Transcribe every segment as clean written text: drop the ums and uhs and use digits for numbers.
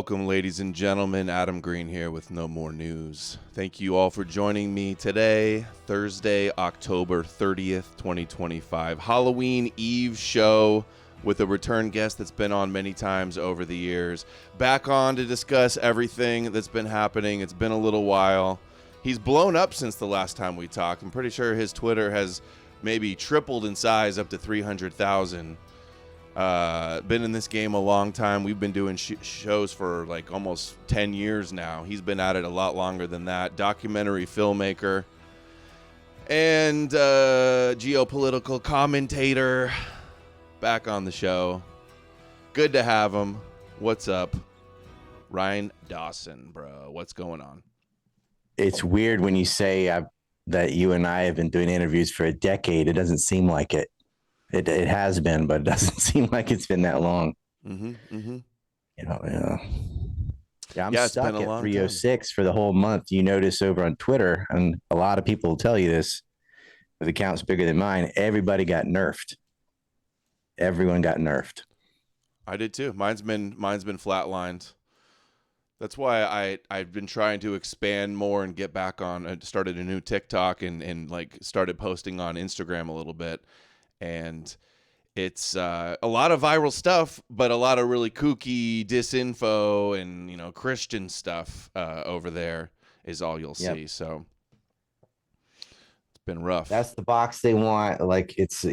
Welcome, ladies and gentlemen. Adam Green here with No More News. Thank you all for joining me today, Thursday, October 30th, 2025. Halloween Eve show with a return guest that's been on many times over the years. Back on to discuss everything that's been happening. It's been a little while. He's blown up since the last time we talked. I'm pretty sure his Twitter has maybe tripled in size up to 300,000. Been in this game a long time. We've been doing shows for like almost 10 years now. He's been at it a lot longer than that. Documentary filmmaker and geopolitical commentator back on the show. Good to have him. What's up? Ryan Dawson, bro. What's going on? It's weird when you say that you and I have been doing interviews for a decade. It doesn't seem like it. It has been, but it doesn't seem like it's been that long. Mm-hmm. Mm-hmm. I'm stuck at 306 for the whole month. You notice over on Twitter, and a lot of people will tell you this, the account's bigger than mine, everybody got nerfed. Everyone got nerfed. I did too. Mine's been flatlined. That's why I've been trying to expand more and get back on. I started a new TikTok and like started posting on Instagram a little bit. And it's a lot of viral stuff, but a lot of really kooky disinfo and, Christian stuff over there is all you'll see. So it's been rough. That's the box they want. Like it's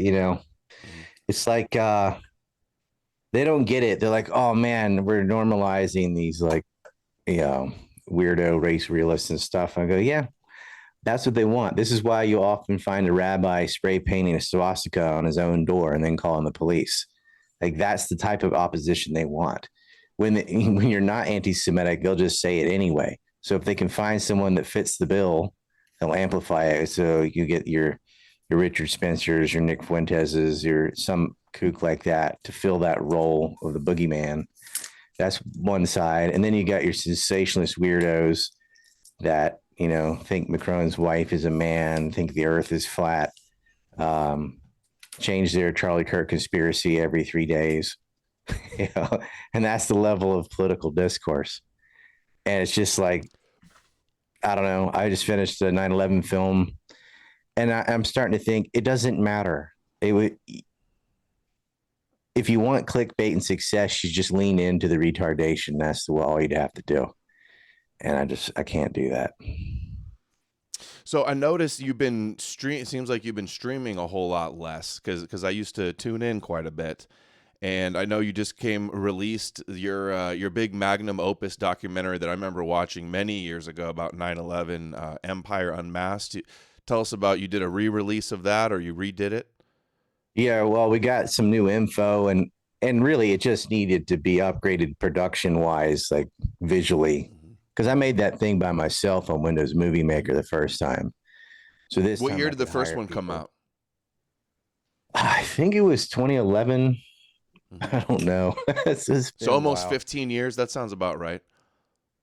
like they don't get it. They're like, oh man, we're normalizing these like, weirdo race realists and stuff. I go, yeah. That's what they want. This is why you often find a rabbi spray painting a swastika on his own door and then calling the police. Like that's the type of opposition they want. When you're not anti-Semitic, they'll just say it anyway. So if they can find someone that fits the bill, they'll amplify it. So you get your Richard Spencers, your Nick Fuenteses, your some kook like that to fill that role of the boogeyman. That's one side. And then you got your sensationalist weirdos that think Macron's wife is a man, think the earth is flat, change their Charlie Kirk conspiracy every 3 days, and that's the level of political discourse. And it's just like, I don't know. I just finished the 9/11 film, and I'm starting to think it doesn't matter. If you want clickbait and success, you just lean into the retardation. That's all you'd have to do. And I can't do that. So I noticed you've been it seems like you've been streaming a whole lot less because I used to tune in quite a bit. And I know you just released your big magnum opus documentary that I remember watching many years ago about 9/11, Empire Unmasked. Tell us about, you did a re-release of that, or you redid it? Yeah, well, we got some new info and really it just needed to be upgraded production wise, like visually. Because I made that thing by myself on Windows Movie Maker the first time. So what year did the first one come out? I think it was 2011. I don't know. So almost 15 years. That sounds about right.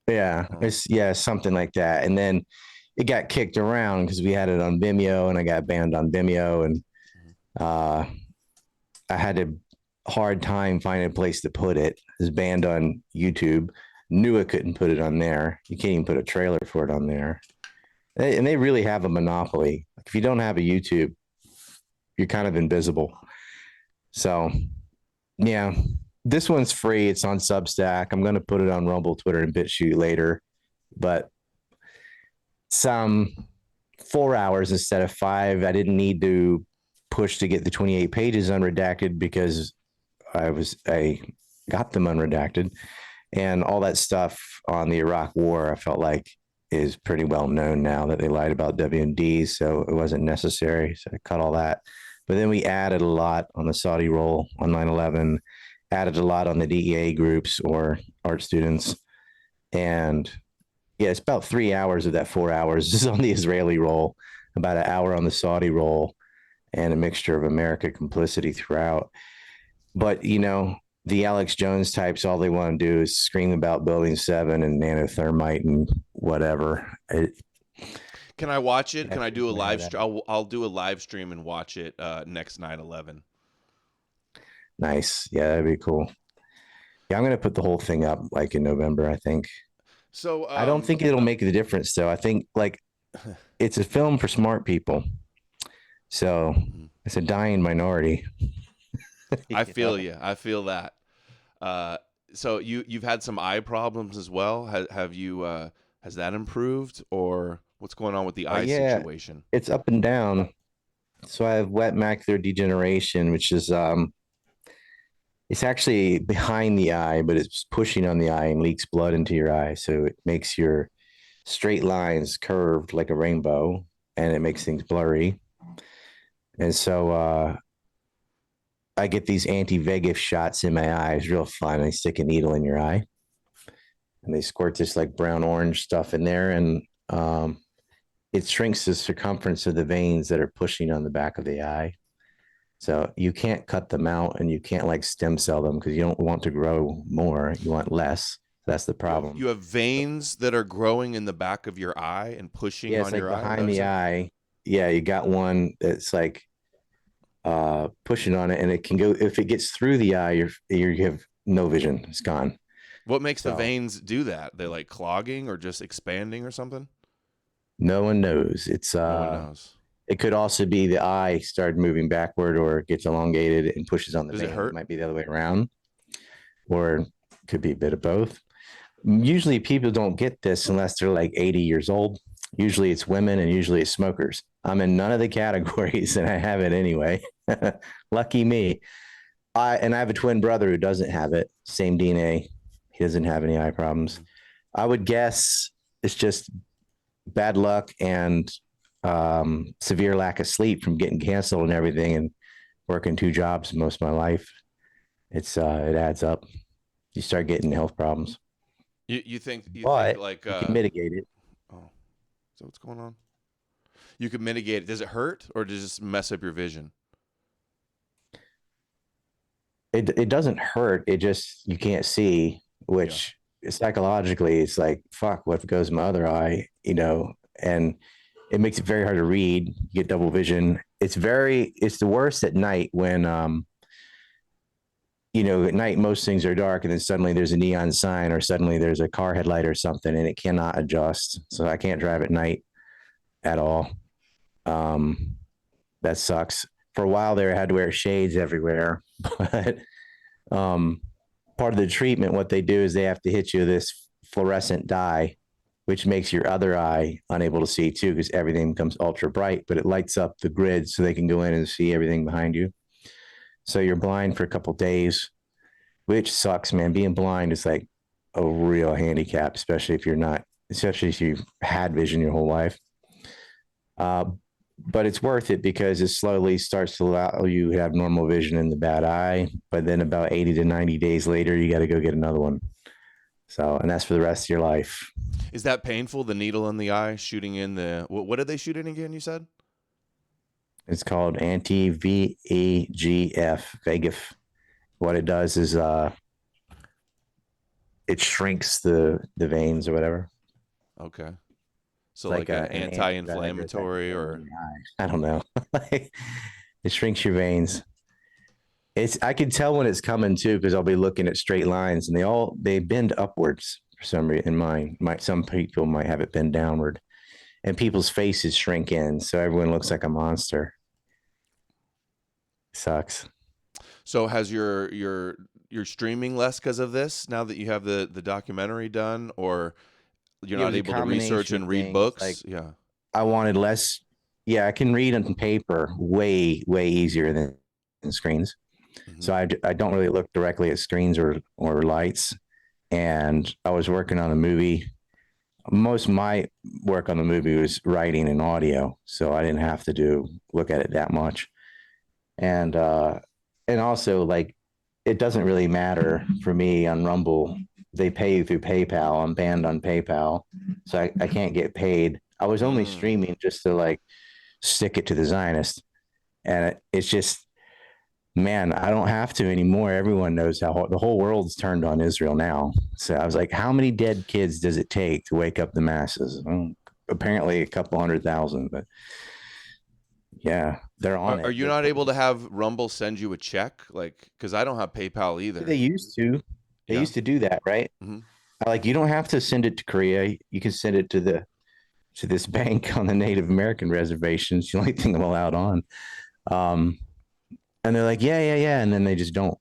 Yeah, something like that. And then it got kicked around because we had it on Vimeo, and I got banned on Vimeo, and I had a hard time finding a place to put it. It was banned on YouTube. Knew I couldn't put it on there. You can't even put a trailer for it on there. And they really have a monopoly. If you don't have a YouTube, you're kind of invisible. So, yeah, this one's free. It's on Substack. I'm going to put it on Rumble, Twitter, and BitChute later. But some 4 hours instead of 5. I didn't need to push to get the 28 pages unredacted because I got them unredacted. And all that stuff on the Iraq War, I felt like is pretty well known now that they lied about WMD, so it wasn't necessary. So I cut all that. But then we added a lot on the Saudi role on 9/11, added a lot on the DEA groups or art students. And yeah, it's about 3 hours of that 4 hours is on the Israeli role, about an hour on the Saudi role, and a mixture of America complicity throughout. But, the Alex Jones types, all they want to do is scream about Building 7 and nanothermite and whatever. Can I watch it? Can I do a live stream? I'll do a live stream and watch it next 9/11. Nice. Yeah, that'd be cool. Yeah, I'm gonna put the whole thing up like in November, I think. So, I don't think it'll make a difference though. I think like it's a film for smart people. So it's a dying minority. I You feel know? you. I feel that. Uh, so you've had some eye problems as well. Have you has that improved, or what's going on with the eye Yeah, situation? it's up and down. So I have wet macular degeneration, which is it's actually behind the eye, but it's pushing on the eye and leaks blood into your eye. So it makes your straight lines curved like a rainbow, and it makes things blurry. And so I get these anti-VEGF shots in my eyes, real fun. They stick a needle in your eye and they squirt this like brown orange stuff in there, and it shrinks the circumference of the veins that are pushing on the back of the eye. So you can't cut them out and you can't like stem cell them because you don't want to grow more. You want less. That's the problem. You have veins that are growing in the back of your eye and pushing Yeah, it's on like your eye. Is that behind what you're the saying? eye. Yeah, you got one that's like pushing on it, and it can go if it gets through the eye, you have no vision. It's gone. What makes the So veins do that? They like clogging or just expanding or something? no one knows. It's No one knows. it could also be the eye started moving backward or it gets elongated and pushes on the Does it vein. It hurt? might be the other way around, or it could be a bit of both. Usually people don't get this unless they're like 80 years old. Usually it's women and usually it's smokers. I'm in none of the categories and I have it anyway. Lucky me. I have a twin brother who doesn't have it. Same DNA. He doesn't have any eye problems. I would guess it's just bad luck and severe lack of sleep from getting canceled and everything, and working two jobs most of my life. It adds up. You start getting health problems, You think but like you can mitigate it. oh, so what's going on? You can mitigate it. Does it hurt or does it just mess up your vision? It doesn't hurt. It just you can't see, Yeah. which psychologically it's like fuck. What if it goes in my other eye? And it makes it very hard to read. You get double vision. It's the worst at night when at night most things are dark and then suddenly there's a neon sign or suddenly there's a car headlight or something and it cannot adjust. So I can't drive at night at all. Um, that sucks. For a while there, I had to wear shades everywhere, but um, part of the treatment, what they do is they have to hit you with this fluorescent dye, which makes your other eye unable to see too, because everything becomes ultra bright, but it lights up the grid so they can go in and see everything behind you. So you're blind for a couple of days, which sucks, man. Being blind is like a real handicap, especially if you've had vision your whole life. Uh, but it's worth it because it slowly starts to allow you to have normal vision in the bad eye. But then about 80 to 90 days later, you got to go get another one. So, and that's for the rest of your life. Is that painful? The needle in the eye shooting in the what did they shoot in again? You said It's called anti VEGF, VEGF. What it does is it shrinks the veins or whatever. okay. It's So like like an an anti-diabetic anti-inflammatory thing or in your eye. I don't know. It shrinks your veins. I can tell when it's coming too because I'll be looking at straight lines and they bend upwards for some reason. In mine, some people might have it bend downward, and people's faces shrink in, so everyone looks like a monster. Sucks. so has your streaming less because of this now that you have the documentary done, or you're Yeah, it not was a able to research combination of and read things. Like books? Yeah. I wanted less. Yeah, I can read on paper way easier than screens. Hmm. So I don't really look directly at screens or lights. And I was working on a movie. Most of my work on the movie was writing and audio, so I didn't have to look at it that much. And and also like it doesn't really matter for me on Rumble. They pay you through PayPal. I'm banned on PayPal, so I can't get paid. I was only Mm. streaming just to like stick it to the Zionist, and it's just man, I don't have to anymore. Everyone knows how the whole world's turned on Israel now. So I was like, how many dead kids does it take to wake up the masses? Well, apparently a couple 100,000, but yeah, they're on Are it. you not able to have Rumble send you a check? Like, because I don't have PayPal either. They used to. They Yeah. used to do that, right? Hmm. Like you don't have to send it to Korea. You can send it to this bank on the Native American reservations. The only thing I'm allowed on. Um, and they're like, yeah, yeah, yeah, and then they just don't.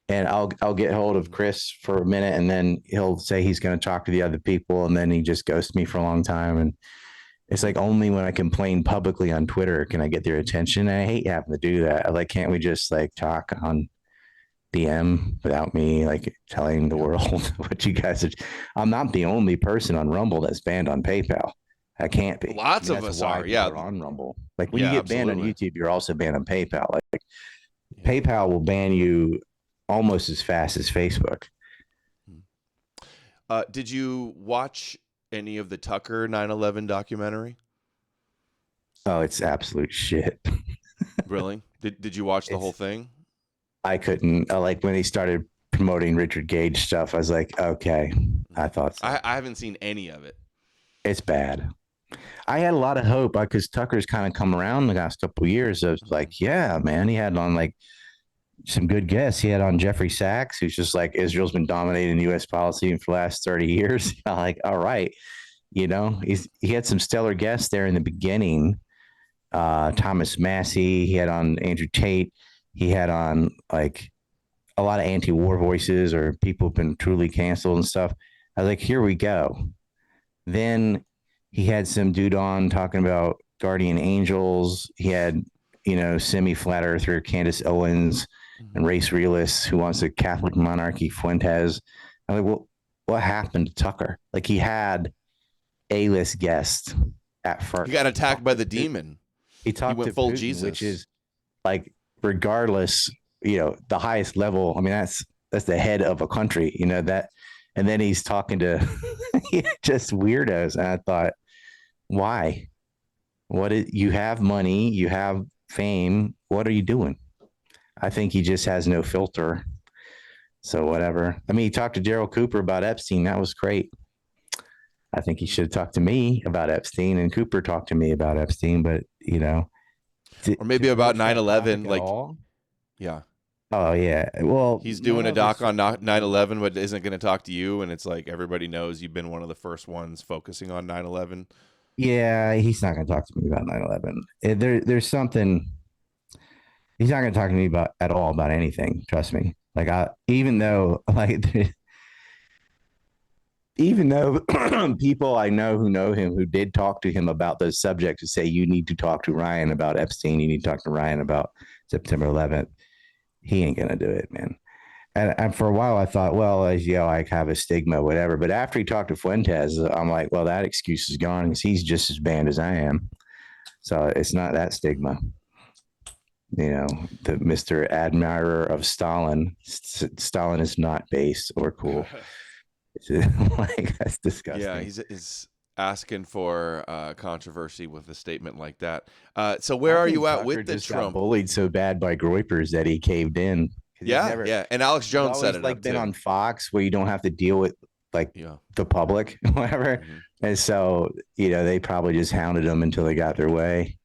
And I'll get hold of Chris for a minute, and then he'll say he's going to talk to the other people, and then he just ghosts me for a long time. And it's like only when I complain publicly on Twitter can I get their attention. And I hate having to do that. Like, can't we just like talk on DM without me like telling the world what you guys are? I'm not the only person on Rumble that's banned on PayPal. I can't be. Lots I mean, of that's us why are. Yeah. people are on Rumble. Like when you Yeah, get banned on absolutely. YouTube, you're also banned on PayPal. Like Yeah. PayPal will ban you almost as fast as Facebook. Did you watch any of the Tucker 9/11 documentary? Oh, it's absolute shit. Really? Did you watch the whole It's thing? I couldn't like when he started promoting Richard Gage stuff. I was like, okay, I thought so. I haven't seen any of it. It's bad. I had a lot of hope because Tucker's kind of come around the last couple of years. Of like, yeah, man, he had on like some good guests. He had on Jeffrey Sachs, who's just like Israel's been dominating U.S. policy for the last 30 years. Like, all right, he had some stellar guests there in the beginning. Thomas Massey. He had on Andrew Tate. He had on like a lot of anti-war voices or people who've been truly canceled and stuff. I was like, here we go. Then he had some dude on talking about guardian angels. He had, semi-flat earther Candace Owens and race realists who wants a Catholic monarchy, Fuentes. I'm like, well, what happened to Tucker? Like he had A-list guests at first. He got attacked by the demon. He talked went to full Putin, Jesus. which is like, regardless, the highest level. I mean, that's the head of a country, that. And then he's talking to just weirdos. And I thought, why? You have money, you have fame. What are you doing? I think he just has no filter. So whatever. I mean, he talked to Daryl Cooper about Epstein. That was great. I think he should have talked to me about Epstein, and Cooper talked to me about Epstein, but or maybe about 9/11. Like, all? Yeah. Oh yeah. Well, He's doing a doc on 9/11, but isn't going to talk to you. And it's like everybody knows you've been one of the first ones focusing on 9/11. Yeah, he's not going to talk to me about 9/11. There's something. He's not going to talk to me about at all about anything. Trust me. Like even though people I know who know him who did talk to him about those subjects to say you need to talk to Ryan about Epstein, you need to talk to Ryan about September 11th. He ain't gonna do it, man. And for a while I thought, well, as I have a stigma, whatever. But after he talked to Fuentes, I'm like, well, that excuse is gone because he's just as banned as I am. So it's not that stigma. The Mr. Admirer of Stalin. Stalin is not base or cool. Like that's disgusting. Yeah, he's asking for controversy with a statement like that. So where are you at with the Trump? Got bullied so bad by Groypers that he caved in. Yeah. And Alex Jones said it. Like been on Fox where you don't have to deal with like the public, whatever. Mm-hmm. And so they probably just hounded him until they got their way.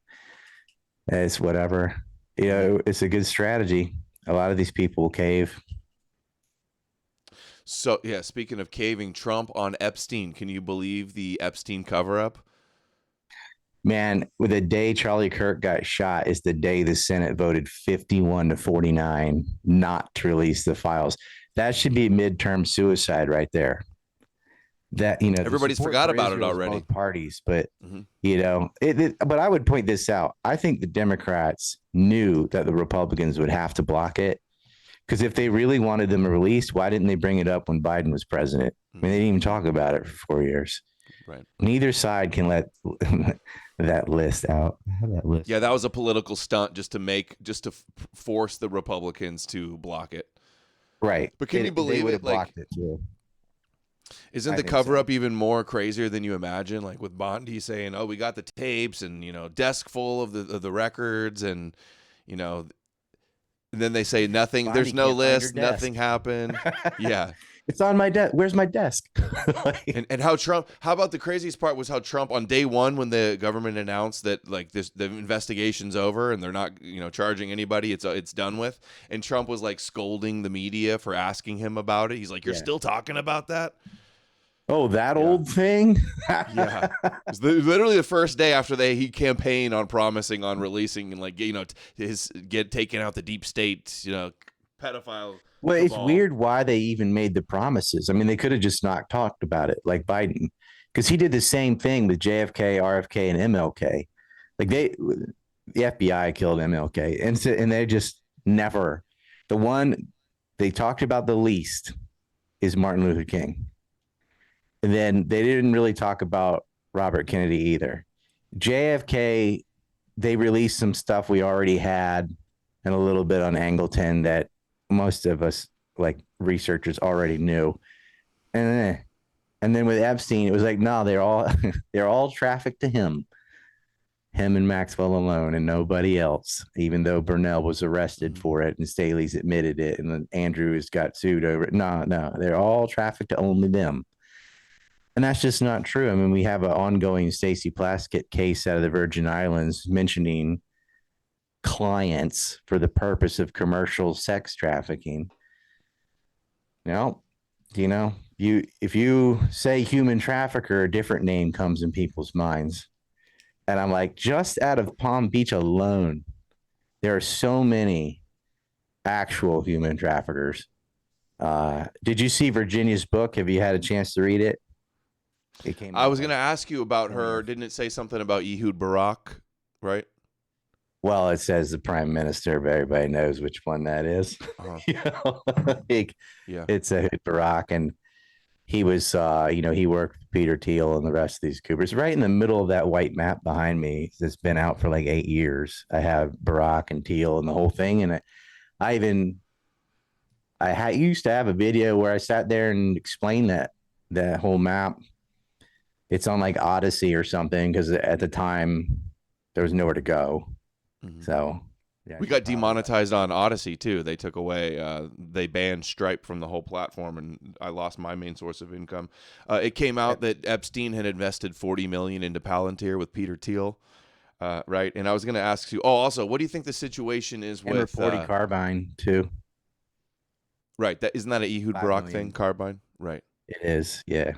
It's whatever. It's a good strategy. A lot of these people will cave. So, yeah, speaking of caving, Trump on Epstein. Can you believe the Epstein cover-up? Man, with the day Charlie Kirk got shot is the day the Senate voted 51-49 not to release the files. That should be midterm suicide right there. That, everybody's forgot about it already. Both parties, but but I would point this out. I think the Democrats knew that the Republicans would have to block it. Because if they really wanted them released, why didn't they bring it up when Biden was president? I mean, they didn't even talk about it for 4 years. Right. Neither side can let that list out. Yeah, that was a political stunt just to force the Republicans to block it. Right. But can you believe it? Blocked it too. Isn't the cover-up even more crazier than you imagine? Like with Bondi saying, "Oh, we got the tapes and desk full of the records and And then they say nothing. Bondi there's no can't list. Nothing happened. Yeah. It's on my desk. Where's my desk? Like, And how about the craziest part was how Trump on day one, when the government announced that like the investigation's over and they're not, charging anybody, it's done with. And Trump was like scolding the media for asking him about it. He's like, "You're yeah. still talking about that?" Oh, that Yeah. old thing. Yeah. It's literally the first day after he campaigned on promising on releasing and like, his get taking out the deep state, pedophile Well, it's cabal. weird why they even made the promises. I mean, they could have just not talked about it like Biden, because he did the same thing with JFK, RFK, and MLK. Like the FBI killed MLK, and they just never. The one they talked about the least is Martin Luther King, and then they didn't really talk about Robert Kennedy either. JFK, they released some stuff we already had, and a little bit on Angleton that most of us like researchers already knew. And then with Epstein, it was like, no, they're all they're all trafficked to him and Maxwell alone and nobody else, even though Burnell was arrested for it and Staley's admitted it and then Andrews got sued over it. No, they're all trafficked to only them. And that's just not true. I mean, we have an ongoing Stacey Plaskett case out of the Virgin Islands mentioning clients for the purpose of commercial sex trafficking. Now, if you say human trafficker, a different name comes in people's minds. And I'm like, just out of Palm Beach alone, there are so many actual human traffickers. Did you see Virginia's book? Have you had a chance to read it? It came I out was going to ask you about her. Didn't it say something about Ehud Barak, right? Well, it says the prime minister, but everybody knows which one that is. Like, Yeah. it's Ehud Barak, and he was, he worked with Peter Thiel and the rest of these Coopers. Right in the middle of that white map behind me that's been out for like 8 years, I have Barak and Thiel and the whole thing. And I used to have a video where I sat there and explained that whole map. It's on like Odyssey or something because at the time there was nowhere to go. Mm-hmm. So yeah, we got demonetized on Odyssey too. They took away, they banned Stripe from the whole platform, and I lost my main source of income. It came out that Epstein had invested $40 million into Palantir with Peter Thiel, right? And I was going to ask you. Oh, also, what do you think the situation is and with 40 Carbine too? Right, isn't that an Ehud Barak thing? million. Carbine, right? It is, yeah.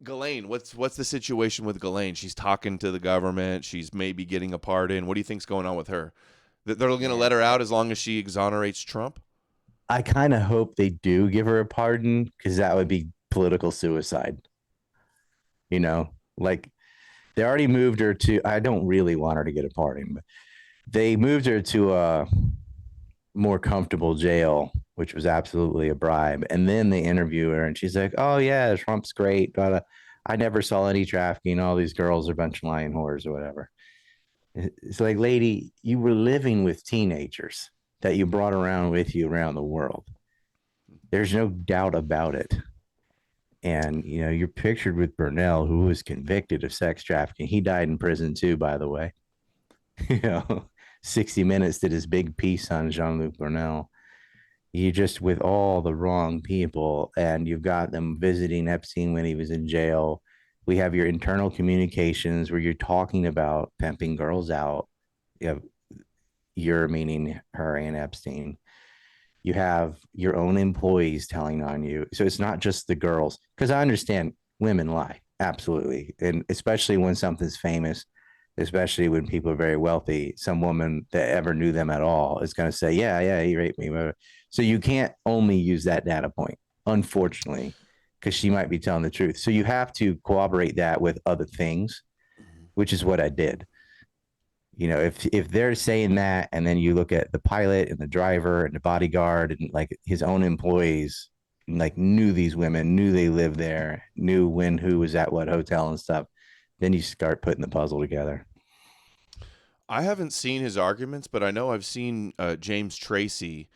Ghislaine, what's the situation with Ghislaine? She's talking to the government. She's maybe getting a pardon. What do you think's going on with her? That they're going to let her out as long as she exonerates Trump? I kind of hope they do give her a pardon because that would be political suicide. Like they already moved her to. I don't really want her to get a pardon, but they moved her to a more comfortable jail, which was absolutely a bribe. And then they interview her, and she's like, "Oh yeah, Trump's great, but I never saw any trafficking. All these girls are a bunch of lying whores or whatever." It's like, lady, you were living with teenagers that you brought around with you around the world. There's no doubt about it. And you're pictured with Burnell, who was convicted of sex trafficking. He died in prison too, by the way. 60 Minutes did his big piece on Jean-Luc Burnell. You just with all the wrong people, and you've got them visiting Epstein when he was in jail. We have your internal communications where you're talking about pimping girls out. You're meaning her and Epstein. You have your own employees telling on you. So it's not just the girls, because I understand women lie. Absolutely. And especially when something's famous, especially when people are very wealthy, some woman that ever knew them at all is going to say, yeah, he raped me. So you can't only use that data point, unfortunately, because she might be telling the truth. So you have to corroborate that with other things, which is what I did. If they're saying that, and then you look at the pilot and the driver and the bodyguard and like his own employees, like knew these women, knew they lived there, knew when who was at what hotel and stuff, then you start putting the puzzle together. I haven't seen his arguments, but I know I've seen James Tracy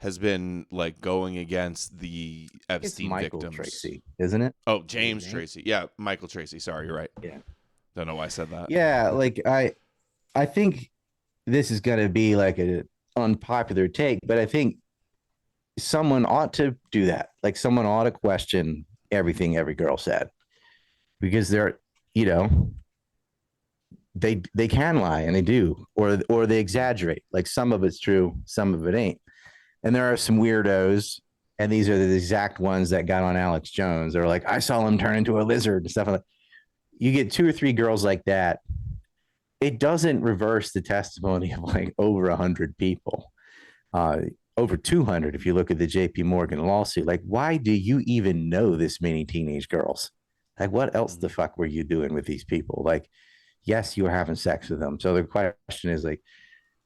has been like going against the Epstein Michael victims. Tracy, isn't it? Oh, James Tracy. Yeah, Michael Tracy. Sorry, you're right. Yeah. Don't know why I said that. Yeah, like I think this is going to be like an unpopular take, but I think someone ought to do that. Like someone ought to question everything every girl said because they're, you know, they can lie and they do, or they exaggerate. Like some of it's true, some of it ain't. And there are some weirdos, and these are the exact ones that got on Alex Jones. They're like, I saw him turn into a lizard and stuff like that. You get two or three girls like that, it doesn't reverse the testimony of like over 100 people, uh, over 200 if you look at the JP Morgan lawsuit. Like, why do you even know this many teenage girls? Like, what else the fuck were you doing with these people? Like, yes, you were having sex with them. So the question is like,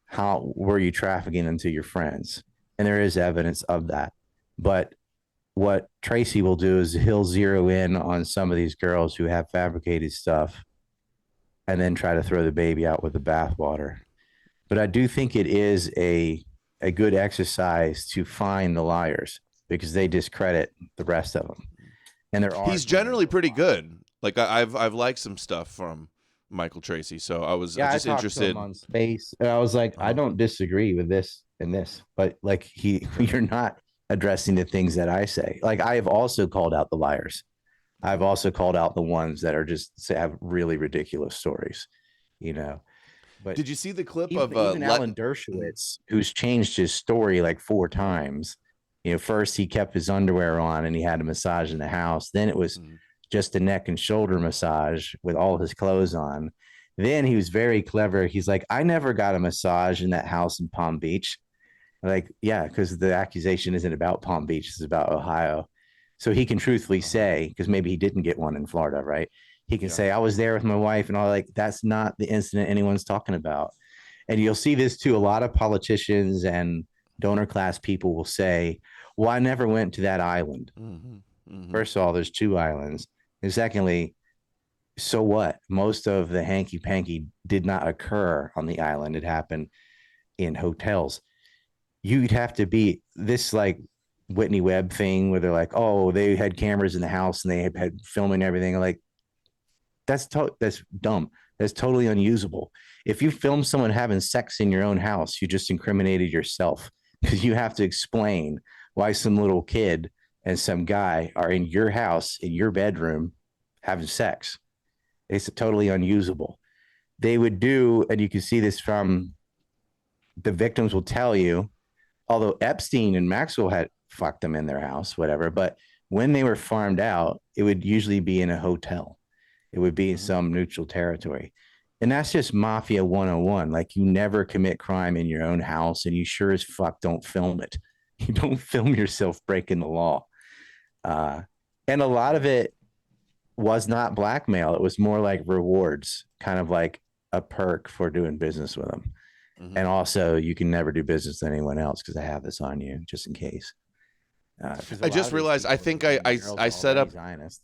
how were you trafficking them to your friends? And there is evidence of that. But what Tracy will do is he'll zero in on some of these girls who have fabricated stuff and then try to throw the baby out with the bathwater. But I do think it is a good exercise to find the liars because they discredit the rest of them. And there are He's generally pretty good. Like I've liked some stuff from Michael Tracy, so I was just I interested. on Space. And I was like, I don't disagree with this and this, but like you're not addressing the things that I say. Like I have also called out the liars. I've also called out the ones that are just have really ridiculous stories, you know. But did you see the clip even, of even Alan Dershowitz, who's changed his story like 4 times? You know, first he kept his underwear on and he had a massage in the house. Then it was just a neck and shoulder massage with all his clothes on. Then he was very clever. He's like, I never got a massage in that house in Palm Beach. Like, yeah, because the accusation isn't about Palm Beach, it's about Ohio. So he can truthfully say, because maybe he didn't get one in Florida, right? He can say, I was there with my wife and all. Like, that's not the incident anyone's talking about. And you'll see this too. A lot of politicians and donor class people will say, well, I never went to that island. First of all, there's 2 islands. And secondly, so what? Most of the hanky panky did not occur on the island. It happened in hotels. You'd have to be this like Whitney Webb thing where they're like, oh, they had cameras in the house and they had filming everything. Like that's dumb. That's totally unusable. If you film someone having sex in your own house, you just incriminated yourself because you have to explain why some little kid and some guy are in your house in your bedroom having sex. It's totally unusable. They would do, and you can see this from the victims will tell you, although Epstein and Maxwell had fucked them in their house, whatever, but when they were farmed out, it would usually be in a hotel. It would be in some neutral territory. And that's just Mafia 101. Like you never commit crime in your own house and you sure as fuck don't film it. You don't film yourself breaking the law. And a lot of it was not blackmail. It was more like rewards, kind of like a perk for doing business with them. And also, you can never do business with anyone else because I have this on you just in case. I just realized. I think I set up. Zionist.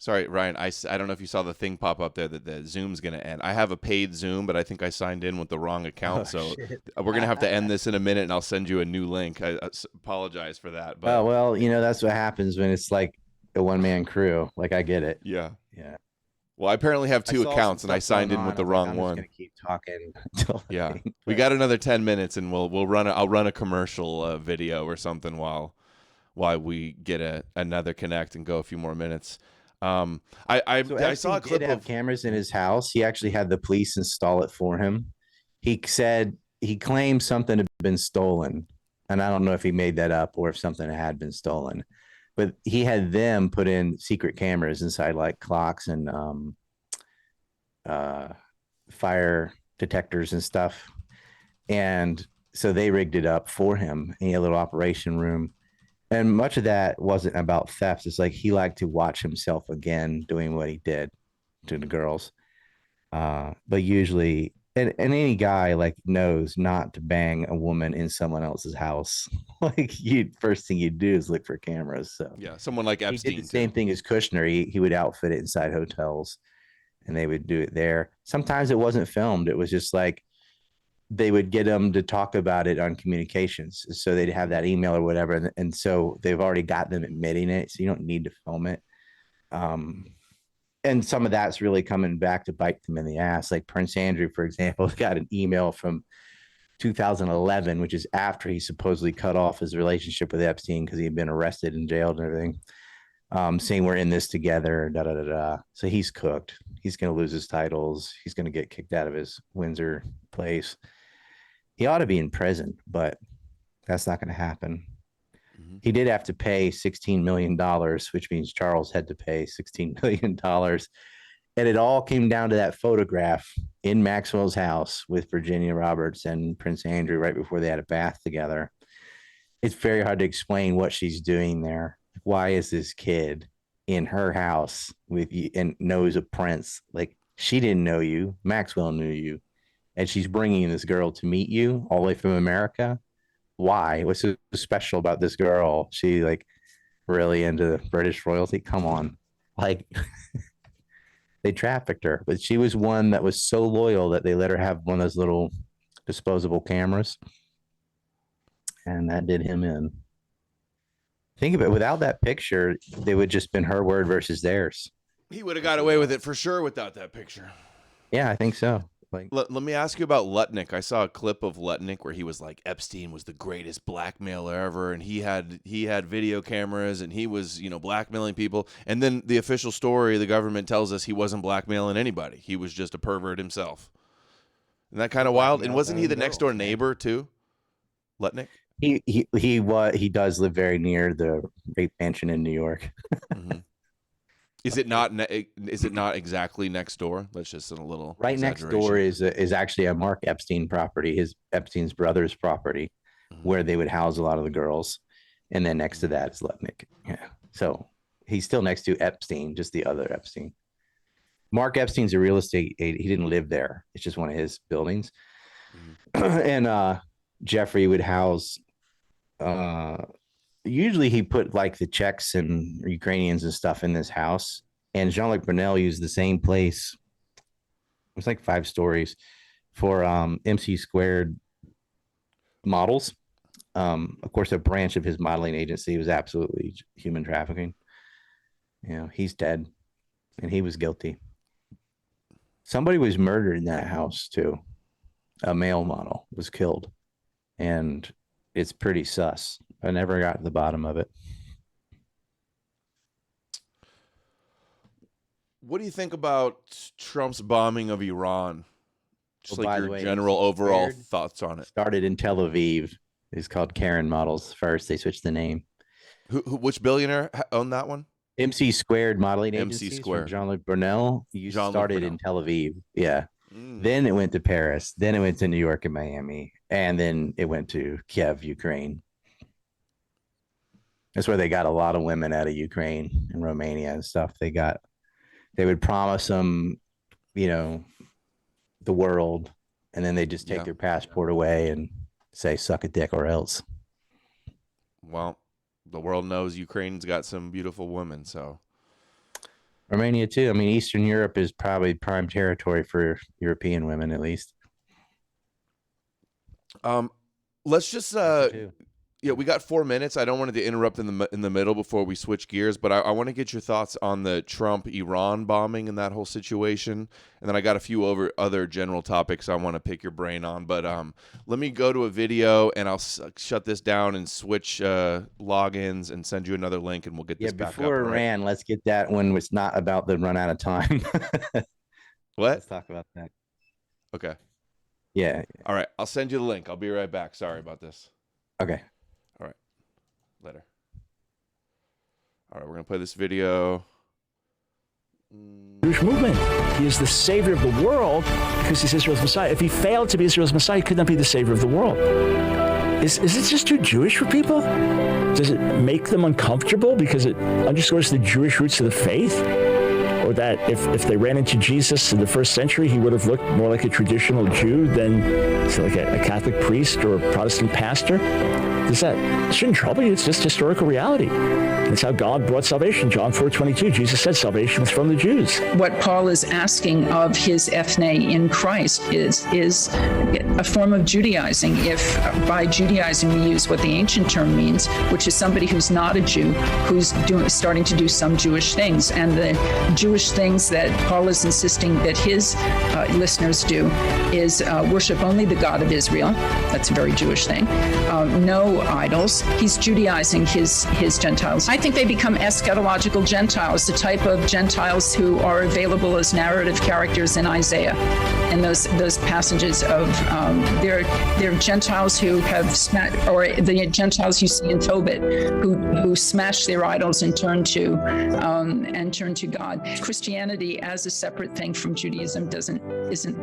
Sorry, Ryan. I don't know if you saw the thing pop up there that the Zoom's going to end. I have a paid Zoom, but I think I signed in with the wrong account. So we're going to have to end this in a minute, and I'll send you a new link. I apologize for that. But well, you know that's what happens when it's like a one-man crew. Like I get it. Yeah. Yeah. Well, I apparently have 2 accounts, and I signed in with the wrong one. I'm just gonna keep talking. Yeah, we got another 10 minutes, and I'll run a commercial video or something while we get another connect and go a few more minutes. I saw a clip of cameras in his house. He actually had the police install it for him. He said he claimed something had been stolen, and I don't know if he made that up or if something had been stolen. But he had them put in secret cameras inside like clocks and fire detectors and stuff. And so they rigged it up for him in a little operation room. And much of that wasn't about theft. It's like he liked to watch himself again doing what he did to the girls. But usually, and any guy like knows not to bang a woman in someone else's house. Like first thing you do is look for cameras. So yeah, someone like Epstein. He did the same thing as Kushner. He would outfit it inside hotels, and they would do it there. Sometimes it wasn't filmed. It was just like they would get them to talk about it on communications. So they'd have that email or whatever. And so they've already got them admitting it. So you don't need to film it. And some of that's really coming back to bite them in the ass. Like Prince Andrew, for example, got an email from 2011, which is after he supposedly cut off his relationship with Epstein because he had been arrested and jailed and everything, saying we're in this together, da da da da. So he's cooked. He's going to lose his titles. He's going to get kicked out of his Windsor place. He ought to be in prison, but that's not going to happen. Mm-hmm. He did have to pay $16 million, which means Charles had to pay $16 million. And it all came down to that photograph in Maxwell's house with Virginia Roberts and Prince Andrew right before they had a bath together. It's very hard to explain what she's doing there. Why is this kid in her house with you and knows a prince? Like, she didn't know you. Maxwell knew you. And she's bringing this girl to meet you all the way from America. Why? What's so special about this girl? She like really into British royalty? Come on. Like, they trafficked her, but she was one that was so loyal that they let her have one of those little disposable cameras. And that did him in. Think of it. Without that picture, they would just been her word versus theirs. He would have got away with it for sure without that picture. Yeah, I think so. Like, let me ask you about Lutnick. I saw a clip of Lutnick where he was like, Epstein was the greatest blackmailer ever, and he had video cameras, and he was, blackmailing people. And then the official story, the government tells us he wasn't blackmailing anybody. He was just a pervert himself. Isn't that kind of wild? And wasn't he the next door neighbor too, Lutnick? He does live very near the rape mansion in New York. Mm-hmm. Is it not exactly next door? That's just a little right next door is actually a Mark Epstein property, Epstein's brother's property, mm-hmm. where they would house a lot of the girls, and then next to that is Lutnick. Yeah, so he's still next to Epstein, just the other Epstein. Mark Epstein's a real estate agent. He didn't live there. It's just one of his buildings, mm-hmm. And Jeffrey would house. Usually he put like the Czechs and Ukrainians and stuff in this house, and Jean-Luc Brunel used the same place. It was like 5 stories for MC Squared models. Of course, a branch of his modeling agency was absolutely human trafficking. He's dead, and he was guilty. Somebody was murdered in that house too. A male model was killed, and it's pretty sus. I never got to the bottom of it. What do you think about Trump's bombing of Iran? Just like your way, general overall thoughts on it. Started in Tel Aviv. It's called Karen Models first. They switched the name. Which billionaire owned that one? MC Squared Modeling Agency. MC Squared. Jean-Luc Brunel. Started in Tel Aviv. Yeah. Then it went to Paris. Then it went to New York and Miami. And then it went to Kiev, Ukraine. That's where they got a lot of women out of Ukraine and Romania and stuff. They would promise them, the world, and then they just take their passport away and say, suck a dick or else. Well, the world knows Ukraine's got some beautiful women, so. Romania too. I mean, Eastern Europe is probably prime territory for European women, at least. Let's just we got 4 minutes. I don't want to interrupt in the middle before we switch gears, but I want to get your thoughts on the Trump-Iran bombing and that whole situation, and then I got a few other general topics I want to pick your brain on. But let me go to a video, and I'll shut this down and switch logins and send you another link, and we'll get this back up. Before Iran, let's get that one. It's not about the run out of time. What? Let's talk about that. Okay. Yeah. All right. I'll send you the link. I'll be right back. Sorry about this. Okay. All right. Later. All right. We're going to play this video. Jewish movement. He is the savior of the world because he's Israel's Messiah. If he failed to be Israel's Messiah, he could not be the savior of the world. Is it just too Jewish for people? Does it make them uncomfortable because it underscores the Jewish roots of the faith? Or that if they ran into Jesus in the first century, he would have looked more like a traditional Jew than like a Catholic priest or a Protestant pastor? It shouldn't trouble you. It's just historical reality. It's how God brought salvation. John 4:22, Jesus said salvation was from the Jews. What Paul is asking of his ethne in Christ is a form of Judaizing. If by Judaizing we use what the ancient term means, which is somebody who's not a Jew, who's starting to do some Jewish things. And the Jewish Jewish things that Paul is insisting that his listeners do is worship only the God of Israel. That's a very Jewish thing. No idols. He's Judaizing his Gentiles. I think they become eschatological Gentiles, the type of Gentiles who are available as narrative characters in Isaiah. And those passages of they're Gentiles who have or the Gentiles you see in Tobit who smash their idols and turn to God. Christianity as a separate thing from Judaism isn't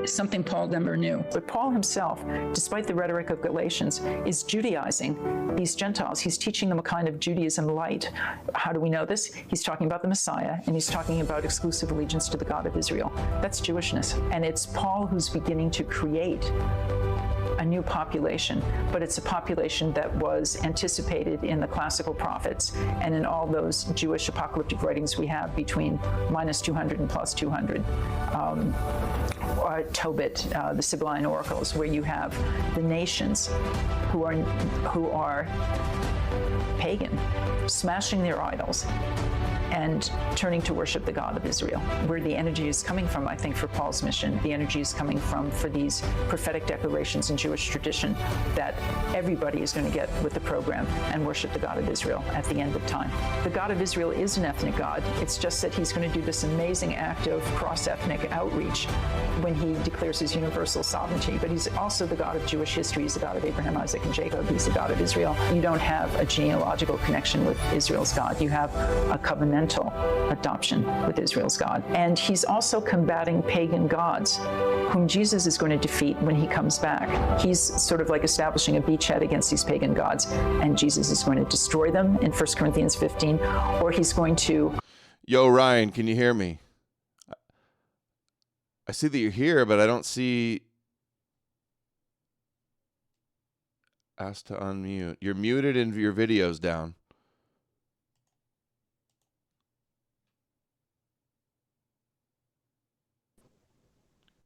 something Paul never knew. But Paul himself, despite the rhetoric of Galatians, is Judaizing these Gentiles. He's teaching them a kind of Judaism light. How do we know this? He's talking about the Messiah, and he's talking about exclusive allegiance to the God of Israel. That's Jewishness. And it's Paul who's beginning to create a new population, but it's a population that was anticipated in the classical prophets and in all those Jewish apocalyptic writings we have between -200 and +200. Tobit, the Sibylline oracles, where you have the nations who are pagan, smashing their idols and turning to worship the God of Israel. Where the energy is coming from, I think, for Paul's mission, the energy is coming from for these prophetic declarations in Jewish tradition that everybody is going to get with the program and worship the God of Israel at the end of time. The God of Israel is an ethnic God. It's just that he's going to do this amazing act of cross-ethnic outreach when he declares his universal sovereignty. But he's also the God of Jewish history. He's the God of Abraham, Isaac, and Jacob. He's the God of Israel. You don't have a genealogical connection with Israel's God. You have a covenantal adoption with Israel's God. And he's also combating pagan gods whom Jesus is going to defeat when he comes back. He's sort of like establishing a beachhead against these pagan gods, and Jesus is going to destroy them in 1 Corinthians 15, or he's going to... Yo, Ryan, can you hear me? I see that you're here, but I don't see... Ask to unmute. You're muted and your video's down.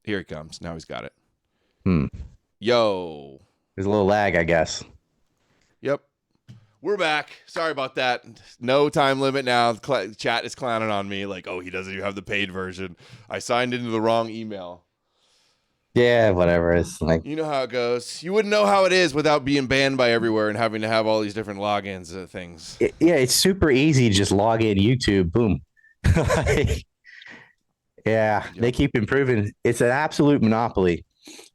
Here he comes. Now he's got it. Yo. There's a little lag, I guess. Yep. We're back. Sorry about that. No time limit now. Chat is clowning on me like, oh, he doesn't even have the paid version. I signed into the wrong email. Yeah, whatever. It's like, you know how it goes. You wouldn't know how it is without being banned by everywhere and having to have all these different logins and things. It's super easy to just log in YouTube. Boom. Yeah, they keep improving. It's an absolute monopoly.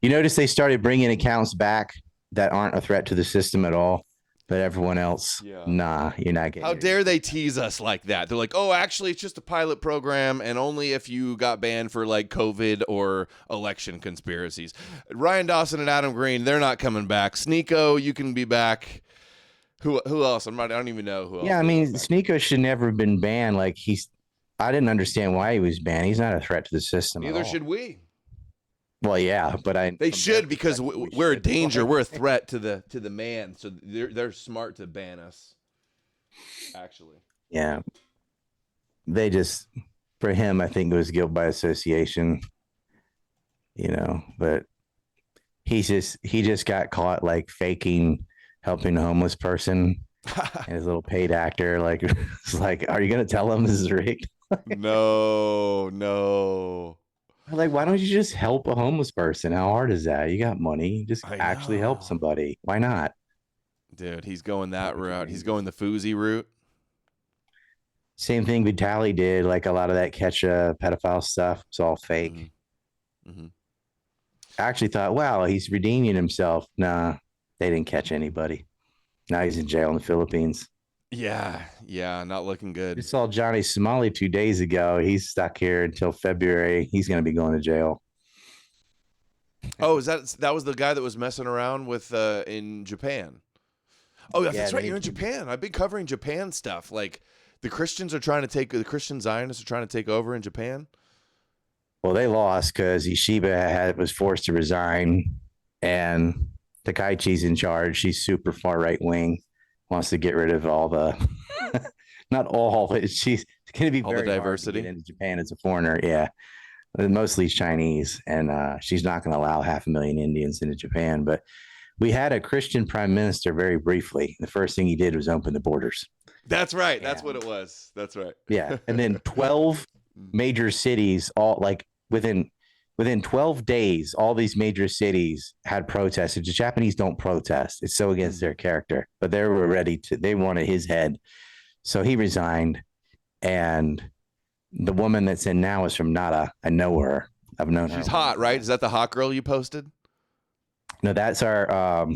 You notice they started bringing accounts back that aren't a threat to the system at all, but everyone else, nah, you're not getting How dare they tease us like that? They're like, oh, actually, it's just a pilot program, and only if you got banned for like COVID or election conspiracies. Ryan Dawson and Adam Green, they're not coming back. Sneeko, you can be back. Who else? I don't even know who else. Yeah, I mean, Sneeko should never have been banned. Like I didn't understand why he was banned. He's not a threat to the system. Neither should we. Well, yeah, but they should, because we're a danger. We're a threat to the man. So they're smart to ban us. Actually. Yeah. They just, for him, I think it was guilt by association. But he just got caught like faking helping a homeless person. And his little paid actor, like, it's like, are you gonna tell him this is rigged? No. Like, why don't you just help a homeless person? How hard is that? You got money, just actually help somebody. Why not? Dude, he's going that route. He's going the Fousey route. Same thing Vitali did. Like a lot of that pedophile stuff. It's all fake. Mm-hmm. I actually thought, wow, he's redeeming himself. Nah, they didn't catch anybody. Now he's in jail in the Philippines. Yeah, not looking good. I saw Johnny Somali 2 days ago. He's stuck here until February. He's going to be going to jail. Oh, that was the guy that was messing around with in Japan? Oh, yeah, that's right. You're in Japan. I've been covering Japan stuff. Like the Christian Zionists are trying to take over in Japan. Well, they lost because Ishiba was forced to resign, and Takaichi's in charge. She's super far right wing. Wants to get rid of all the, not all, but she's going to be all very the diversity hard to get into Japan as a foreigner. Yeah, mostly Chinese, and she's not going to allow 500,000 Indians into Japan. But we had a Christian prime minister very briefly. The first thing he did was open the borders. That's right. That's what it was. That's right. Yeah. And then 12 major cities, all like within 12 days, all these major cities had protests. The Japanese don't protest. It's so against their character, but they were ready to, they wanted his head. So he resigned. And the woman that's in now is from Nara. I know her. I've known her. She's hot, right? Is that the hot girl you posted? No, that's our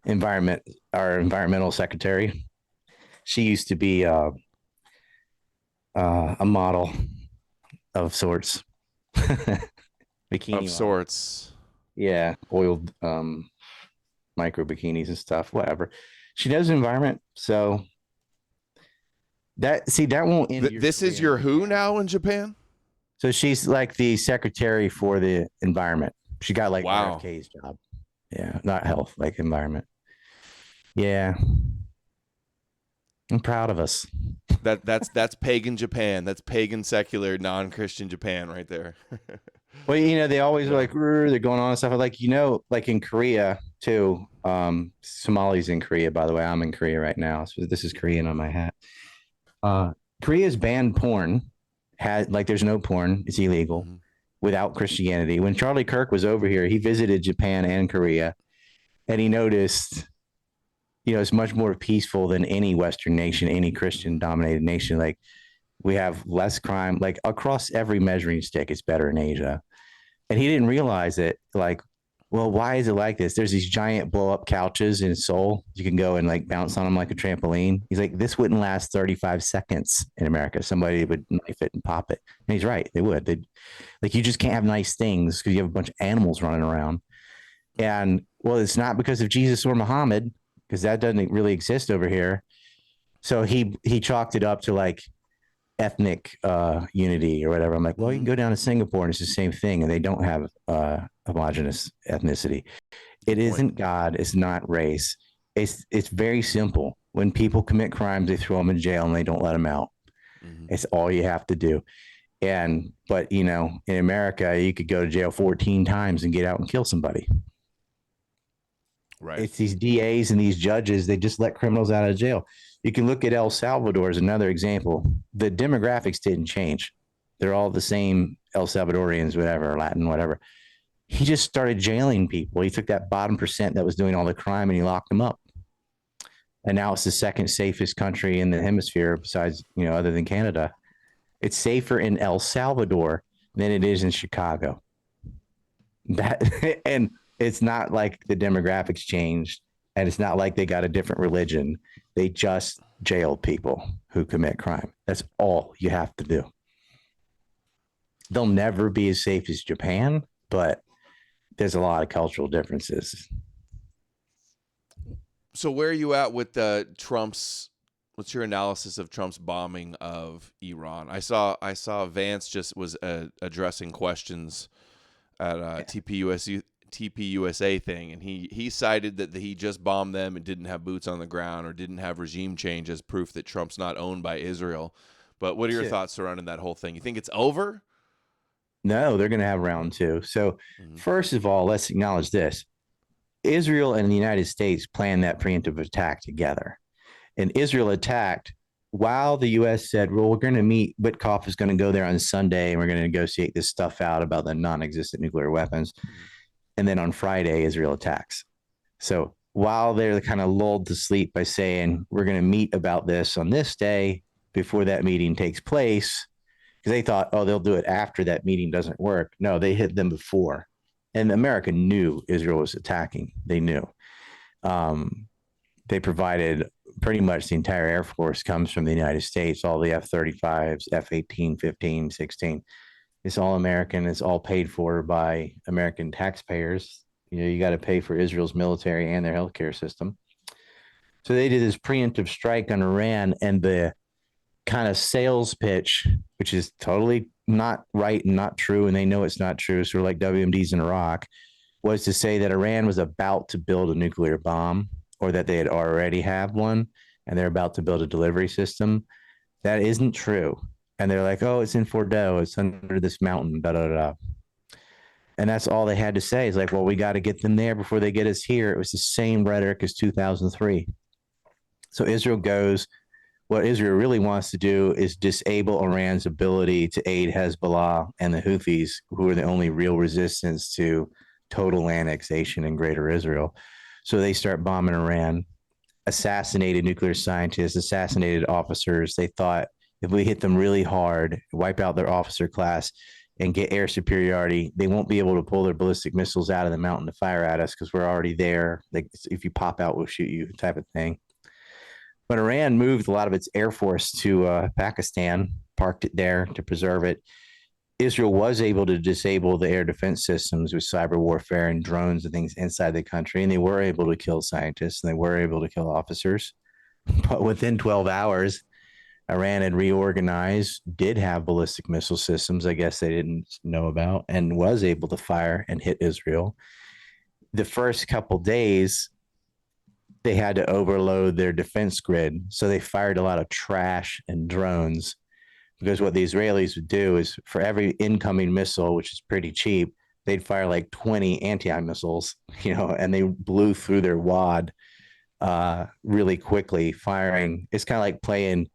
environmental secretary. She used to be a model of sorts. Bikini Of sorts. Yeah, oiled micro bikinis and stuff, whatever. She knows the environment, so that won't end. This is your who now in Japan? So she's like the secretary for the environment. She got like RFK's job. Yeah, not health, like environment. Yeah. I'm proud of us. That's pagan Japan. That's pagan, secular, non-Christian Japan right there. Well, you know, they always are like, they're going on and stuff. Like, you know, like in Korea too. Somali's in Korea, by the way. I'm in Korea right now. So this is Korean on my hat. Korea's banned porn. There's no porn. It's illegal without Christianity. When Charlie Kirk was over here, he visited Japan and Korea, and he noticed, you know, it's much more peaceful than any Western nation, any Christian dominated nation. Like, we have less crime, like across every measuring stick. It's better in Asia. And he didn't realize it. Like, well, why is it like this? There's these giant blow up couches in Seoul. You can go and like bounce on them like a trampoline. He's like, this wouldn't last 35 seconds in America. Somebody would knife it and pop it. And he's right. They would. Like, you just can't have nice things because you have a bunch of animals running around. And well, it's not because of Jesus or Muhammad, because that doesn't really exist over here. So he chalked it up to like ethnic unity or whatever. I'm like, well, you can go down to Singapore and it's the same thing, and they don't have homogenous ethnicity. It isn't God. It's not race. It's very simple. When people commit crimes, they throw them in jail and they don't let them out. It's all you have to do. But you know, in America, you could go to jail 14 times and get out and kill somebody. Right. It's these DAs and these judges. They just let criminals out of jail. You can look at El Salvador as another example. The demographics didn't change. They're all the same El Salvadorians, whatever, Latin, whatever. He just started jailing people. He took that bottom percent that was doing all the crime and he locked them up. And now it's the second safest country in the hemisphere besides, you know, other than Canada. It's safer in El Salvador than it is in Chicago. And it's not like the demographics changed, and it's not like they got a different religion. They just jailed people who commit crime. That's all you have to do. They'll never be as safe as Japan, but there's a lot of cultural differences. So where are you at with Trump's? What's your analysis of Trump's bombing of Iran? I saw Vance just was addressing questions at TPUSA thing, and he cited that he just bombed them and didn't have boots on the ground or didn't have regime change as proof that Trump's not owned by Israel. But what are your thoughts surrounding that whole thing? You think it's over? No, they're going to have round two. So first of all, let's acknowledge this. Israel and the United States planned that preemptive attack together. And Israel attacked while the U.S. said, well, we're going to meet. Witkoff is going to go there on Sunday, and we're going to negotiate this stuff out about the non-existent nuclear weapons. And then on Friday, Israel attacks. So while they're kind of lulled to sleep by saying, we're going to meet about this on this day before that meeting takes place, because they thought, oh, they'll do it after that meeting doesn't work. No, they hit them before. And America knew Israel was attacking. They knew. They provided pretty much the entire Air Force comes from the United States, all the F-35s, F-18, 15, 16. It's all American. It's all paid for by American taxpayers. You know, you got to pay for Israel's military and their healthcare system. So they did this preemptive strike on Iran, and the kind of sales pitch, which is totally not right and not true, and they know it's not true, sort of like WMDs in Iraq, was to say that Iran was about to build a nuclear bomb, or that they had already have one, and they're about to build a delivery system. That isn't true. And they're like, oh, it's in Fordo. It's under this mountain, da-da-da. And that's all they had to say is like, well, we got to get them there before they get us here. It was the same rhetoric as 2003. So Israel goes, what Israel really wants to do is disable Iran's ability to aid Hezbollah and the Houthis, who are the only real resistance to total annexation in greater Israel. So they start bombing Iran, assassinated nuclear scientists, assassinated officers. They thought if we hit them really hard, wipe out their officer class, and get air superiority, they won't be able to pull their ballistic missiles out of the mountain to fire at us because we're already there. Like, if you pop out, we'll shoot you, type of thing. But Iran moved a lot of its air force to Pakistan, parked it there to preserve it. Israel was able to disable the air defense systems with cyber warfare and drones and things inside the country, and they were able to kill scientists and they were able to kill officers. But within 12 hours, Iran had reorganized, did have ballistic missile systems, I guess they didn't know about, and was able to fire and hit Israel. The first couple days, they had to overload their defense grid. So they fired a lot of trash and drones, because what the Israelis would do is for every incoming missile, which is pretty cheap, they'd fire like 20 anti-missiles, and they blew through their wad really quickly, firing. It's kind of like playing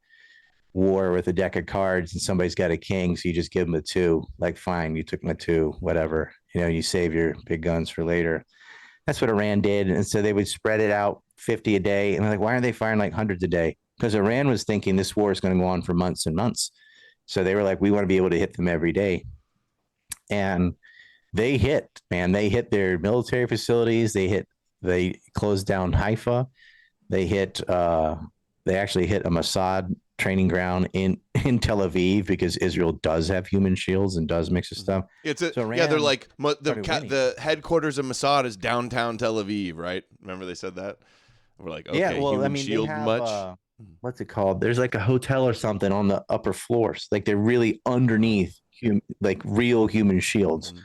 war with a deck of cards and somebody's got a king, so you just give them a 2, like, fine, you took my 2, whatever, you save your big guns for later. That's what Iran did. And so they would spread it out 50 a day. And they're like, why aren't they firing like hundreds a day? Because Iran was thinking this war is going to go on for months and months. So they were like, we want to be able to hit them every day. And they hit their military facilities. They closed down Haifa. They actually hit a Mossad training ground in Tel Aviv, because Israel does have human shields and does mix of stuff. They're like the headquarters of Mossad is downtown Tel Aviv, right? Remember they said that? We're like, okay, yeah, well, human shield much. What's it called? There's like a hotel or something on the upper floors. Like, they're really underneath like real human shields. Mm-hmm.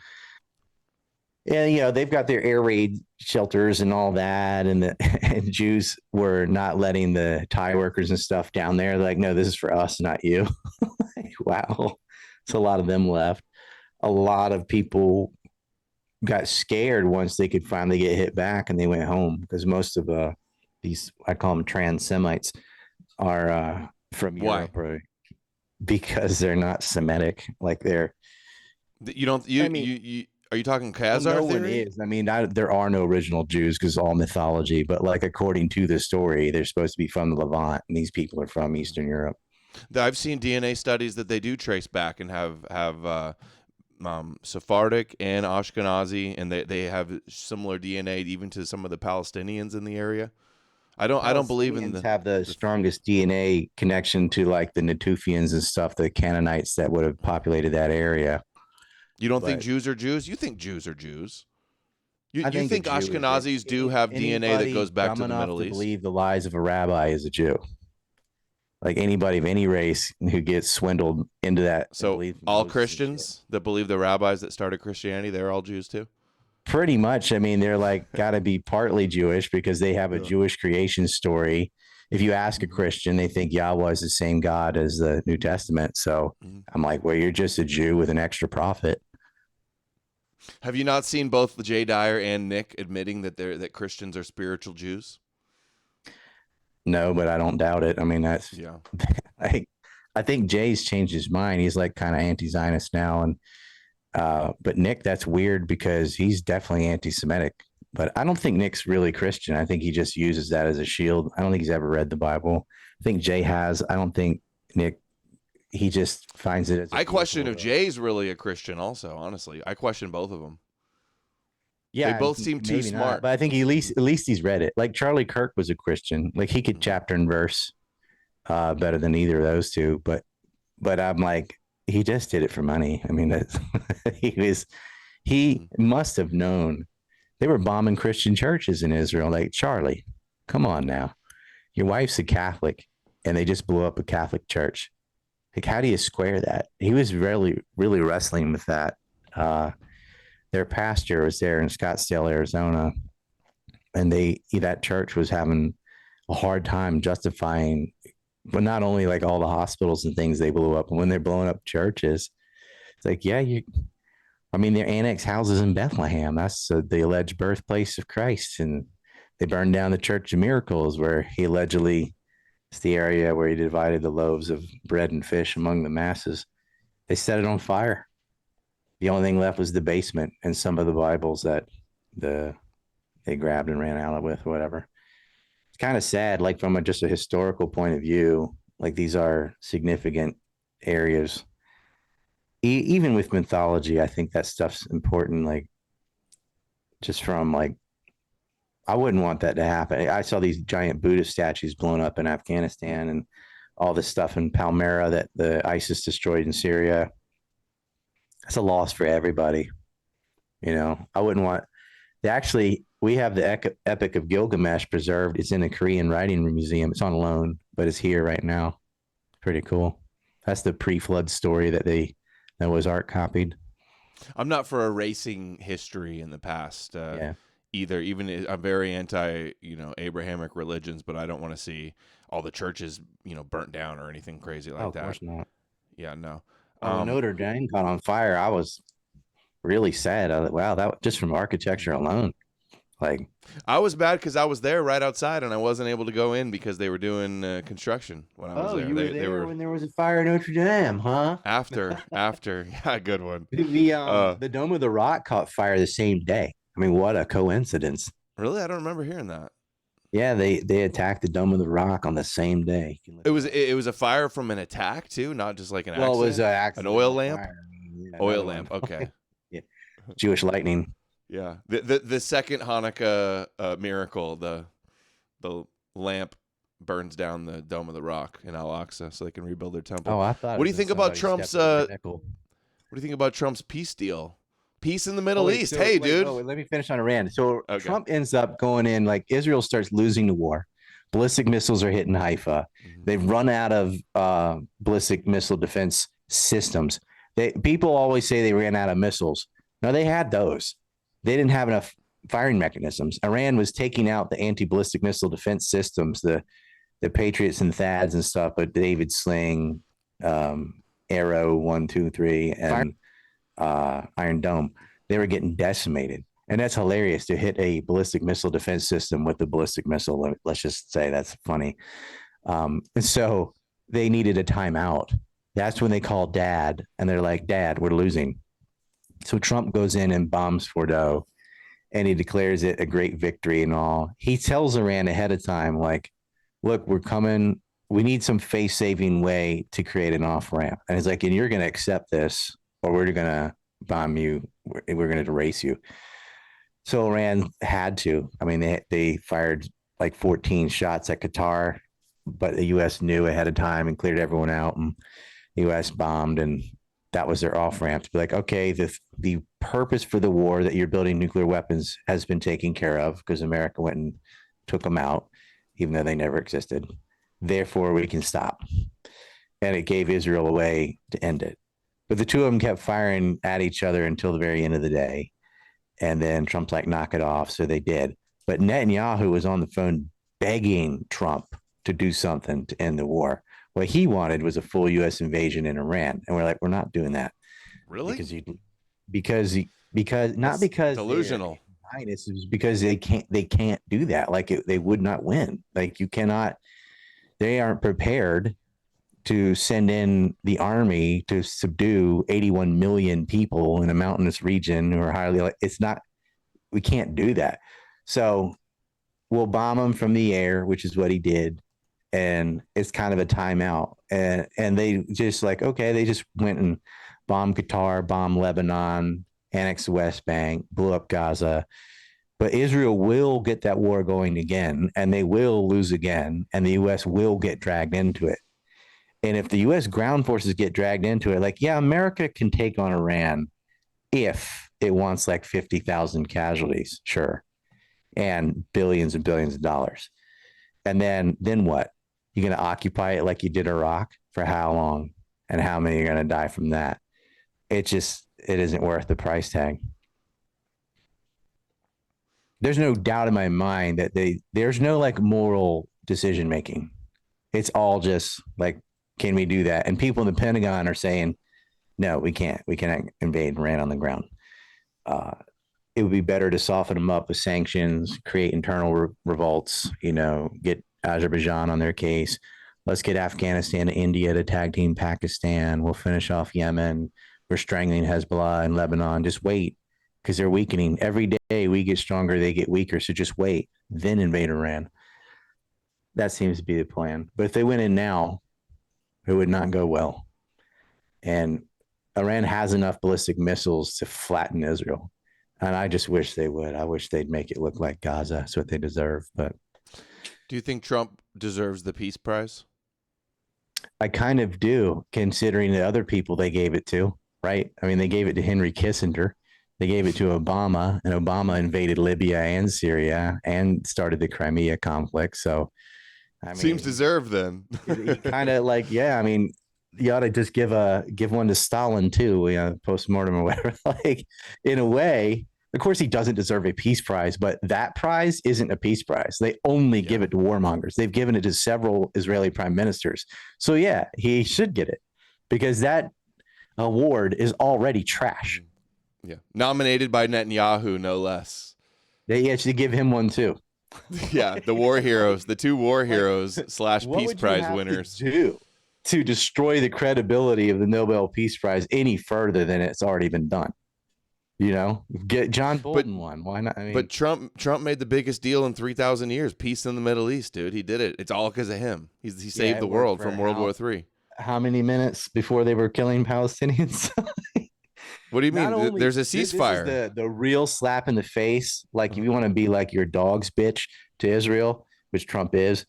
And, they've got their air raid shelters and all that. And and Jews were not letting the Thai workers and stuff down there. They're like, no, this is for us, not you. Wow. So a lot of them left. A lot of people got scared once they could finally get hit back, and they went home, because most of these, I call them trans Semites, are from Europe. Why? Because they're not Semitic. Like, they're. Are you talking Khazar no theory? One is. I mean, there are no original Jews, because all mythology. But like, according to the story, they're supposed to be from the Levant, and these people are from Eastern Europe. I've seen DNA studies that they do trace back and have Sephardic and Ashkenazi, and they have similar DNA even to some of the Palestinians in the area. I don't believe in have the strongest DNA connection to like the Natufians and stuff, the Canaanites that would have populated that area. You don't think Jews are Jews? You think Jews are Jews? You think Ashkenazis do have DNA that goes back to the Middle East? Believe the lies of a rabbi is a Jew. Like, anybody of any race who gets swindled into that. So all Christians that believe the rabbis that started Christianity, they're all Jews too? Pretty much. I mean, they're like got to be partly Jewish, because they have a Jewish creation story. If you ask a Christian, they think Yahweh is the same God as the New Testament. So I'm like, well, you're just a Jew with an extra prophet. Have you not seen both Jay Dyer and Nick admitting that Christians are spiritual Jews? No, but I don't doubt it. I mean, that's I think Jay's changed his mind. He's like kind of anti-Zionist now, and but Nick, that's weird, because he's definitely anti-Semitic. But I don't think Nick's really Christian. I think he just uses that as a shield. I don't think he's ever read the Bible. I think Jay has. I don't think Nick, he just finds it as I question if Jay's really a Christian also, honestly. I question both of them. Yeah, they both seem too smart. Not, but I think at least he's read it. Like, Charlie Kirk was a Christian. Like, he could chapter and verse better than either of those two. But I'm like, he just did it for money. I mean, he must have known. They were bombing Christian churches in Israel. Like, Charlie, come on now. Your wife's a Catholic, and they just blew up a Catholic church. Like, how do you square that? He was really, really wrestling with that. Their pastor was there in Scottsdale, Arizona, and that church was having a hard time justifying, but not only like all the hospitals and things they blew up, and when they're blowing up churches, it's like, yeah, they annex houses in Bethlehem. That's the alleged birthplace of Christ. And they burned down the Church of Miracles, where he allegedly It's the area where he divided the loaves of bread and fish among the masses. They set it on fire. The only thing left was the basement and some of the Bibles that they grabbed and ran out with, or whatever. It's kind of sad, like from just a historical point of view. Like these are significant areas. Even with mythology, I think that stuff's important. Like just from like, I wouldn't want that to happen. I saw these giant Buddhist statues blown up in Afghanistan and all this stuff in Palmyra that the ISIS destroyed in Syria. That's a loss for everybody. You know, I wouldn't want. We have the Epic of Gilgamesh preserved. It's in the Korean Writing Museum. It's on loan, but it's here right now. Pretty cool. That's the pre-flood story that Noah's Ark copied. I'm not for erasing history in the past. Either. Even I'm very anti, Abrahamic religions, but I don't want to see all the churches, burnt down or anything crazy like that. Of course not. Yeah, no. When Notre Dame caught on fire, I was really sad. I was like, wow, that just from architecture alone. Like, I was bad because I was there right outside and I wasn't able to go in because they were doing construction when I was there. You were there when there was a fire in Notre Dame, huh? After, yeah, good one. The Dome of the Rock caught fire the same day. I mean, what a coincidence! Really, I don't remember hearing that. Yeah, they attacked the Dome of the Rock on the same day. It was a fire from an attack too, not just like an accident. Well, it was an oil lamp. Yeah, oil lamp. Okay. Yeah, Jewish lightning. Yeah, the second Hanukkah miracle, the lamp burns down the Dome of the Rock in Al-Aqsa so they can rebuild their temple. Oh, I thought. What do you think about Trump's? What do you think about Trump's peace deal? Peace in the Middle East. Dude. Let me finish on Iran. So Trump ends up going in, like Israel starts losing the war. Ballistic missiles are hitting Haifa. Mm-hmm. They've run out of ballistic missile defense systems. People always say they ran out of missiles. No, they had those. They didn't have enough firing mechanisms. Iran was taking out the anti-ballistic missile defense systems, the Patriots and THAADs and stuff, but David Sling, Arrow 1, 2, 3, and Iron Dome, they were getting decimated. And that's hilarious to hit a ballistic missile defense system with a ballistic missile. Let's just say that's funny. And so they needed a timeout. That's when they called Dad, and they're like, Dad, we're losing. So Trump goes in and bombs Fordo, and he declares it a great victory and all. He tells Iran ahead of time, like, look, we're coming. We need some face-saving way to create an off-ramp. And he's like, and you're going to accept this, or we're going to bomb you. We're going to erase you. So Iran had to. I mean, they fired like 14 shots at Qatar, but the U.S. knew ahead of time and cleared everyone out, and the U.S. bombed, and that was their off-ramp to be like, okay, the purpose for the war that you're building nuclear weapons has been taken care of because America went and took them out, even though they never existed. Therefore, we can stop. And it gave Israel a way to end it. But the two of them kept firing at each other until the very end of the day. And then Trump's like, knock it off. So they did. But Netanyahu was on the phone begging Trump to do something to end the war. What he wanted was a full U.S. invasion in Iran. And we're like, we're not doing that. Really? Because not because delusional. It's because they can't do that. Like they would not win. Like you cannot, they aren't prepared to send in the army to subdue 81 million people in a mountainous region who are highly, we can't do that. So we'll bomb them from the air, which is what he did. And it's kind of a timeout. And they just like, okay, they just went and bombed Qatar, bombed Lebanon, annexed the West Bank, blew up Gaza. But Israel will get that war going again, and they will lose again, and the U.S. will get dragged into it. And if the U.S. ground forces get dragged into it, like, yeah, America can take on Iran if it wants like 50,000 casualties, sure, and billions and billions of dollars. And then what? You're going to occupy it like you did Iraq for how long? And how many are going to die from that? It isn't worth the price tag. There's no doubt in my mind that there's no like moral decision making. It's all just like, can we do that? And people in the Pentagon are saying, no, we can't. We cannot invade Iran on the ground. It would be better to soften them up with sanctions, create internal revolts, get Azerbaijan on their case, let's get Afghanistan and India to tag team Pakistan. We'll finish off Yemen. We're strangling Hezbollah and Lebanon. Just wait, because they're weakening. Every day we get stronger, they get weaker. So just wait, then invade Iran. That seems to be the plan. But if they went in now, it would not go well. And Iran has enough ballistic missiles to flatten Israel. And I just wish they would. I wish they'd make it look like Gaza. That's what they deserve. But do you think Trump deserves the Peace Prize? I kind of do, considering the other people they gave it to, right? I mean, they gave it to Henry Kissinger. They gave it to Obama, and Obama invaded Libya and Syria and started the Crimea conflict. So, I mean, seems deserved then. Kind of like, yeah, I mean, you ought to just give one to Stalin too, postmortem or whatever. Like, in a way, of course, he doesn't deserve a peace prize, but that prize isn't a peace prize. They only give it to warmongers. They've given it to several Israeli prime ministers. So yeah, he should get it because that award is already trash. Yeah, nominated by Netanyahu, no less. They actually give him one too. Yeah, the war heroes, the two war heroes / Peace Prize winners. To destroy the credibility of the Nobel Peace Prize any further than it's already been done. Get John Bolton one. Why not? I mean, but Trump made the biggest deal in 3,000 years. Peace in the Middle East, dude. He did it. It's all because of him. He saved the world from World War III. How many minutes before they were killing Palestinians? What do you mean? There's a ceasefire. This is the real slap in the face. Like, if you want to be like your dog's bitch to Israel, which Trump is.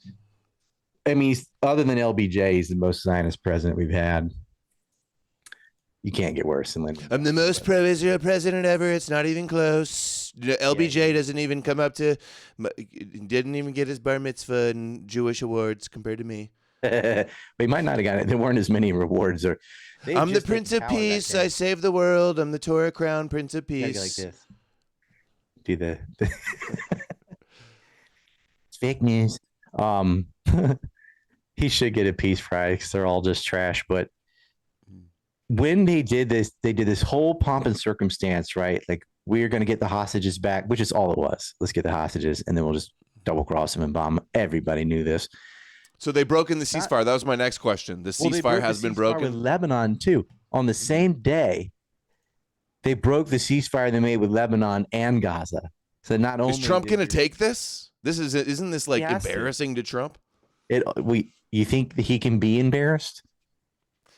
I mean, other than LBJ, he's the most Zionist president we've had. You can't get worse than Lyndon. I'm the most pro-Israel president ever. It's not even close. LBJ doesn't even come up to, didn't even get his bar mitzvah and Jewish awards compared to me. But he might not have got it. There weren't as many rewards. I'm the Prince of Peace. I saved the world. I'm the Torah crown Prince of Peace. Like this. Do the it's fake news. He should get a peace prize because they're all just trash. But when they did this whole pomp and circumstance, right? Like, we're going to get the hostages back, which is all it was. Let's get the hostages, and then we'll just double cross them and bomb. Everybody knew this. So they broke in the ceasefire. That was my next question. The ceasefire has been broken with Lebanon too. On the same day, they broke the ceasefire they made with Lebanon and Gaza. So not only is Trump going to take this? Isn't this like embarrassing to Trump? You think that he can be embarrassed?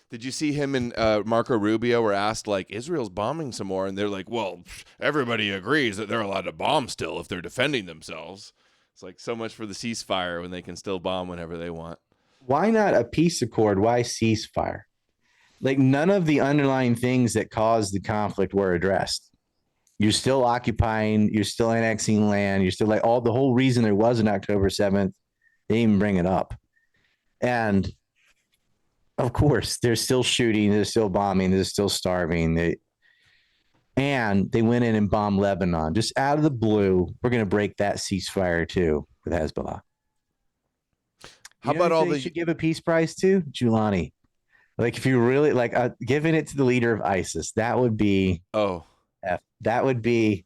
Did you see him and Marco Rubio were asked, like, Israel's bombing some more, and they're like, well, everybody agrees that they're allowed to bomb still if they're defending themselves. It's like so much for the ceasefire when they can still bomb whenever they want. Why not a peace accord? Why ceasefire? Like, none of the underlying things that caused the conflict were addressed. You're still occupying, you're still annexing land, you're still the whole reason there was an October 7th, they didn't even bring it up. And of course, they're still shooting, they're still bombing, they're still starving. They went in and bombed Lebanon. Just out of the blue, we're going to break that ceasefire too with Hezbollah. How about all the... should give a peace prize to? Giuliani. Like, if you really giving it to the leader of ISIS, that would be... that would be...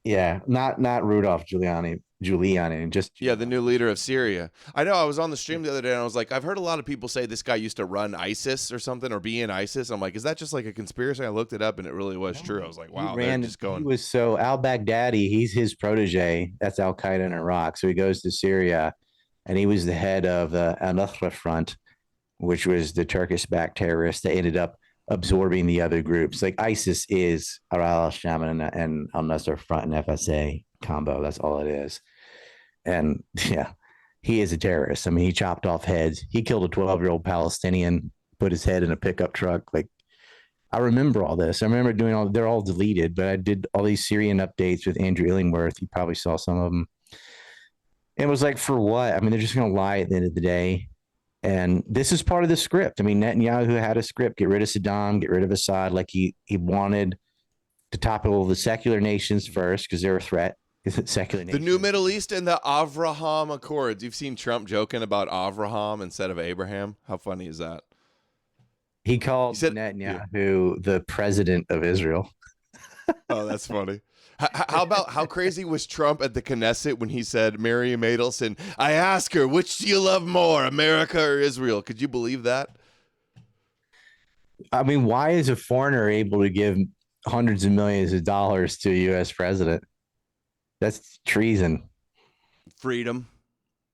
Yeah, not Rudolph Giuliani, just the new leader of Syria. I know. I was on the stream the other day and I was like, I've heard a lot of people say this guy used to run ISIS or something or be in ISIS. I'm like, is that just like a conspiracy? I looked it up and it really was true. I was like, wow, they're just going. He was al-Baghdadi. He's his protege. That's Al Qaeda in Iraq. So he goes to Syria, and he was the head of the Al-Nusra Front, which was the Turkish-backed terrorists that ended up absorbing the other groups. Like, ISIS is al-Sham and Al-Nusra Front and FSA combo. That's all it is. And yeah, he is a terrorist. I mean, he chopped off heads. He killed a 12-year-old Palestinian, put his head in a pickup truck. Like, I remember all this. I remember doing they're all deleted, but I did all these Syrian updates with Andrew Illingworth. You probably saw some of them. It was like, for what? I mean, they're just going to lie at the end of the day. And this is part of the script. I mean, Netanyahu had a script: get rid of Saddam, get rid of Assad. Like, he wanted to topple the secular nations first because they're a threat. Secular nations. The new Middle East and the Avraham Accords. You've seen Trump joking about Avraham instead of Abraham. How funny is that? He called Netanyahu the president of Israel. Oh, that's funny. How crazy was Trump at the Knesset when he said, Mary Adelson, I ask her, which do you love more, America or Israel? Could you believe that? I mean, why is a foreigner able to give hundreds of millions of dollars to a U.S. president? That's treason. Freedom.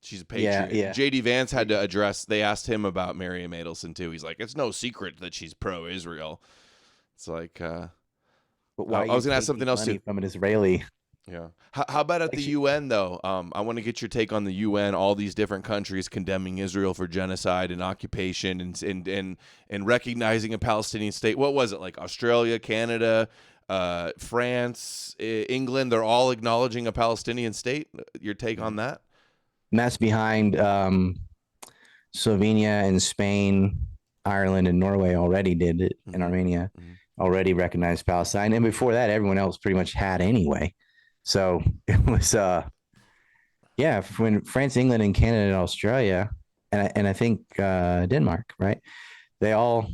She's a patriot. Yeah. J.D. Vance had to address, they asked him about Miriam Adelson too. He's like, it's no secret that she's pro-Israel. It's like, But why I was going to ask something else too. From an Israeli. Yeah. How about at the UN though? I want to get your take on the UN. All these different countries condemning Israel for genocide and occupation and recognizing a Palestinian state. What was it, like Australia, Canada, France, England? They're all acknowledging a Palestinian state. Your take on that? And that's behind Slovenia and Spain, Ireland and Norway already did it, and Armenia already recognized Palestine. And before that, everyone else pretty much had anyway. So it was, when France, England, and Canada and Australia, and I think Denmark, right? They all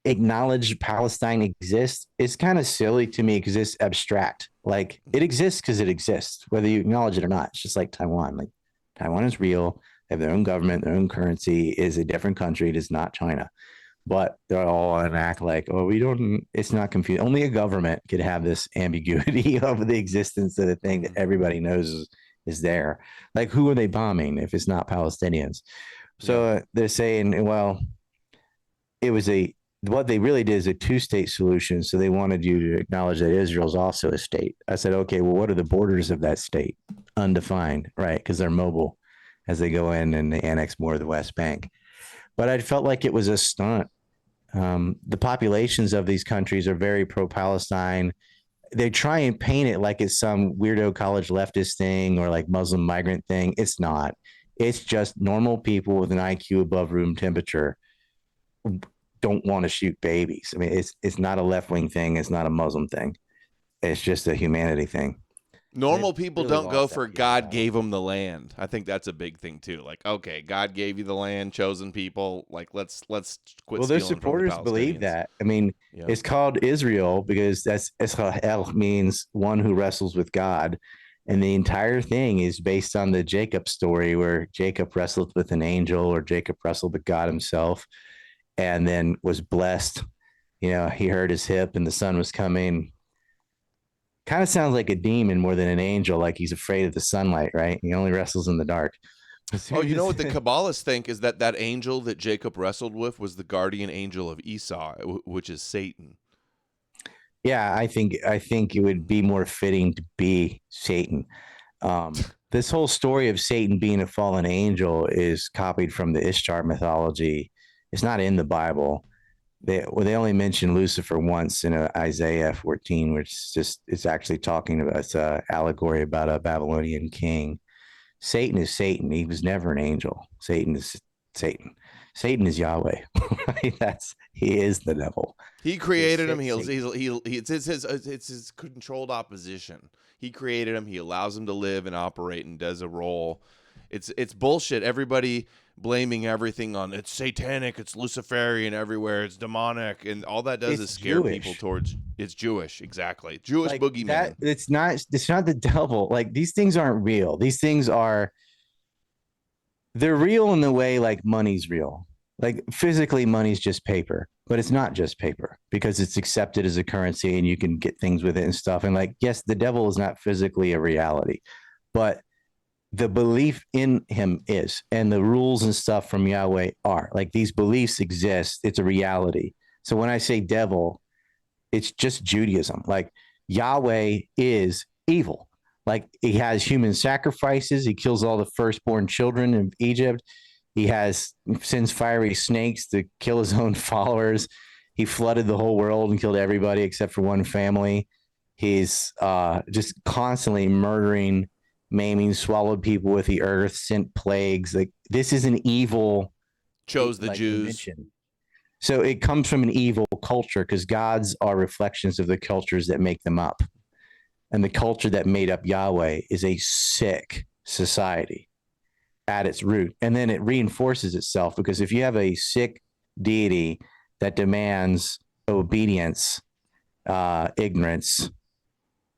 acknowledge Palestine exists. It's kind of silly to me because it's abstract. Like it exists because it exists, whether you acknowledge it or not. It's just like Taiwan. Like Taiwan is real. They have their own government, their own currency, is a different country. It is not China. But they're all and act like, oh, we don't, it's not confusing. Only a government could have this ambiguity of the existence of the thing that everybody knows is there. Like, who are they bombing if it's not Palestinians? So they're saying, well, what they really did is a two-state solution. So they wanted you to acknowledge that Israel's also a state. I said, okay, well, what are the borders of that state? Undefined, right? Because they're mobile as they go in and they annex more of the West Bank. But I felt like it was a stunt. The populations of these countries are very pro-Palestine. They try and paint it like it's some weirdo college leftist thing or like Muslim migrant thing. It's not. It's just normal people with an IQ above room temperature don't want to shoot babies. I mean, it's not a left-wing thing. It's not a Muslim thing. It's just a humanity thing. Normal people really don't go for God gave them the land. I think that's a big thing too. Like, okay, God gave you the land, chosen people. Like, let's quit. Well, their supporters believe that. I mean, it's called Israel because that's Israel means one who wrestles with God, and the entire thing is based on the Jacob story where Jacob wrestled with an angel or Jacob wrestled with God himself, and then was blessed. You know, he hurt his hip, and the sun was coming. Kind of sounds like a demon more than an angel, like he's afraid of the sunlight, right? He only wrestles in the dark. Oh, you know what the Kabbalists think is that angel that Jacob wrestled with was the guardian angel of Esau, which is Satan. Yeah, I think it would be more fitting to be Satan. This whole story of Satan being a fallen angel is copied from the Ishtar mythology. It's not in the Bible. They only mention Lucifer once in Isaiah 14, which it's actually talking about, it's an allegory about a Babylonian king. Satan is Satan. He was never an angel. Satan is Satan. Satan is Yahweh. He is the devil. He created him. It's his controlled opposition. He created him. He allows him to live and operate and does a role. It's bullshit. Everybody blaming everything on it's satanic, it's Luciferian everywhere, it's demonic, and all that does is scare people towards it's Jewish, exactly. Jewish like boogeyman. It's not the devil. Like, these things aren't real. These things they're real in the way like money's real. Like, physically, money's just paper, but it's not just paper because it's accepted as a currency and you can get things with it and stuff. And like, yes, the devil is not physically a reality, but the belief in him is, and the rules and stuff from Yahweh are. Like, these beliefs exist. It's a reality. So when I say devil, it's just Judaism. Like, Yahweh is evil. Like, he has human sacrifices. He kills all the firstborn children of Egypt. He sends fiery snakes to kill his own followers. He flooded the whole world and killed everybody except for one family. He's just constantly murdering, maiming, swallowed people with the earth, sent plagues. Like, this is an evil, chose the Jews. Dimension. So it comes from an evil culture because gods are reflections of the cultures that make them up. And the culture that made up Yahweh is a sick society at its root. And then it reinforces itself because if you have a sick deity that demands obedience, ignorance,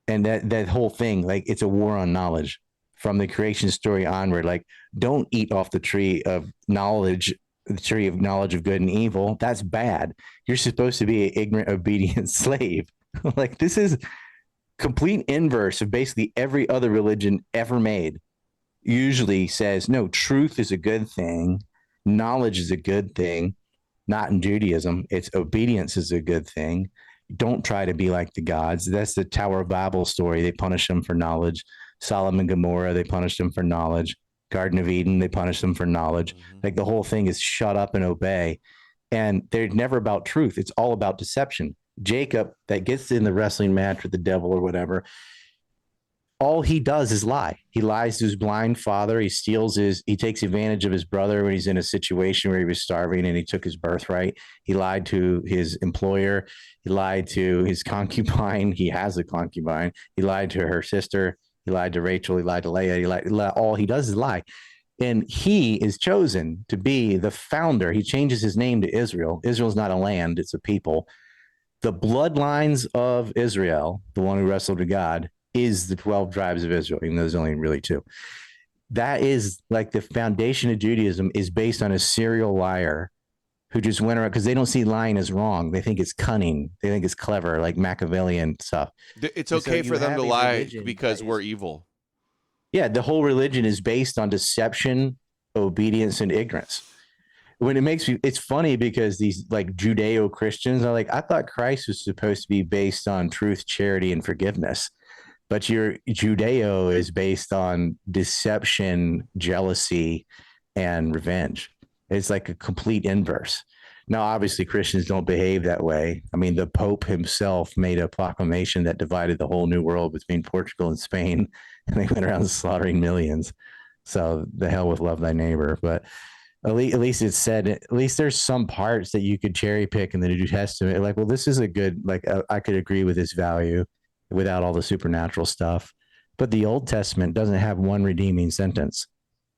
And that whole thing, like, it's a war on knowledge from the creation story onward. Like, don't eat off the tree of knowledge, the tree of knowledge of good and evil. That's bad. You're supposed to be an ignorant, obedient slave. Like, this is complete inverse of basically every other religion ever made. Usually says, no, truth is a good thing. Knowledge is a good thing. Not in Judaism. It's obedience is a good thing. Don't try to be like the gods. That's the Tower of Babel story. They punish them for knowledge. Sodom and Gomorrah, they punished them for knowledge. Garden of Eden, they punished them for knowledge. Like, the whole thing is shut up and obey. And they're never about truth. It's all about deception. Jacob, that gets in the wrestling match with the devil or whatever, all he does is lie. He lies to his blind father. He takes advantage of his brother when he's in a situation where he was starving and he took his birthright. He lied to his employer. He lied to his concubine. He has a concubine. He lied to her sister. He lied to Rachel. He lied to Leah. All he does is lie. And he is chosen to be the founder. He changes his name to Israel. Israel's not a land, it's a people. The bloodlines of Israel, the one who wrestled with God, is the 12 tribes of Israel, even though there's only really 2. That is like the foundation of Judaism is based on a serial liar who just went around because they don't see lying as wrong. They think it's cunning. They think it's clever, like Machiavellian stuff. It's okay for them to lie because we're evil. Yeah, the whole religion is based on deception, obedience, and ignorance. When it's funny because these like Judeo-Christians are like, I thought Christ was supposed to be based on truth, charity, and forgiveness. But your Judeo is based on deception, jealousy, and revenge. It's like a complete inverse. Now, obviously, Christians don't behave that way. I mean, the Pope himself made a proclamation that divided the whole New World between Portugal and Spain, and they went around slaughtering millions. So the hell with love thy neighbor. But at least it said, at least there's some parts that you could cherry pick in the New Testament. Like, well, this is a good, like, I could agree with this value without all the supernatural stuff. But the Old Testament doesn't have one redeeming sentence.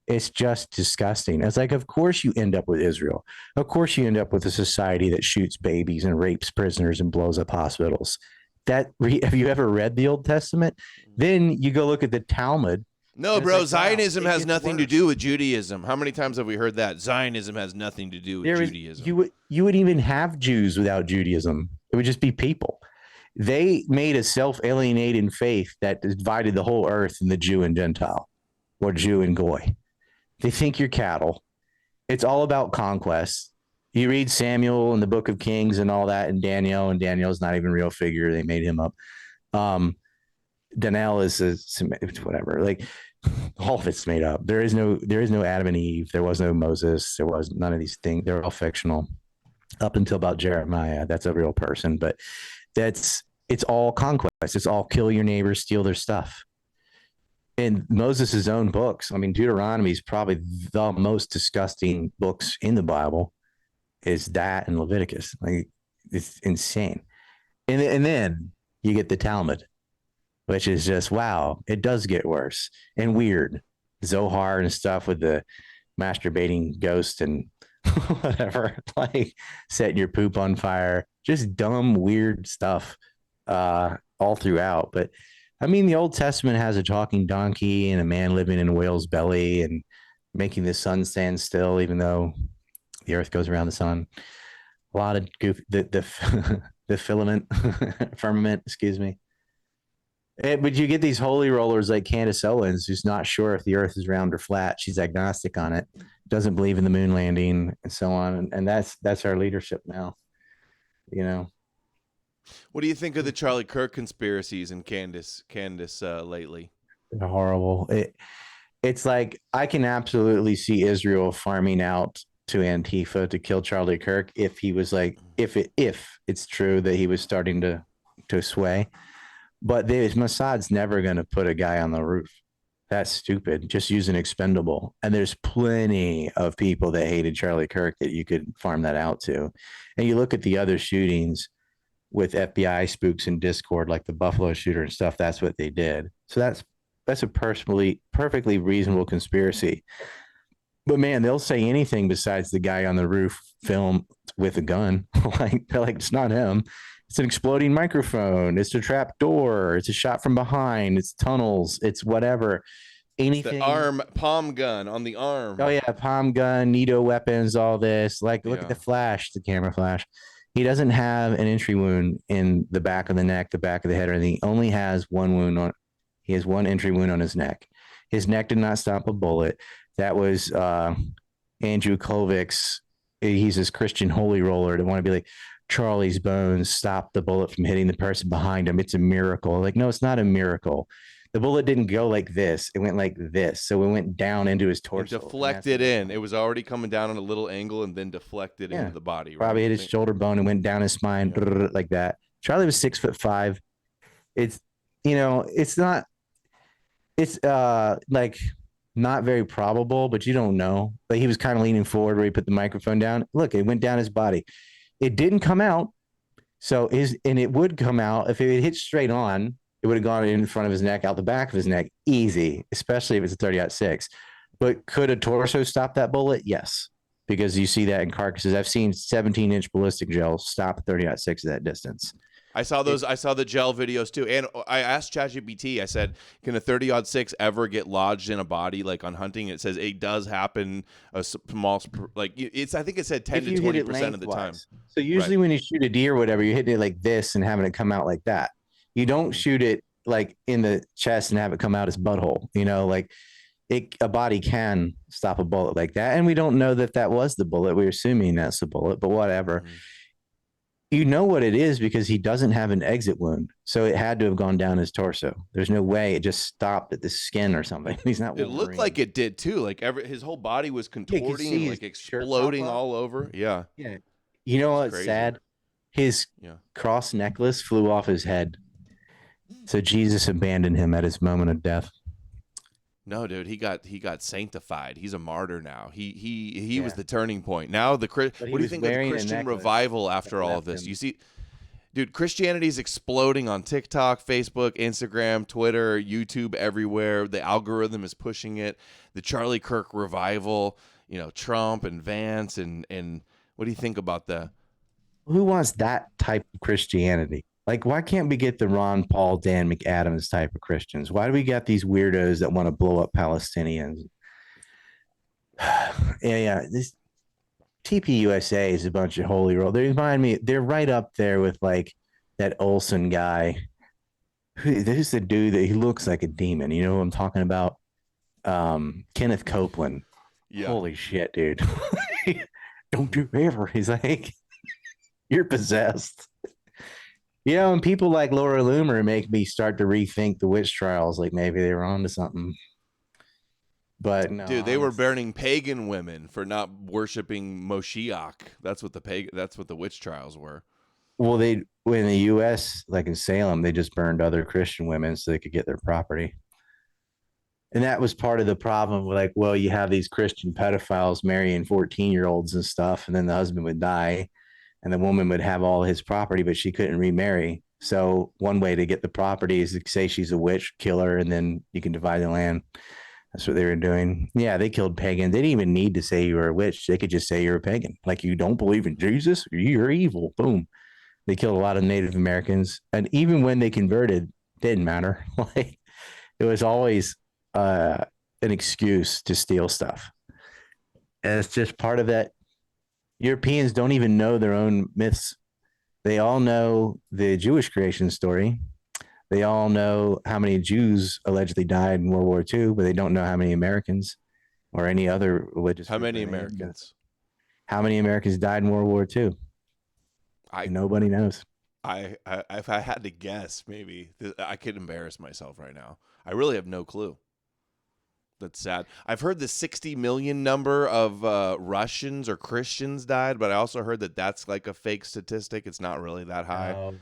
It's just disgusting. It's like, of course you end up with Israel. Of course you end up with a society that shoots babies and rapes prisoners and blows up hospitals. Have you ever read the Old Testament? Then you go look at the Talmud. No, bro, like, Zionism has nothing worse. To do with Judaism. How many times have we heard that? Zionism has nothing to do with Judaism. You would even have Jews without Judaism. It would just be people. They made a self-alienating faith that divided the whole earth in the Jew and Gentile, or Jew and Goy. They think you're cattle. It's all about conquest. You read Samuel and the Book of Kings and all that, and Daniel's not even a real figure. They made him up. Daniel is whatever. Like, all of it's made up. There is no Adam and Eve. There was no Moses. There was none of these things. They're all fictional up until about Jeremiah. That's a real person, but it's all conquest. It's all kill your neighbors, steal their stuff. In Moses' own books, I mean, Deuteronomy is probably the most disgusting books in the Bible, is that and Leviticus. Like, it's insane. And then you get the Talmud, which is just, wow, it does get worse and weird. Zohar and stuff with the masturbating ghost and whatever, like setting your poop on fire, just dumb, weird stuff all throughout. But I mean, the Old Testament has a talking donkey and a man living in a whale's belly and making the sun stand still, even though the earth goes around the sun. A lot of the firmament, excuse me. But you get these holy rollers like Candace Owens, who's not sure if the earth is round or flat. She's agnostic on it, doesn't believe in the moon landing and so on. And that's our leadership now, you know. What do you think of the Charlie Kirk conspiracies and Candace lately? They're horrible. It's like, I can absolutely see Israel farming out to Antifa to kill Charlie Kirk if he was like, if it's true that he was starting to sway. But Mossad's never going to put a guy on the roof. That's stupid. Just use an expendable. And there's plenty of people that hated Charlie Kirk that you could farm that out to. And you look at the other shootings with FBI spooks in Discord, like the Buffalo shooter and stuff, that's what they did. So that's a perfectly reasonable conspiracy. But man, they'll say anything besides the guy on the roof filmed with a gun. They're like, it's not him. It's an exploding microphone. It's a trap door. It's a shot from behind. It's tunnels. It's whatever. Anything. The palm gun on the arm. Oh yeah, palm gun, NATO weapons, all this. Like, look at the flash, the camera flash. He doesn't have an entry wound in the back of the neck, the back of the head, or anything. He only has one wound on. He has one entry wound on his neck. His neck did not stop a bullet. That was Andrew Kovik's. He's this Christian holy roller that want to be like, Charlie's bones stopped the bullet from hitting the person behind him. It's a miracle. Like, no, it's not a miracle. The bullet didn't go like this. It went like this. So it went down into his torso. It deflected in. It was already coming down on a little angle and then deflected into the body. Right? Probably hit his shoulder bone and went down his spine like that. Charlie was 6'5". It's, it's not, it's like not very probable, but you don't know. But he was kind of leaning forward where he put the microphone down. Look, it went down his body. It didn't come out. And it would come out if it had hit straight on. It would have gone in front of his neck, out the back of his neck, easy, especially if it's a 30-06. But could a torso stop that bullet? Yes, because you see that in carcasses. I've seen 17-inch ballistic gel stop 30-06 at that distance. I saw those. I saw the gel videos too, and I asked ChatGPT. I said, "Can a 30-06 ever get lodged in a body like on hunting?" It says it does happen. A small, like it's. I think it said 10 to 20% of the time. So usually when you shoot a deer, or whatever, you're hitting it like this and having it come out like that. You don't shoot it like in the chest and have it come out his butthole. A body can stop a bullet like that, and we don't know that was the bullet. We're assuming that's the bullet, but whatever. Mm-hmm. You know what it is because he doesn't have an exit wound. So it had to have gone down his torso. There's no way it just stopped at the skin or something. He's not Wolverine. It looked like it did too. Like his whole body was contorting, like exploding all over. Yeah. Yeah. You know what's sad? His cross necklace flew off his head. So Jesus abandoned him at his moment of death. No, dude, he got sanctified. He's a martyr now. He was the turning point. Now what do you think of the Christian revival after all of this? You see, dude, Christianity is exploding on TikTok, Facebook, Instagram, Twitter, YouTube, everywhere. The algorithm is pushing it. The Charlie Kirk revival, Trump and Vance and what do you think about that? Who wants that type of Christianity? Like, why can't we get the Ron Paul, Dan McAdams type of Christians? Why do we got these weirdos that want to blow up Palestinians? Yeah. This TPUSA is a bunch of holy roll. They remind me, they're right up there with like that Olsen guy. There's the dude that he looks like a demon. You know what I'm talking about? Kenneth Copeland. Yeah. Holy shit, dude. Don't you ever. He's like, you're possessed. And people like Laura Loomer make me start to rethink the witch trials. Like maybe they were onto something. But no, dude, they were burning pagan women for not worshiping Moshiach. That's what the witch trials were. Well, in the U.S., like in Salem, they just burned other Christian women so they could get their property. And that was part of the problem. Like, well, you have these Christian pedophiles marrying 14-year-olds and stuff, and then the husband would die. And the woman would have all his property, but she couldn't remarry. So one way to get the property is to say she's a witch, kill her, and then you can divide the land. That's what they were doing. Yeah, they killed pagans. They didn't even need to say you were a witch. They could just say you're a pagan. Like, you don't believe in Jesus? You're evil. Boom. They killed a lot of Native Americans. And even when they converted, it didn't matter. Like, it was always an excuse to steal stuff. And it's just part of that. Europeans don't even know their own myths. They all know the Jewish creation story. They all know how many Jews allegedly died in World War II, but they don't know how many Americans or any other religious. How many Americans? How many Americans died in World War II? Nobody knows. If I had to guess, maybe I could embarrass myself right now. I really have no clue. That's sad. I've heard the 60 million number of Russians or Christians died, but I also heard that that's like a fake statistic. It's not really that high.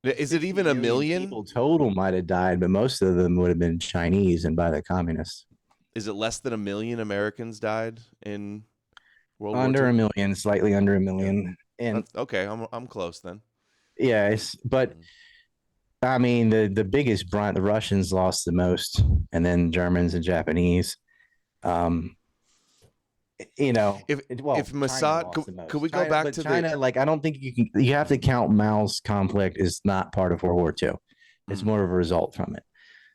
But is it even a million? People total might have died, but most of them would have been Chinese and by the communists. Is it less than 1 million Americans died in World War II? Under 1 million, slightly under 1 million. And okay, I'm close then. Yes, but I mean, the biggest brunt, the Russians lost the most, and then Germans and Japanese. if Mossad, could we go back to China? Like, I don't think you have to count Mao's conflict as not part of World War II. It's more of a result from it.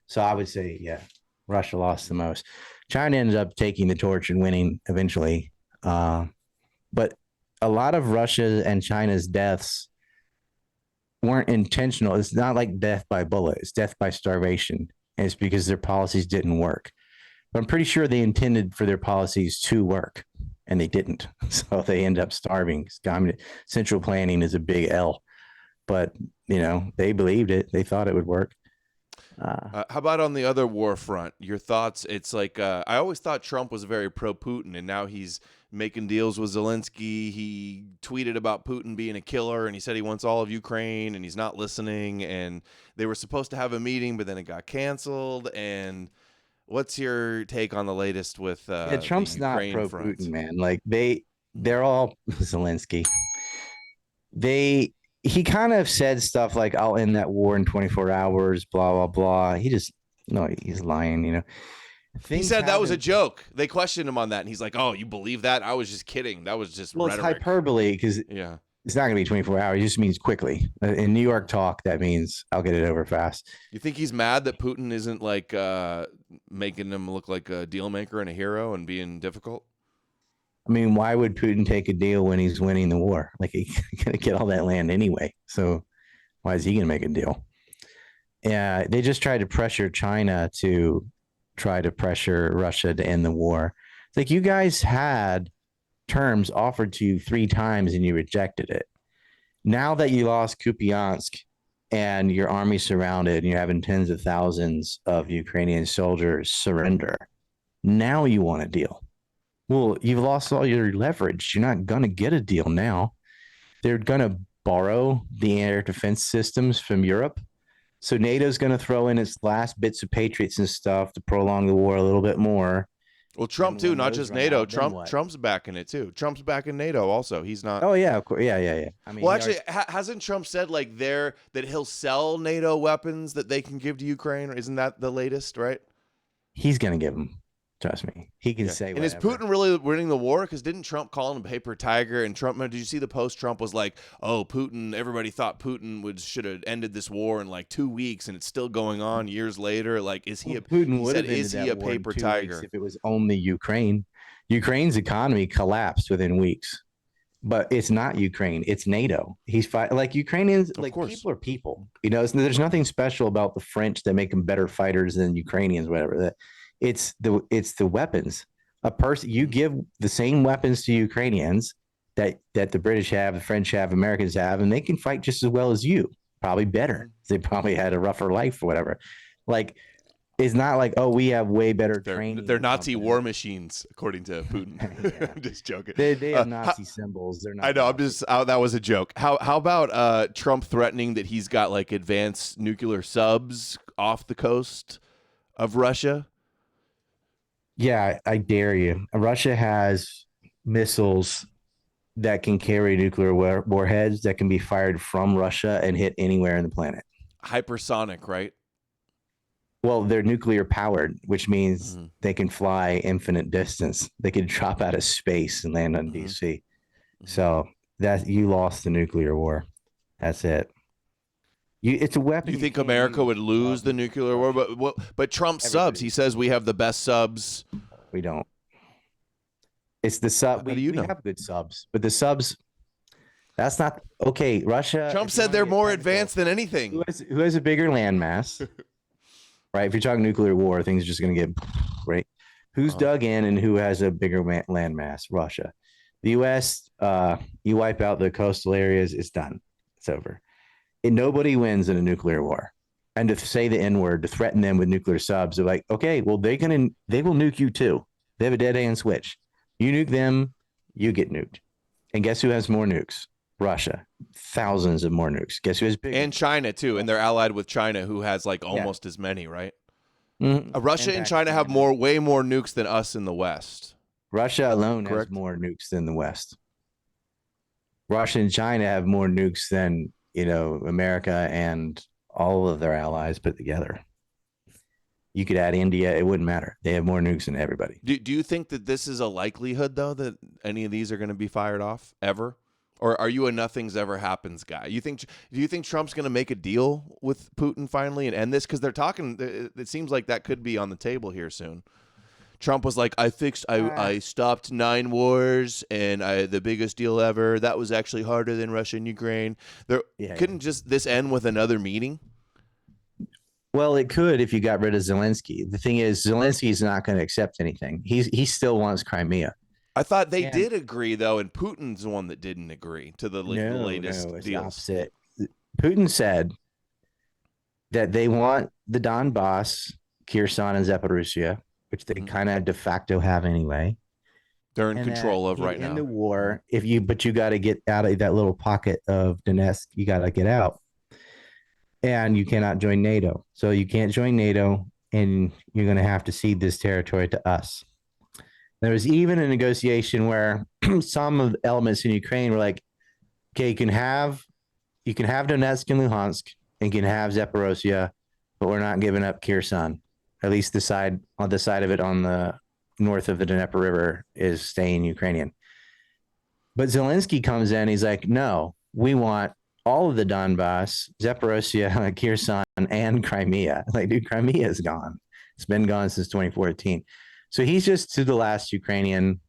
So I would say, yeah, Russia lost the most. China ended up taking the torch and winning eventually. But a lot of Russia and China's deaths weren't intentional. It's not like death by bullet. It's death by starvation. And it's because their policies didn't work. But I'm pretty sure they intended for their policies to work, and they didn't. So they end up starving. I mean, central planning is a big L. But, they believed it. They thought it would work. How about on the other war front? Your thoughts? It's like I always thought Trump was very pro-Putin, and now he's making deals with Zelensky. He tweeted about Putin being a killer, and he said he wants all of Ukraine, and he's not listening. And they were supposed to have a meeting, but then it got canceled. And what's your take on the latest with Trump's not pro-Putin, man. Like they're all Zelensky. He kind of said stuff like, I'll end that war in 24 hours, blah, blah, blah. He's lying, He said that was a joke. They questioned him on that, and he's like, oh, you believe that? I was just kidding. That was just rhetoric. It's hyperbole because it's not going to be 24 hours. It just means quickly. In New York talk, that means I'll get it over fast. You think he's mad that Putin isn't like making him look like a deal maker and a hero and being difficult? I mean, why would Putin take a deal when he's winning the war? Like, he's going to get all that land anyway. So why is he going to make a deal? Yeah, they just tried to pressure China to try to pressure Russia to end the war. It's like, you guys had terms offered to you 3 times and you rejected it. Now that you lost Kupiansk and your army surrounded and you're having tens of thousands of Ukrainian soldiers surrender, now you want a deal. Well, you've lost all your leverage. You're not going to get a deal now. They're going to borrow the air defense systems from Europe. So NATO's going to throw in its last bits of Patriots and stuff to prolong the war a little bit more. Well, Trump too, not just NATO. Trump's backing it too. Trump's backing NATO also. He's not. Oh yeah, of course. Yeah. I mean, well, actually, hasn't Trump said like that he'll sell NATO weapons that they can give to Ukraine? Isn't that the latest? Right. He's going to give them. Trust me, he can say. And whatever. is Putin really winning the war? Because didn't Trump call him a paper tiger? And Trump, did you see the post? Trump was like, "Oh, Putin." Everybody thought Putin should have ended this war in like 2 weeks, and it's still going on years later. Like, is he? Putin would have ended that war in 2 weeks. Is he a paper tiger? If it was only Ukraine, Ukraine's economy collapsed within weeks. But it's not Ukraine; it's NATO. He's fighting like Ukrainians. Like, people are people. There's nothing special about the French that make them better fighters than Ukrainians. Whatever that. It's the weapons. A person, you give the same weapons to Ukrainians that the British have, the French have, Americans have, and they can fight just as well as you, probably better. They probably had a rougher life or whatever. Like, it's not like, oh, we have way better training. They're Nazi war machines, according to Putin. I'm just joking. They have Nazi symbols. They're not. I know. I'm just. That was a joke. How about Trump threatening that he's got like advanced nuclear subs off the coast of Russia? Yeah, I dare you. Russia has missiles that can carry nuclear warheads that can be fired from Russia and hit anywhere on the planet. Hypersonic, right? Well, they're nuclear powered, which means they can fly infinite distance. They could drop out of space and land on DC. So that you lost the nuclear war. That's it. It's a weapon. You think America would lose the nuclear war? But Trump subs. He says we have the best subs. We don't. It's the sub. We have good subs, but the subs. That's not okay. Russia. Trump said they're more advanced than anything. Who has a bigger landmass? Right. If you're talking nuclear war, things are just going to get right. Who's dug in and who has a bigger landmass? Russia. The U.S. You wipe out the coastal areas. It's done. It's over. And nobody wins in a nuclear war. And to say the N-word, to threaten them with nuclear subs, they're like, okay, well, they will nuke you too. They have a dead hand switch. You nuke them, you get nuked. And guess who has more nukes? Russia. Thousands of more nukes. Guess who has bigger? And China too. And they're allied with China, who has like almost as many, right? Russia and China have way more nukes than us in the West. Russia alone has more nukes than the West. Russia and China have more nukes than America and all of their allies put together. You could add India. It wouldn't matter. They have more nukes than everybody. Do you think that this is a likelihood, though, that any of these are going to be fired off ever? Or are you a nothing's ever happens guy? Do you think Trump's going to make a deal with Putin finally and end this? Because they're talking. It seems like that could be on the table here soon. Trump was like, I stopped 9 wars and the biggest deal ever. That was actually harder than Russia and Ukraine. Couldn't just this end with another meeting? Well, it could if you got rid of Zelensky. The thing is, Zelensky's not going to accept anything. He still wants Crimea. I thought they did agree, though, and Putin's the one that didn't agree to the latest it's deals. the opposite. Putin said that they want the Donbass, Kherson, and Zaporizhia, which they kind of de facto have anyway. They're in control of right now. In the war, but you got to get out of that little pocket of Donetsk. You got to get out. And you cannot join NATO. So you can't join NATO, and you're going to have to cede this territory to us. There was even a negotiation where some of the elements in Ukraine were like, okay, you can have Donetsk and Luhansk, and you can have Zaporozhye, but we're not giving up Kherson. At least the side of it on the north of the Dnieper River is staying Ukrainian. But Zelensky comes in, he's like, no, we want all of the Donbass, Zaporozhye, Kherson, and Crimea. Like, dude, Crimea is gone. It's been gone since 2014. So he's just to the last Ukrainian.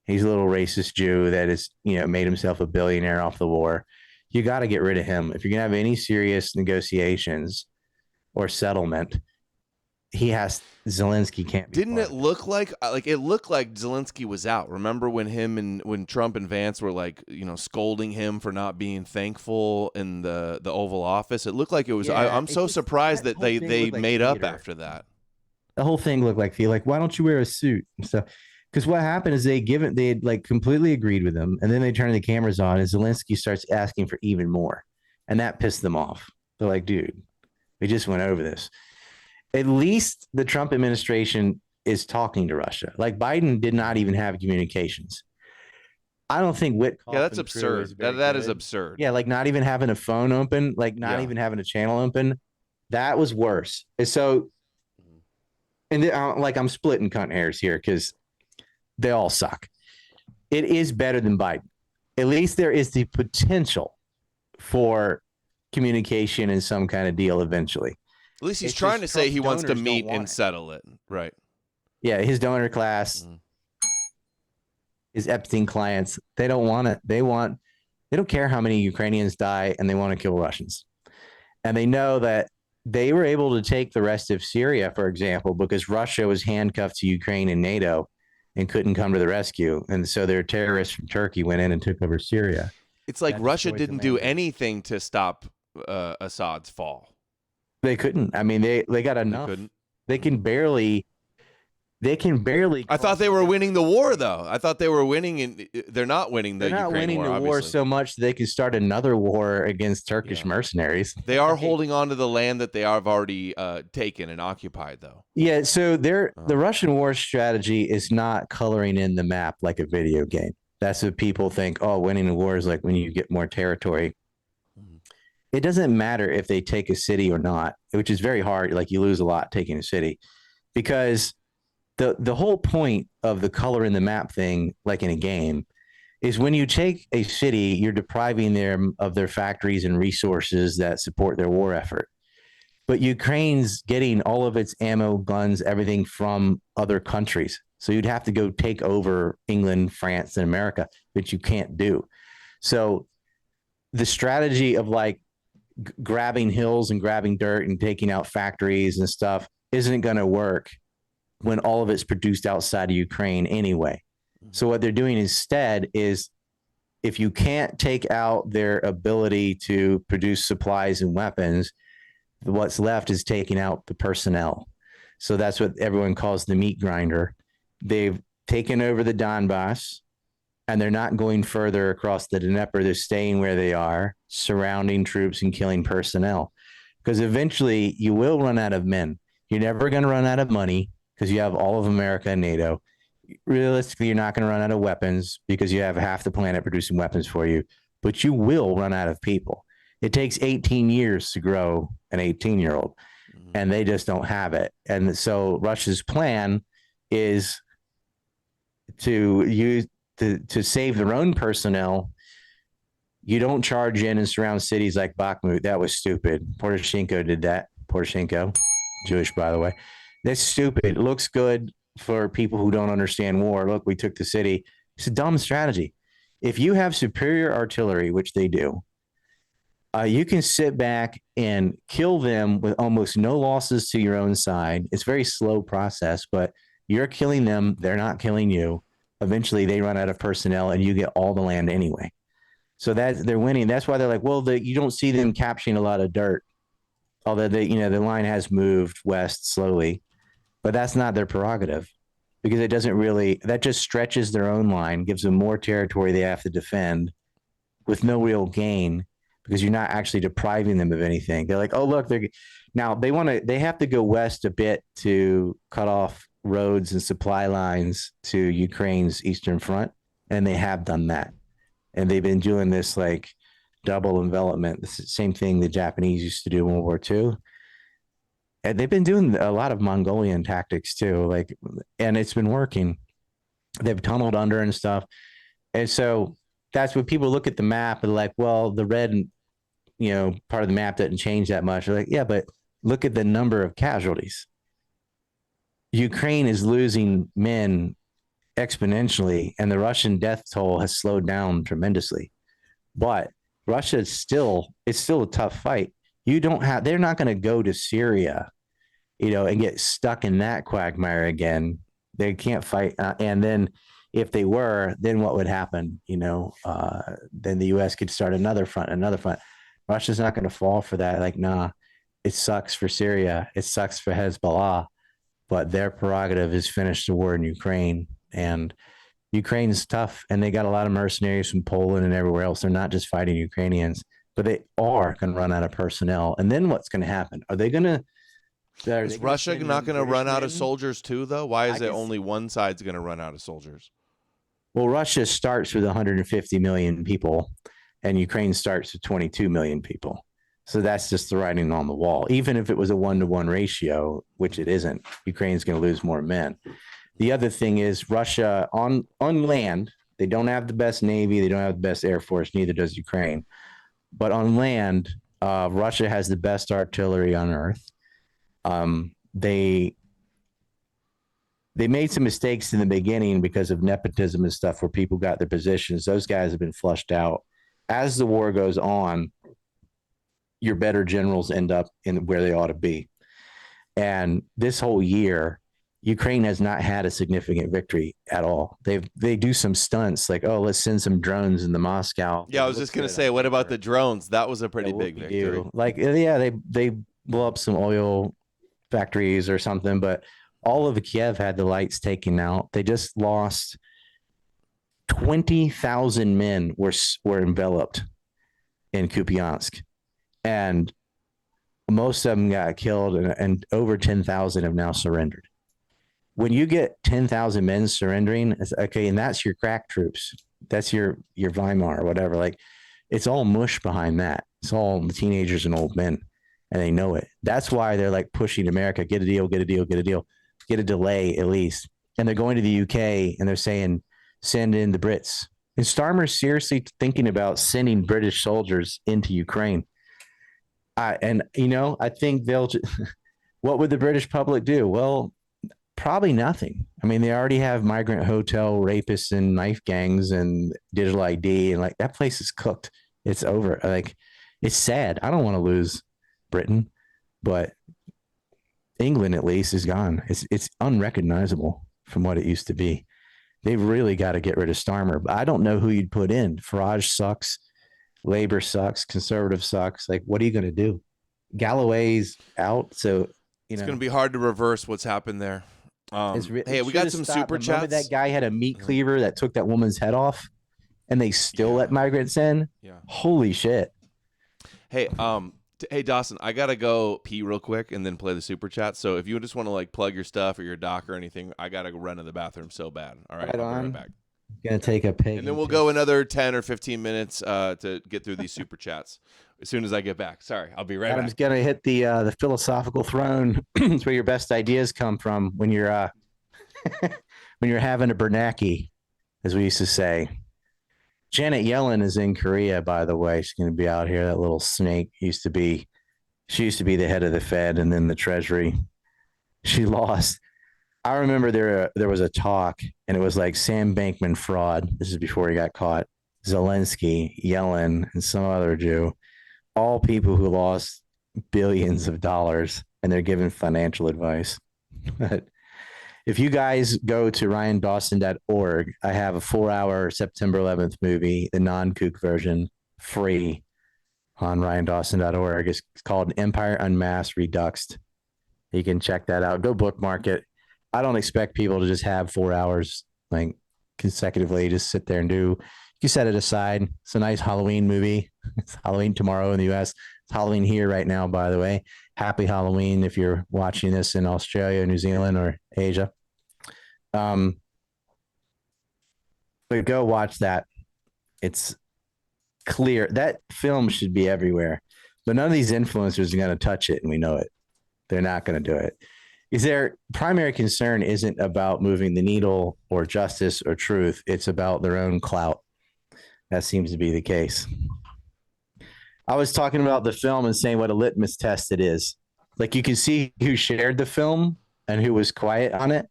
He's a little racist Jew that is, made himself a billionaire off the war. You got to get rid of him. If you're going to have any serious negotiations or settlement, Zelensky can't be. Didn't it look like Zelensky was out? Remember when Trump and Vance were like, scolding him for not being thankful in the Oval Office? It looked like it was. Yeah, I'm so surprised that they made up after that. The whole thing looked like, why don't you wear a suit? So, because what happened is they had like completely agreed with him, and then they turned the cameras on, and Zelensky starts asking for even more, and that pissed them off. They're like, dude, we just went over this. At least the Trump administration is talking to Russia. Like, Biden did not even have communications. I don't think Witkoff. Yeah, that's absurd. That is absurd. Yeah, like not even having a phone open, like not even having a channel open. That was worse. And so, and I'm splitting cunt hairs here because they all suck. It is better than Biden. At least there is the potential for communication and some kind of deal eventually. At least he's trying to say he wants to meet and settle it. Right. Yeah, his donor class, his Epstein clients, they don't want it. They don't care how many Ukrainians die, and they want to kill Russians. And they know that they were able to take the rest of Syria, for example, because Russia was handcuffed to Ukraine and NATO and couldn't come to the rescue. And so their terrorists from Turkey went in and took over Syria. It's like Russia didn't do anything to stop Assad's fall. They couldn't. I mean, they got enough. They can barely. I thought they were winning the war, though. I thought they were winning, and they're not winning the Ukraine war. They're not winning the war so much that they can start another war against Turkish mercenaries. They are holding on to the land that they have already taken and occupied, though. Yeah, so the Russian war strategy is not coloring in the map like a video game. That's what people think. Oh, winning the war is like when you get more territory. It doesn't matter if they take a city or not, which is very hard. Like, you lose a lot taking a city, because the whole point of the color in the map thing, like in a game, is when you take a city, you're depriving them of their factories and resources that support their war effort. But Ukraine's getting all of its ammo, guns, everything from other countries. So you'd have to go take over England, France, and America, which you can't do. So the strategy of like grabbing hills and grabbing dirt and taking out factories and stuff isn't going to work when all of it's produced outside of Ukraine anyway. So what they're doing instead is, if you can't take out their ability to produce supplies and weapons, what's left is taking out the personnel. So that's what everyone calls the meat grinder. They've taken over the Donbass, and they're not going further across the Dnieper. They're staying where they are, surrounding troops and killing personnel. Because eventually you will run out of men. You're never going to run out of money because you have all of America and NATO. Realistically, you're not going to run out of weapons because you have half the planet producing weapons for you. But you will run out of people. It takes 18 years to grow an 18-year-old. and they just don't have it. And so Russia's plan is to save their own personnel. You don't charge in and surround cities like Bakhmut. That was stupid. Poroshenko did that. Poroshenko, Jewish, by the way. That's stupid. It looks good for people who don't understand war. Look, we took the city. It's a dumb strategy. If you have superior artillery, which they do, you can sit back and kill them with almost no losses to your own side. It's a very slow process, but you're killing them. They're not killing you. Eventually, they run out of personnel, and you get all the land anyway. So they're winning. That's why they're like, well, you don't see them capturing a lot of dirt, although the line has moved west slowly, but that's not their prerogative, because it doesn't really. That just stretches their own line, gives them more territory they have to defend, with no real gain, because you're not actually depriving them of anything. They're like, oh, look, they have to go west a bit to cut off roads and supply lines to Ukraine's eastern front. And they have done that. And they've been doing this like double envelopment, the same thing the Japanese used to do in World War II. And they've been doing a lot of Mongolian tactics too, and it's been working. They've tunneled under and stuff. And so that's when people look at the map and like, well, the red, part of the map doesn't change that much. They're like, yeah, but look at the number of casualties. Ukraine is losing men exponentially, and the Russian death toll has slowed down tremendously. But Russia it's still a tough fight. They're not going to go to Syria, and get stuck in that quagmire again. They can't fight. And then if they were, then what would happen? Then the U.S. could start another front. Russia's not going to fall for that. Like, nah, it sucks for Syria. It sucks for Hezbollah, but their prerogative is finish the war in Ukraine. And Ukraine's tough, and they got a lot of mercenaries from Poland and everywhere else. They're not just fighting Ukrainians, but they are going to run out of personnel. And then what's going to happen? Are they going to? Is Russia not going to run out of soldiers too, though? Why is it only one side's going to run out of soldiers? Well, Russia starts with 150 million people, and Ukraine starts with 22 million people. So that's just the writing on the wall. Even if it was a 1-to-1 ratio, which it isn't, Ukraine's going to lose more men. The other thing is Russia on land, they don't have the best Navy. They don't have the best Air Force. Neither does Ukraine. But on land, Russia has the best artillery on earth. They made some mistakes in the beginning because of nepotism and stuff where people got their positions. Those guys have been flushed out. As the war goes on, your better generals end up in where they ought to be. And this whole year, Ukraine has not had a significant victory at all. They do some stunts like, oh, let's send some drones into Moscow. Yeah, I was just going to say, what about the drones? That was a pretty big victory. Like, yeah, they blow up some oil factories or something, but all of Kiev had the lights taken out. They just lost 20,000 men were enveloped in Kupiansk, and most of them got killed, and over 10,000 have now surrendered. When you get 10,000 men surrendering, it's okay, and that's your crack troops. That's your Weimar or whatever. Like, it's all mush behind that. It's all teenagers and old men, and they know it. That's why they're like pushing America, get a deal, get a deal, get a deal, get a delay at least. And they're going to the UK and they're saying, send in the Brits. And Starmer's seriously thinking about sending British soldiers into Ukraine. I think they'll. What would the British public do? Well, probably nothing. I mean, they already have migrant hotel rapists and knife gangs and digital ID, and like that place is cooked. It's over. Like, it's sad. I don't want to lose Britain, but England at least is gone. It's unrecognizable from what it used to be. They've really got to get rid of Starmer. But I don't know who you'd put in. Farage sucks. Labor sucks. Conservative sucks. Like, what are you going to do? Galloway's out, so it's going to be hard to reverse what's happened there. Hey, we got some super chats. That guy had a meat cleaver that took that woman's head off, and they still let migrants in. Yeah. Holy shit. Hey, hey Dawson, I gotta go pee real quick and then play the super chat. So if you just want to like plug your stuff or your doc or anything, I gotta go run to the bathroom so bad. All right, I'll be right back. Gonna take a pig, and then we'll go another 10 or 15 minutes to get through these super chats. as soon as I get back. Sorry, I'll be right back. Adam's gonna hit the philosophical throne. It's where your best ideas come from when you're when you're having a Bernanke, as we used to say. Janet Yellen is in Korea, by the way. She's going to be out here. That little snake she used to be the head of the Fed and then the Treasury. She lost. I remember there was a talk, and it was like Sam Bankman fraud. This is before he got caught. Zelensky, Yellen, and some other Jew, all people who lost billions of dollars, and they're given financial advice. But if you guys go to ryandawson.org, I have a 4-hour September 11th movie, the non-kook version, free on ryandawson.org. It's called Empire Unmasked Reduxed. You can check that out. Go bookmark it. I don't expect people to just have 4 hours like consecutively, just sit there and do. You set it aside. It's a nice Halloween movie. It's Halloween tomorrow in the U.S. It's Halloween here right now, by the way. Happy Halloween if you're watching this in Australia, New Zealand, or Asia. But go watch that. It's clear. That film should be everywhere. But none of these influencers are going to touch it, and we know it. They're not going to do it. Is their primary concern isn't about moving the needle or justice or truth. It's about their own clout. That seems to be the case. I was talking about the film and saying what a litmus test it is. Like, you can see who shared the film and who was quiet on it.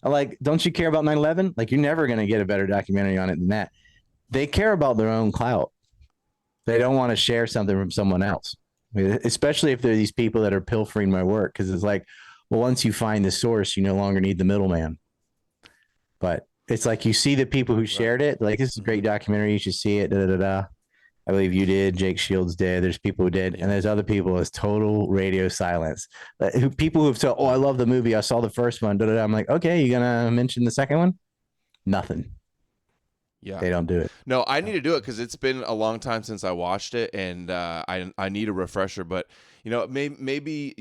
Like, don't you care about 9/11? Like, you're never going to get a better documentary on it than that. They care about their own clout. They don't want to share something from someone else, especially if they're these people that are pilfering my work. Because it's like, well, once you find the source, you no longer need the middleman. But it's like, you see the people who shared it. Like, this is a great documentary. You should see it. Da, da, da, da. I believe you did. Jake Shields did. There's people who did. And there's other people as total radio silence. People who've said, oh, I love the movie. I saw the first one. Da, da, da. I'm like, okay, you going to mention the second one? Nothing. Yeah, they don't do it. No, I need to do it because it's been a long time since I watched it, and I need a refresher. But maybe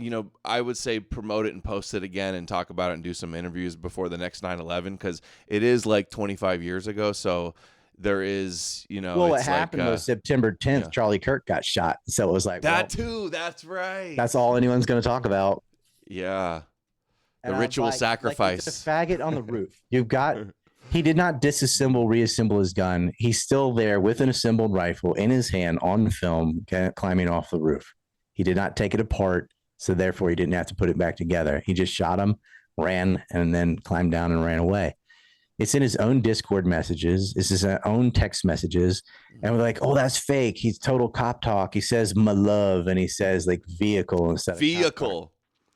I would say promote it and post it again and talk about it and do some interviews before the next 9/11 because it is like 25 years ago. So there is Well, what happened was September 10th. Yeah. Charlie Kirk got shot, so it was like that too. That's right. That's all anyone's going to talk about. Yeah, the ritual sacrifice. Like, the faggot on the roof. You've got. He did not reassemble his gun. He's still there with an assembled rifle in his hand on film, climbing off the roof. He did not take it apart, so therefore he didn't have to put it back together. He just shot him, ran, and then climbed down and ran away. It's in his own Discord messages. It's his own text messages. And we're like, oh, that's fake. He's total cop talk. He says, my love, and he says, like, vehicle instead of vehicle.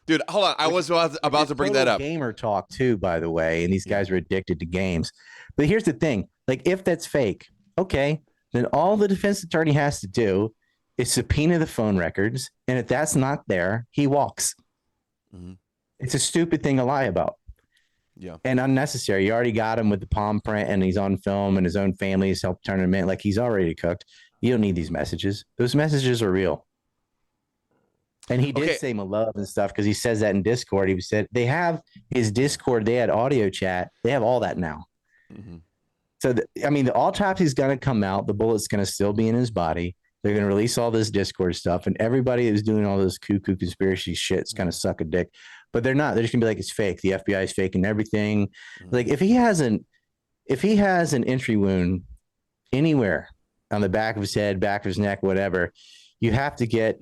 Dude, hold on. I was about to bring that up. Gamer talk too, by the way, and these guys are addicted to games. But here's the thing: like, if that's fake, okay, then all the defense attorney has to do is subpoena the phone records, and if that's not there, he walks. Mm-hmm. It's a stupid thing to lie about. Yeah, and unnecessary. You already got him with the palm print, and he's on film, and his own family's helped turn him in. Like, he's already cooked. You don't need these messages. Those messages are real. And he did say my love and stuff because he says that in Discord. He said they have his Discord. They had audio chat. They have all that now. Mm-hmm. So, the autopsy is going to come out. The bullet's going to still be in his body. They're going to release all this Discord stuff. And everybody who's doing all this cuckoo conspiracy shit is going to suck a dick. But they're not. They're just going to be like, it's fake. The FBI is faking everything. Mm-hmm. Like, if he has an entry wound anywhere on the back of his head, back of his neck, whatever, you have to get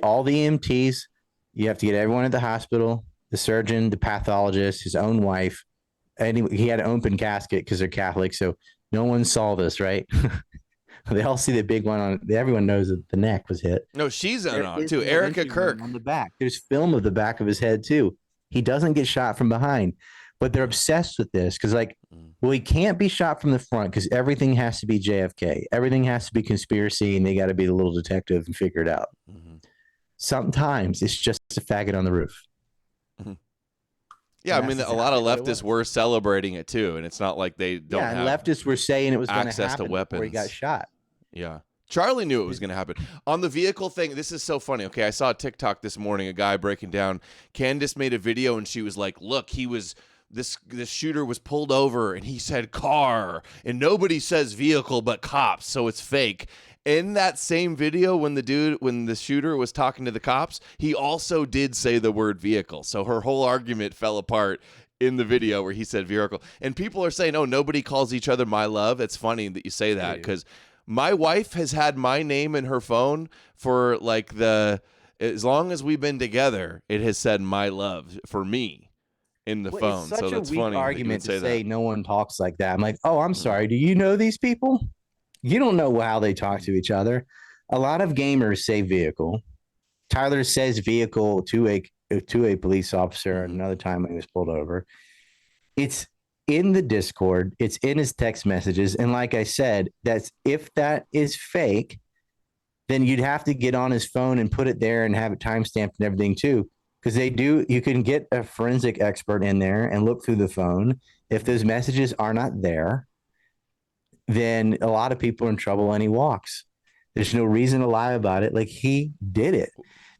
all the EMTs, you have to get everyone at the hospital, the surgeon, the pathologist, his own wife. And he had an open casket because they're Catholic, so no one saw this, right? They all see the big one on. Everyone knows that the neck was hit. No, she's on it too. Erica Kirk on the back. There's film of the back of his head too. He doesn't get shot from behind, but they're obsessed with this because, like, well, he can't be shot from the front because everything has to be JFK. Everything has to be conspiracy, and they got to be the little detective and figure it out. Mm-hmm. Sometimes it's just a faggot on the roof. Mm-hmm. Yeah, I mean, a lot of leftists were celebrating it too, and it's not like they don't have leftists were saying it was going to happen access to weapons before he got shot. Yeah. Charlie knew it was going to happen. On the vehicle thing, this is so funny. Okay, I saw a TikTok this morning, a guy breaking down. Candace made a video, and she was like, look, this shooter was pulled over, and he said car, and nobody says vehicle but cops, so it's fake. in that same video, when the shooter was talking to the cops, he also did say the word vehicle. So her whole argument fell apart in the video where he said vehicle. And people are saying, oh, nobody calls each other my love. It's funny that you say that, because my wife has had my name in her phone for like as long as we've been together. It has said my love for me in the phone. It's such so a that's weak funny argument to say that. no one talks like that. I'm like, oh, I'm sorry. Do you know these people? You don't know how they talk to each other. A lot of gamers say vehicle. Tyler says vehicle to a police officer another time when he was pulled over. It's in the Discord. It's in his text messages. And like I said, if that is fake, then you'd have to get on his phone and put it there and have it timestamped and everything too. Because you can get a forensic expert in there and look through the phone. If those messages are not there, then a lot of people are in trouble, and he walks. There's no reason to lie about it. Like, he did it.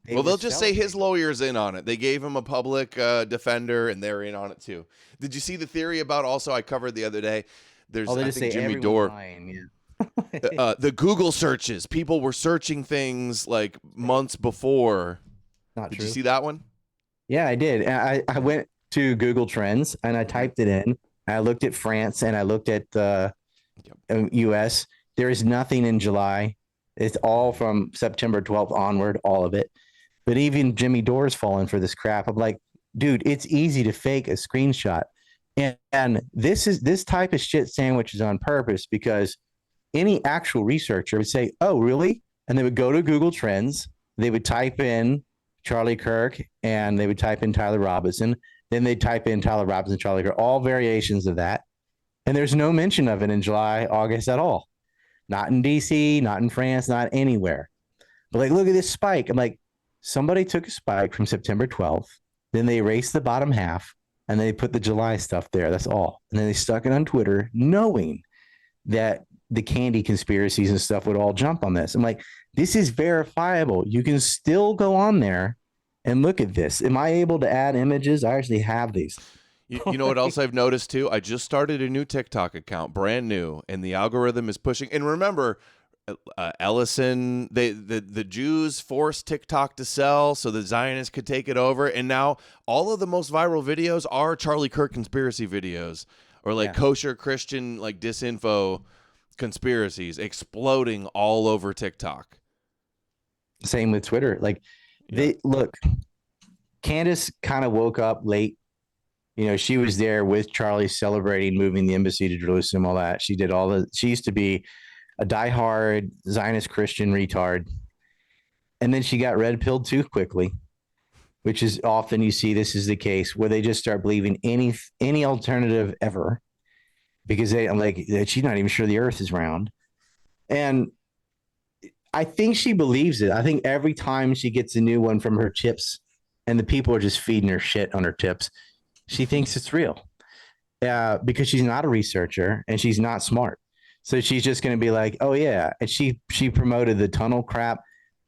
They'll just say his lawyer's in on it. They gave him a public defender, and they're in on it too. Did you see the theory about, also I covered the other day, there's I think Jimmy Dore. The Google searches. People were searching things like months before. Not Did true. you see that one? Yeah, I did. I went to Google Trends and I typed it in. I looked at France and I looked at the US. There is nothing in July. It's all from September 12th onward, all of it. But even Jimmy Dore's fallen for this crap. I'm like, dude, it's easy to fake a screenshot. And this type of shit sandwich is on purpose, because any actual researcher would say, oh, really? And they would go to Google Trends. They would type in Charlie Kirk and they would type in Tyler Robinson. Then they'd type in Tyler Robinson, Charlie Kirk, all variations of that. And there's no mention of it in July, August at all. Not in DC, not in France, not anywhere. But like, look at this spike. I'm like, somebody took a spike from September 12th. Then they erased the bottom half and they put the July stuff there. That's all. And then they stuck it on Twitter, knowing that the candy conspiracies and stuff would all jump on this. I'm like, this is verifiable. You can still go on there and look at this. Am I able to add images? I actually have these. You know what else I've noticed too? I just started a new TikTok account, brand new, and the algorithm is pushing. And remember, Ellison, the Jews forced TikTok to sell so the Zionists could take it over. And now all of the most viral videos are Charlie Kirk conspiracy videos, or like kosher Christian, like disinfo conspiracies exploding all over TikTok. Same with Twitter. Like, look, Candace kind of woke up late. You know, she was there with Charlie celebrating moving the embassy to Jerusalem, all that. She used to be a diehard Zionist Christian retard. And then she got red pilled too quickly, which is often you see this is the case, where they just start believing any alternative ever, because I'm like, she's not even sure the earth is round. And I think she believes it. I think every time she gets a new one from her tips and the people are just feeding her shit on her tips, she thinks it's real, because she's not a researcher and she's not smart. So she's just going to be like, oh, yeah. And she promoted the tunnel crap,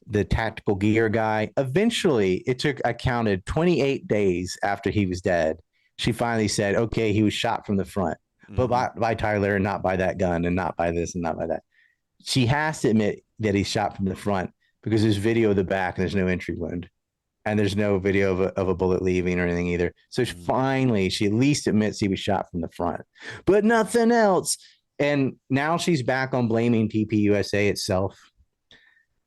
the tactical gear guy. Eventually, I counted 28 days after he was dead. She finally said, okay, he was shot from the front, but by Tyler, and not by that gun, and not by this and not by that. She has to admit that he's shot from the front, because there's video of the back and there's no entry wound. And there's no video of a bullet leaving or anything either. So finally, she at least admits he was shot from the front, but nothing else. And now she's back on blaming TPUSA itself.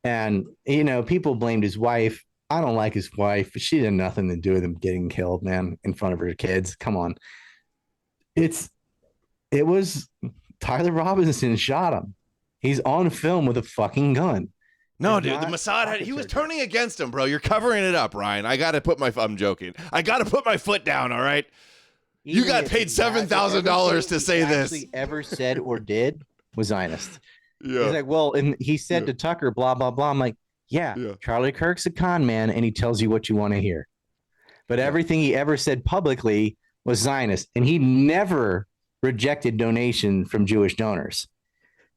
And, you know, people blamed his wife. I don't like his wife. She had nothing to do with him getting killed, man, in front of her kids. Come on. It was Tyler Robinson shot him. He's on film with a fucking gun. No, dude, the Mossad he was turning against him, bro. You're covering it up, Ryan. I'm joking. I got to put my foot down, all right? You got paid $7,000 to say this. Ever said or did was Zionist. Yeah. He's like, well, and he said to Tucker, blah, blah, blah. I'm like, yeah, Charlie Kirk's a con man and he tells you what you want to hear. But everything he ever said publicly was Zionist. And he never rejected donation from Jewish donors.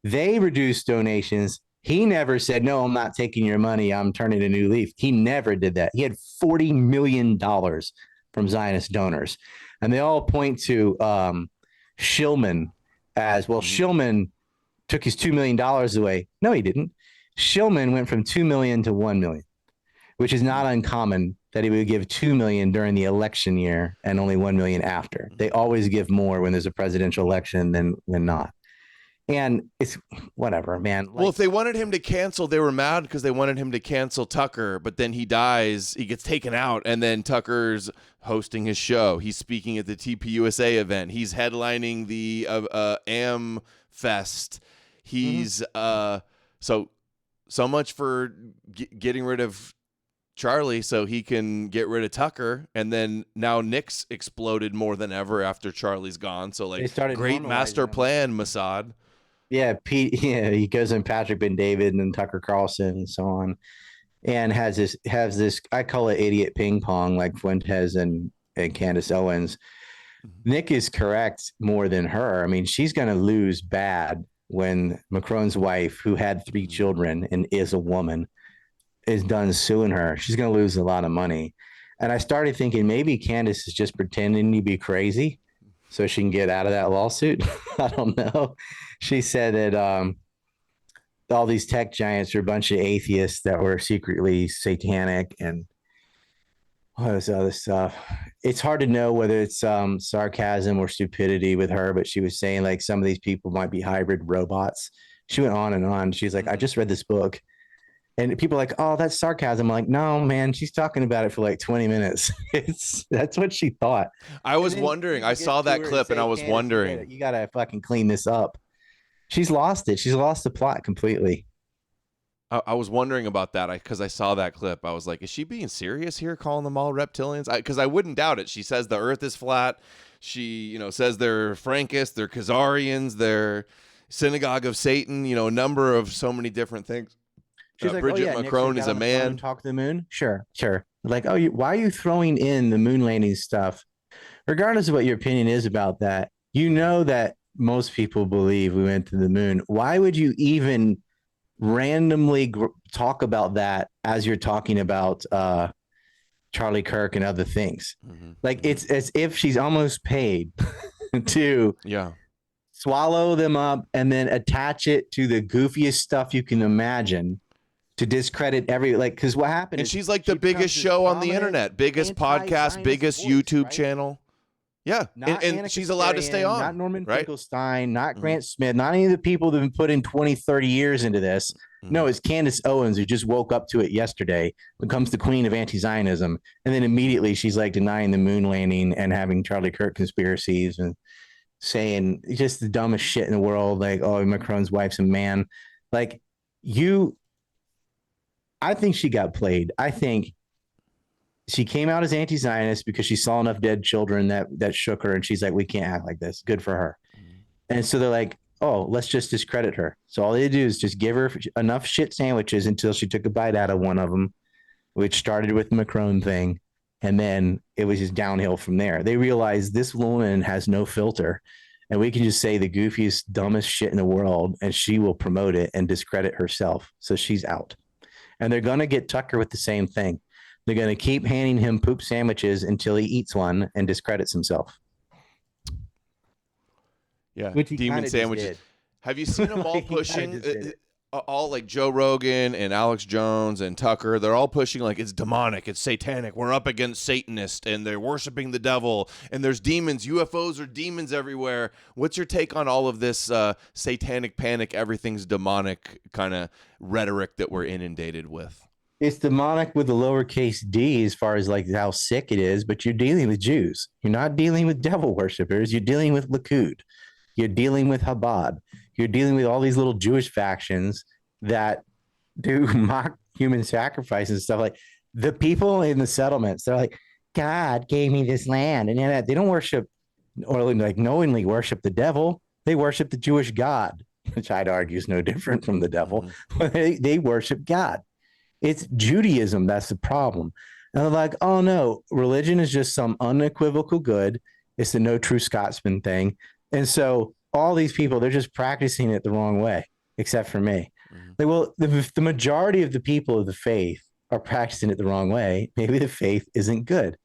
They reduced donations. He never said, no, I'm not taking your money. I'm turning a new leaf. He never did that. He had $40 million from Zionist donors. And they all point to Shillman as, well, Shillman took his $2 million away. No, he didn't. Shillman went from 2 million to 1 million, which is not uncommon that he would give 2 million during the election year and only 1 million after. They always give more when there's a presidential election than when not. And it's whatever, man. Well, if they wanted him to cancel, they were mad because they wanted him to cancel Tucker, but then he dies, he gets taken out, and then Tucker's hosting his show. He's speaking at the TPUSA event. He's headlining the Am Fest. He's so much for getting rid of Charlie so he can get rid of Tucker, and then now Nick's exploded more than ever after Charlie's gone. So like, great master plan, Mossad. Yeah, Pete. Yeah, he goes in Patrick Ben David and then Tucker Carlson and so on, and has this. I call it idiot ping pong, like Fuentes and Candace Owens. Nick is correct more than her. I mean, she's going to lose bad when Macron's wife, who had 3 children and is a woman, is done suing her. She's going to lose a lot of money. And I started thinking maybe Candace is just pretending to be crazy so she can get out of that lawsuit. I don't know. She said that all these tech giants are a bunch of atheists that were secretly satanic and all this other stuff. It's hard to know whether it's sarcasm or stupidity with her, but she was saying like some of these people might be hybrid robots. She went on and on. She's like, I just read this book. And people are like, oh, that's sarcasm. I'm like, no, man, she's talking about it for like 20 minutes. That's what she thought. I was wondering. I saw that clip and I was wondering. You got to fucking clean this up. She's lost it. She's lost the plot completely. I was wondering about that because I saw that clip. I was like, is she being serious here, calling them all reptilians? Because I wouldn't doubt it. She says the earth is flat. She, says they're Frankists, they're Khazarians, they're synagogue of Satan, a number of so many different things. She's like, Bridget Macron is a man. Talk to the moon? Sure. Like, why are you throwing in the moon landing stuff? Regardless of what your opinion is about that, that most people believe we went to the moon. Why would you even randomly talk about that as you're talking about Charlie Kirk and other things? Like, it's as if she's almost paid to swallow them up and then attach it to the goofiest stuff you can imagine to discredit because what happened and she's like the biggest show on the internet, biggest podcast, biggest YouTube channel. Yeah. And she's allowed to stay on. Not Norman Finkelstein, not Grant Smith, not any of the people that have been put in 20, 30 years into this. No, it's Candace Owens who just woke up to it yesterday, becomes the queen of anti-Zionism. And then immediately she's like denying the moon landing and having Charlie Kirk conspiracies and saying just the dumbest shit in the world. Like, oh, Macron's wife's a man. Like, I think she got played. I think she came out as anti-Zionist because she saw enough dead children that shook her. And she's like, we can't act like this. Good for her. And so they're like, oh, let's just discredit her. So all they do is just give her enough shit sandwiches until she took a bite out of one of them, which started with the Macron thing. And then it was just downhill from there. They realized this woman has no filter and we can just say the goofiest, dumbest shit in the world and she will promote it and discredit herself. So she's out. And they're going to get Tucker with the same thing. They're going to keep handing him poop sandwiches until he eats one and discredits himself. Yeah, demon sandwiches. Have you seen them all pushing? All like Joe Rogan and Alex Jones and Tucker, they're all pushing like it's demonic, it's satanic. We're up against Satanists and they're worshiping the devil and there's demons. UFOs are demons everywhere. What's your take on all of this satanic panic, everything's demonic kind of rhetoric that we're inundated with? It's demonic with a lowercase d as far as like how sick it is, but you're dealing with Jews. You're not dealing with devil worshippers. You're dealing with Likud. You're dealing with Chabad. You're dealing with all these little Jewish factions that do mock human sacrifice and stuff. Like the people in the settlements, they're like, God gave me this land. And they don't worship or like knowingly worship the devil. They worship the Jewish God, which I'd argue is no different from the devil. They worship God. It's Judaism. That's the problem. And they're like, oh no, religion is just some unequivocal good. It's the no true Scotsman thing. And so all these people, they're just practicing it the wrong way, except for me. Like, well, the majority of the people of the faith are practicing it the wrong way. Maybe the faith isn't good.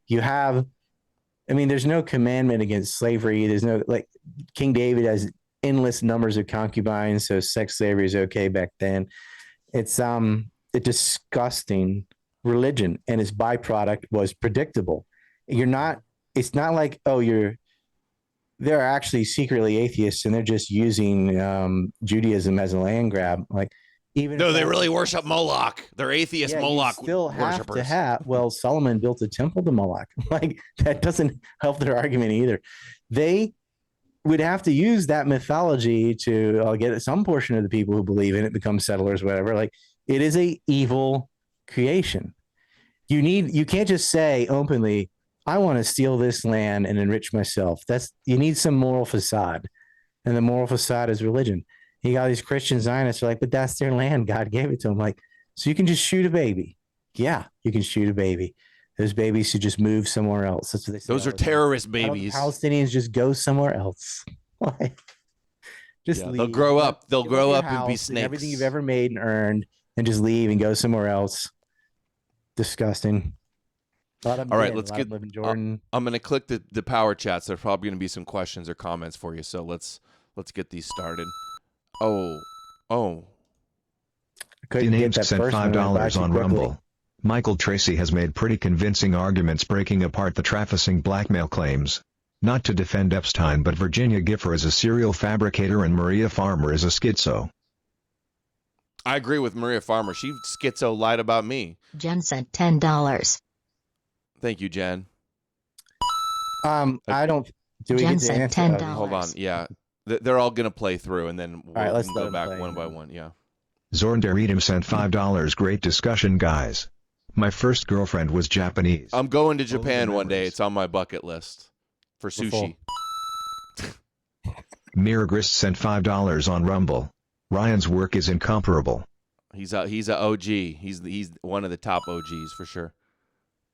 There's no commandment against slavery. There's no, like, King David has endless numbers of concubines, so sex slavery is okay back then. It's a disgusting religion, and its byproduct was predictable. It's not like, they're actually secretly atheists and they're just using Judaism as a land grab. Like, even No, they really worship Moloch. They're atheist Moloch you still have worshipers. to have. Well, Solomon built a temple to Moloch. Like, that doesn't help their argument either. They would have to use that mythology to get some portion of the people who believe in it become settlers, whatever. Like, it is a evil creation. You can't just say openly, I want to steal this land and enrich myself. You need some moral facade, and the moral facade is religion. You got these Christian Zionists are like, but that's their land. God gave it to them. Like, so you can just shoot a baby. Yeah, you can shoot a baby. Those babies should just move somewhere else. That's what they say. Those are terrorist babies. Palestinians just go somewhere else. Just leave. They'll grow up. They'll grow up and be snakes. Everything you've ever made and earned, and just leave and go somewhere else. Disgusting. All right, let's get. Live in Jordan. I'm going to click the power chats. There's probably going to be some questions or comments for you. So let's get these started. Oh. Names sent $5 on Rumble. Michael Tracy has made pretty convincing arguments breaking apart the trafficking blackmail claims. Not to defend Epstein, but Virginia Gifford is a serial fabricator and Maria Farmer is a schizo. I agree with Maria Farmer. She schizo lied about me. Jen sent $10. Thank you, Jen. I don't. Do we Jen get to sent answer? $10. Hold on. Yeah. They're all going to play through, and then we'll, all right, let's go back play. one by one. Yeah. Zornderidum sent $5. Great discussion, guys. My first girlfriend was Japanese. I'm going to Japan one day. It's on my bucket list for sushi. Miragrist sent $5 on Rumble. Ryan's work is incomparable. He's a OG. He's one of the top OGs for sure.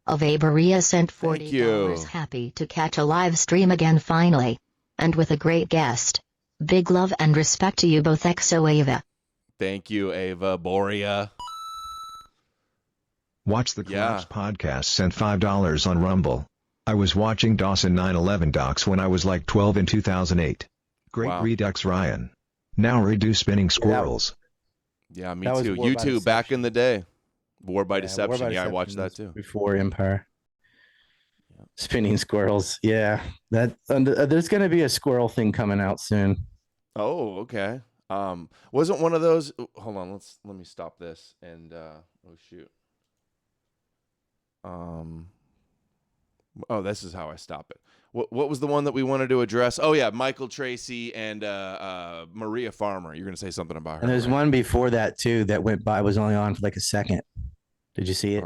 Averia sent Thank you. $40. Happy to catch a live stream again finally. And with a great guest. Big love and respect to you both, XO Ava. Thank you, Ava Boria. Watch the Collapse podcast sent $5 on Rumble. I was watching Dawson 9/11 docs when I was like 12 in 2008. Great Redux, Ryan. Now redo spinning squirrels. Yeah, me too. You too, back in the day. War by Deception. I watched that too. Before Empire. Spinning squirrels. Yeah. There's going to be a squirrel thing coming out soon. Oh, okay. Wasn't one of those. Hold on. Let me stop this. And oh shoot. Oh, this is how I stop it. What was the one that we wanted to address? Oh yeah, Michael Tracy and Maria Farmer. You're gonna say something about her. And there's one before that too that went by. Was only on for like a second. Did you see it?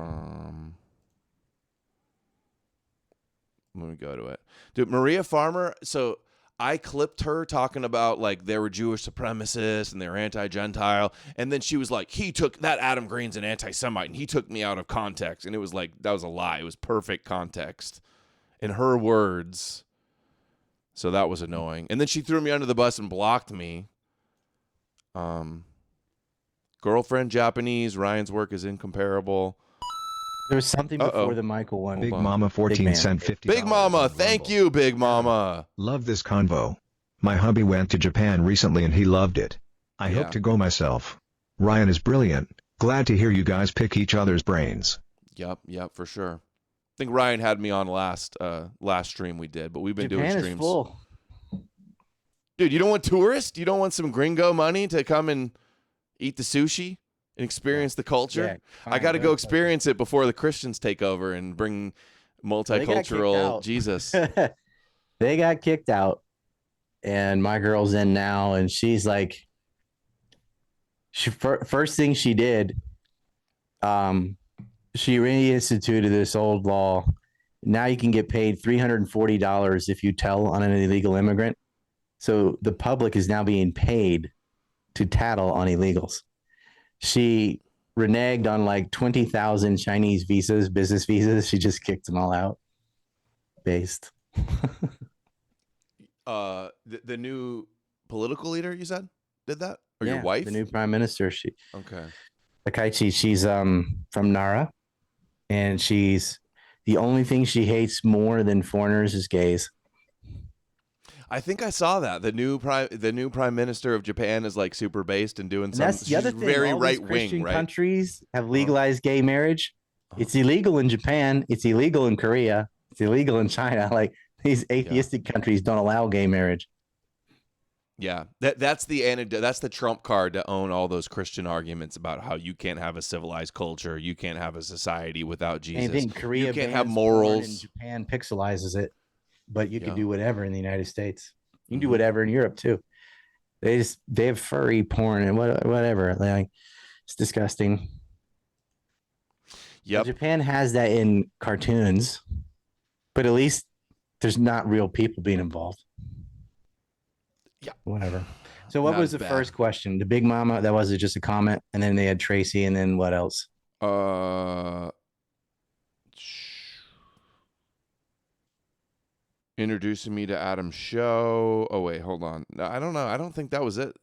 Let me go to it. Dude, Maria Farmer. So I clipped her talking about like they were Jewish supremacists and they were anti-Gentile. And then she was like, that Adam Green's an anti-Semite and he took me out of context. And it was like, that was a lie. It was perfect context in her words. So that was annoying. And then she threw me under the bus and blocked me. Girlfriend Japanese. Ryan's work is incomparable. There was something before the Michael one. Big Mama 14 sent $50. Big Mama, thank you, Big Mama. Love this convo. My hubby went to Japan recently and he loved it. I hope to go myself. Ryan is brilliant. Glad to hear you guys pick each other's brains. Yep, for sure. I think Ryan had me on last stream we did, but we've been doing streams. Is full. Dude, you don't want tourists? You don't want some gringo money to come and eat the sushi? And experience the culture. Yeah, I got to go experience it before the Christians take over and bring multicultural Jesus. They got kicked out, and my girl's in now, and she's like, first thing she did, she reinstituted this old law. Now you can get paid $340 if you tell on an illegal immigrant. So the public is now being paid to tattle on illegals. She reneged on like 20,000 Chinese visas, business visas. She just kicked them all out. Based. The new political leader, you said, did that? Or your wife? The new prime minister. Okay. Akaichi, she's from Nara. And she's the only thing she hates more than foreigners is gays. I think I saw that the new prime minister of Japan is like super based and doing some. That's the other thing. Very all right these wing, Christian right? countries have legalized gay marriage. It's illegal in Japan. It's illegal in Korea. It's illegal in China. Like these atheistic countries don't allow gay marriage. Yeah, that's the antidote. That's the trump card to own all those Christian arguments about how you can't have a civilized culture, you can't have a society without Jesus. I think Korea you can't have bans morals. porn and Japan pixelizes it, but you can do whatever in the United States. You can do whatever in Europe too. They have furry porn and whatever. Like it's disgusting. Yep. Japan has that in cartoons, but at least there's not real people being involved. Yeah. Whatever. So what Not was the bad. first question? The Big Mama, that was just a comment, and then they had Tracy, and then what else? Introducing me to Adam's show. Oh wait, hold on. No, I don't know. I don't think that was it.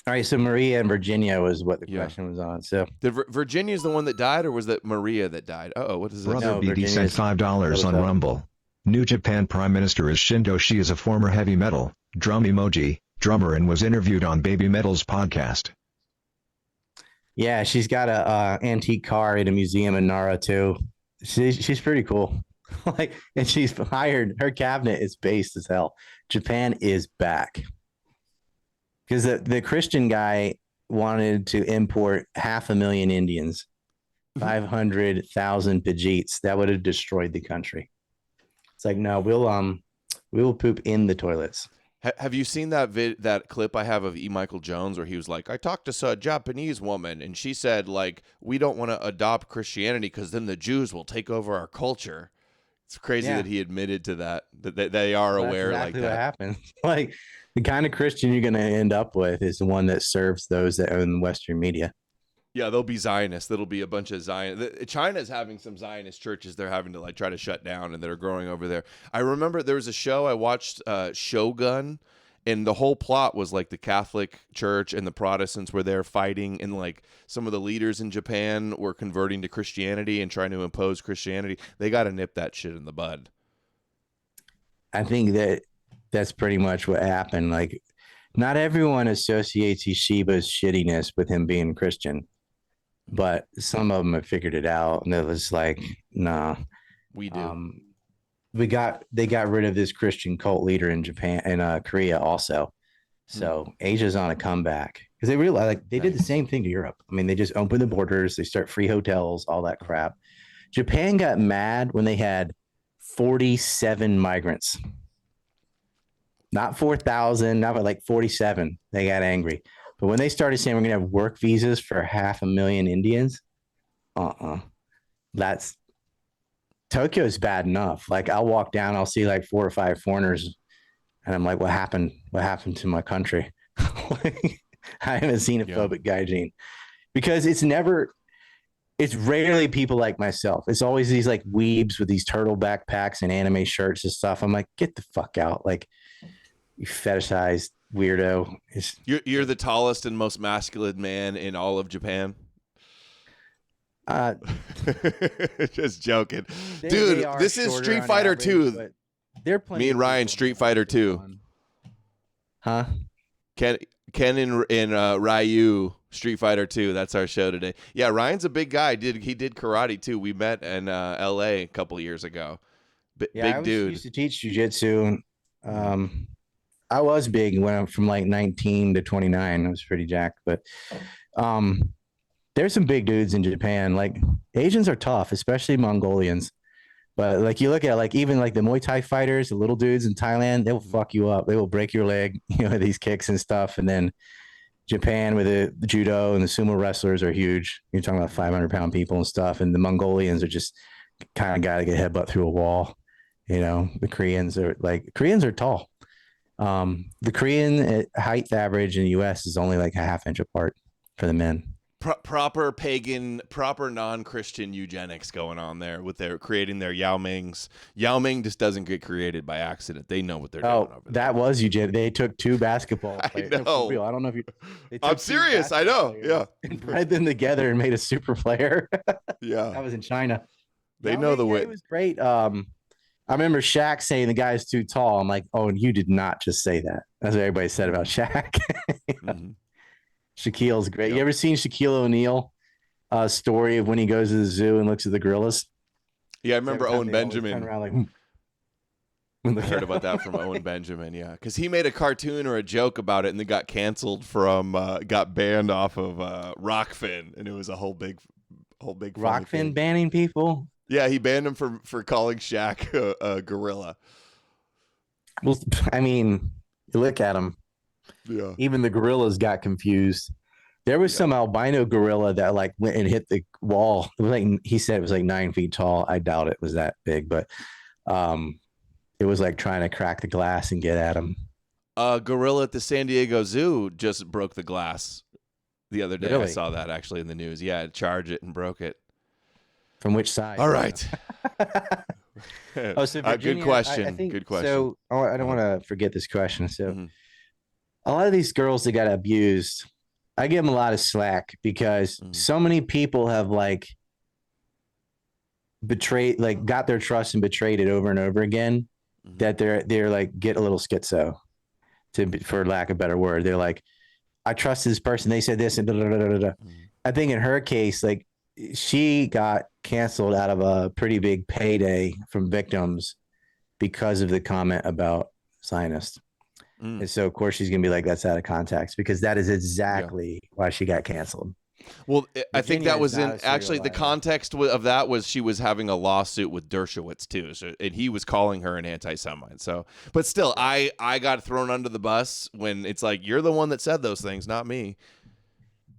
All right, so Maria and Virginia was what the question was on. So Virginia's the one that died, or was that Maria that died? What is this? Brother No, BD sent Virginia's- $5 on Rumble. New Japan Prime Minister is Shindo. She is a former heavy metal drum emoji drummer and was interviewed on Baby Metal's podcast. yeah, she's got a antique car at a museum in Nara too. She's pretty cool. Like, and she's hired. Her cabinet is based as hell. Japan is back because the Christian guy wanted to import 500,000 Indians, 500,000 Pajeets. That would have destroyed the country. It's like, no, we will poop in the toilets. Have you seen that clip I have of E. Michael Jones where he was like, I talked to a Japanese woman and she said, like, we don't want to adopt Christianity because then the Jews will take over our culture. It's crazy that he admitted to that they are aware That's like exactly that. what happens. Like the kind of Christian you're going to end up with is the one that serves those that own Western media. Yeah, they'll be Zionists. That'll be a bunch of Zionists. China's having some Zionist churches they're having to like try to shut down, and they're growing over there. I remember there was a show I watched, Shogun, and the whole plot was like the Catholic Church and the Protestants were there fighting, and like some of the leaders in Japan were converting to Christianity and trying to impose Christianity. They got to nip that shit in the bud. I think that's pretty much what happened. Like, not everyone associates Yeshiva's shittiness with him being Christian, but some of them have figured it out, and it was like, nah. We do. They got rid of this Christian cult leader in Japan and Korea also. So Asia's on a comeback because they realized like they did the same thing to Europe. I mean, they just opened the borders, they start free hotels, all that crap. Japan got mad when they had 47 migrants. Not 4,000, not but like 47. They got angry. But when they started saying we're going to have work visas for 500,000 Indians, that's Tokyo is bad enough. Like I'll walk down, I'll see like 4 or 5 foreigners, and I'm like, what happened? What happened to my country? I haven't seen a phobic gaijin because it's rarely people like myself. It's always these like weebs with these turtle backpacks and anime shirts and stuff. I'm like, get the fuck out. Like, you fetishized weirdo. You're the tallest and most masculine man in all of Japan. Just joking, dude. This is Street Fighter 2. Me and Ryan, Street Fighter 2. Huh? Ken and Ryu, Street Fighter 2. That's our show today. Yeah, Ryan's a big guy. He did karate too. We met in L.A. a couple of years ago. Big dude. I used to teach jiu-jitsu. I was big when I'm from like 19 to 29. I was pretty jacked, but there's some big dudes in Japan. Like Asians are tough, especially Mongolians. But like you look at like even like the Muay Thai fighters, the little dudes in Thailand, they'll fuck you up. They will break your leg, these kicks and stuff. And then Japan with the judo and the sumo wrestlers are huge. You're talking about 500-pound people and stuff. And the Mongolians are just kind of got to get headbutt through a wall. The Koreans are tall. The Korean height average in the U.S. is only like a half inch apart for the men. Proper pagan, proper non-Christian eugenics going on there with their creating their Yao Mings. Yao Ming just doesn't get created by accident. They know what they're doing over there. That was eugenics. They took 2 basketball players. I know. No, for real. I don't know if you. I'm serious. I know. Yeah. And bred them together and made a super player. Yeah. That was in China. They know the way. It was great. I remember Shaq saying the guy's too tall. I'm like, oh, and you did not just say that. That's what everybody said about Shaq. Mhm. Shaquille's great. Yep. You ever seen Shaquille O'Neal story of when he goes to the zoo and looks at the gorillas? Yeah, I remember Every time Owen they always Benjamin. turn around like, I heard about that from Owen Benjamin, yeah, because he made a cartoon or a joke about it, and then got canceled from, got banned off of Rockfin, and it was a whole big funny Rockfin thing. banning people. Yeah, he banned him for calling Shaq a gorilla. Well, I mean, you look at him. Yeah, Even the gorillas got confused. There was some albino gorilla that like went and hit the wall. It was like he said it was like 9 feet tall. I doubt it was that big, but it was like trying to crack the glass and get at him. Gorilla at the San Diego Zoo just broke the glass the other day. Really? I saw that actually in the news. Yeah, it charged it and broke it. From which side? All right. Oh, so Virginia, good question. I think, good question. So I don't want to forget this question. So Mhm. a lot of these girls that got abused, I give them a lot of slack because so many people have like betrayed, like got their trust and betrayed it over and over again. That they're like get a little schizo, for lack of a better word. They're like, I trust this person. They said this and da, da, da, da, da. I think in her case, like she got canceled out of a pretty big payday from victims because of the comment about Zionists. And so, of course, she's going to be like, that's out of context, because that is exactly why she got canceled. Well, I think that was in actually the liar. context of that was she was having a lawsuit with Dershowitz too, so, and he was calling her an anti-Semite. So, but still, I got thrown under the bus when it's like, you're the one that said those things, not me,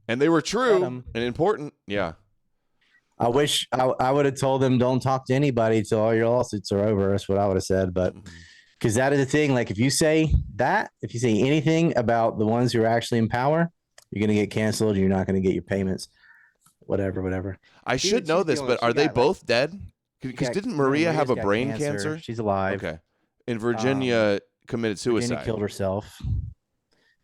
and they were true and important. Yeah, I wish I would have told them, don't talk to anybody till all your lawsuits are over. That's what I would have said, but. Because that is the thing. Like, if you say anything about the ones who are actually in power, you're going to get canceled. You're not going to get your payments, whatever. I should know this, but are they both dead? Because didn't Maria have a brain cancer? She's alive. Okay. And Virginia committed suicide. Virginia killed herself.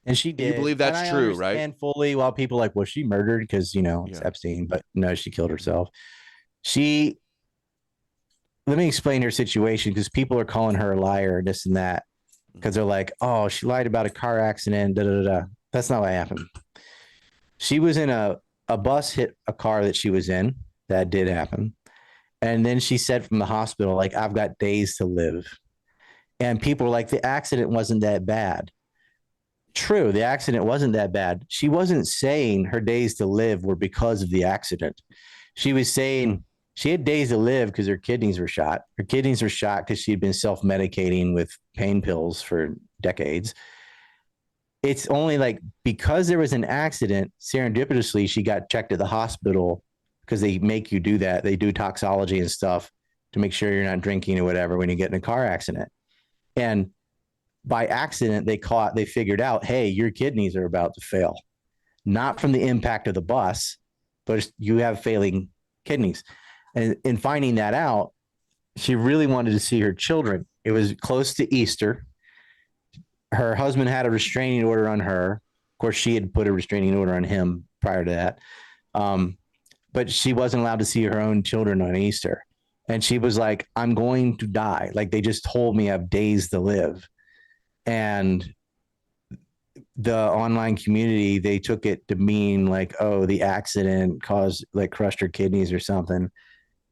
And she did. You believe that's true, right? And fully, while people are like, was she murdered? Because, it's Epstein. But no, she killed herself. Let me explain her situation, because people are calling her a liar, this and that, because they're like, oh, she lied about a car accident. Da, da, da, da. That's not what happened. She was in a bus hit a car that she was in. That did happen. And then she said from the hospital, like, I've got days to live. And people were like, the accident wasn't that bad. True, the accident wasn't that bad. She wasn't saying her days to live were because of the accident. She was saying she had days to live because her kidneys were shot. Her kidneys were shot because she'd been self-medicating with pain pills for decades. It's only like because there was an accident, serendipitously, she got checked at the hospital, because they make you do that. They do toxology and stuff to make sure you're not drinking or whatever when you get in a car accident. And by accident, they figured out, hey, your kidneys are about to fail. Not from the impact of the bus, but you have failing kidneys. And in finding that out, she really wanted to see her children. It was close to Easter. Her husband had a restraining order on her. Of course, she had put a restraining order on him prior to that. But she wasn't allowed to see her own children on Easter. And she was like, I'm going to die. Like, they just told me I have days to live. And the online community, they took it to mean like, oh, the accident crushed her kidneys or something.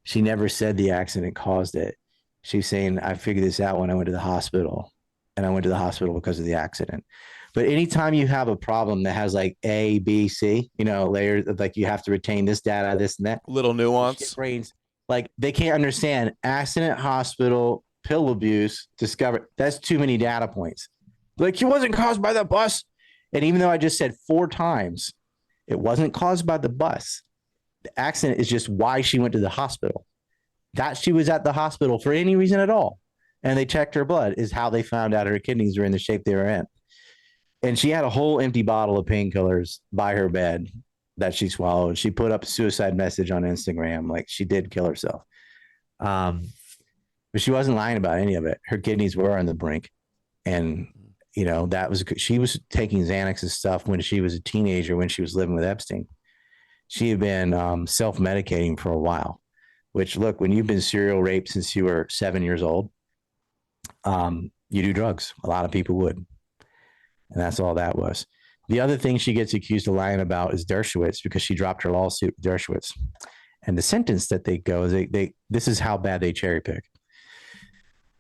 She never said the accident caused it. She's saying, I figured this out when I went to the hospital, and I went to the hospital because of the accident. But anytime you have a problem that has like A, B, C, layers of, like, you have to retain this data, this and that. Little nuance. Brains, like, they can't understand accident, hospital, pill abuse, discovered. That's too many data points. Like, he wasn't caused by the bus. And even though I just said 4 times, it wasn't caused by the bus. The accident is just why she went to the hospital. That she was at the hospital for any reason at all, and they checked her blood, is how they found out her kidneys were in the shape they were in. And she had a whole empty bottle of painkillers by her bed that she swallowed. She put up a suicide message on Instagram, like she did kill herself. But she wasn't lying about any of it. Her kidneys were on the brink. And, she was taking Xanax and stuff when she was a teenager, when she was living with Epstein. She had been self-medicating for a while, which, look, when you've been serial raped since you were 7 years old, You do drugs. A lot of people would. And that's all that was. The other thing she gets accused of lying about is Dershowitz, because she dropped her lawsuit with Dershowitz. And the sentence that they go is this is how bad they cherry pick.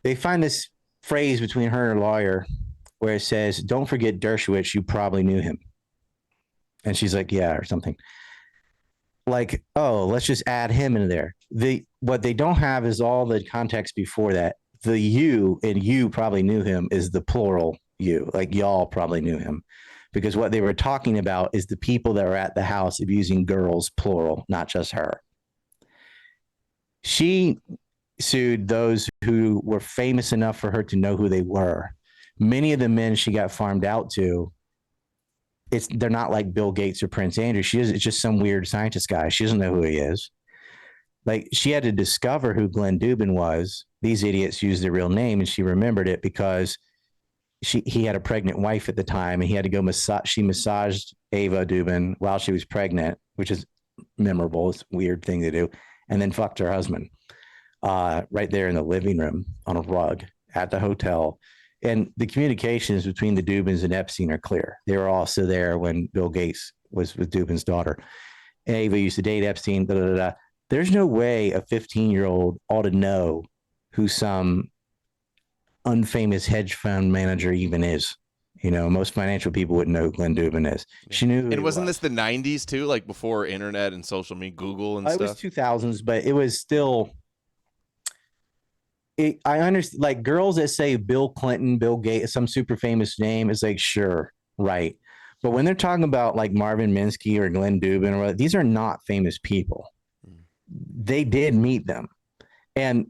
They find this phrase between her and her lawyer where it says, "Don't forget Dershowitz, you probably knew him." And she's like, "Yeah," or something. Like, oh, let's just add him into there. What they don't have is all the context before that. The you and you probably knew him is the plural you, like y'all probably knew him, because what they were talking about is the people that were at the house abusing girls, plural, not just her. She sued those who were famous enough for her to know who they were. Many of the men she got farmed out to, they're not like Bill Gates or Prince Andrew. It's just some weird scientist guy. She doesn't know who he is. Like, she had to discover who Glenn Dubin was. These idiots used their real name, and she remembered it because he had a pregnant wife at the time, and he had to go massage. She massaged Ava Dubin while she was pregnant, which is memorable. It's a weird thing to do. And then fucked her husband right there in the living room on a rug at the hotel. And the communications between the Dubins and Epstein are clear. They were also there when Bill Gates was with Dubin's daughter. And Ava used to date Epstein. Da, da, da, da. There's no way a 15-year-old ought to know who some unfamous hedge fund manager even is. You know, most financial people wouldn't know who Glenn Dubin is. She knew. And wasn't this the 90s too, like before internet and social media, Google and stuff? It was 2000s, but it was still. I understand, like, girls that say Bill Clinton, Bill Gates, some super famous name, is like, sure, right. But when they're talking about like Marvin Minsky or Glenn Dubin, or these are not famous people. They did meet them. And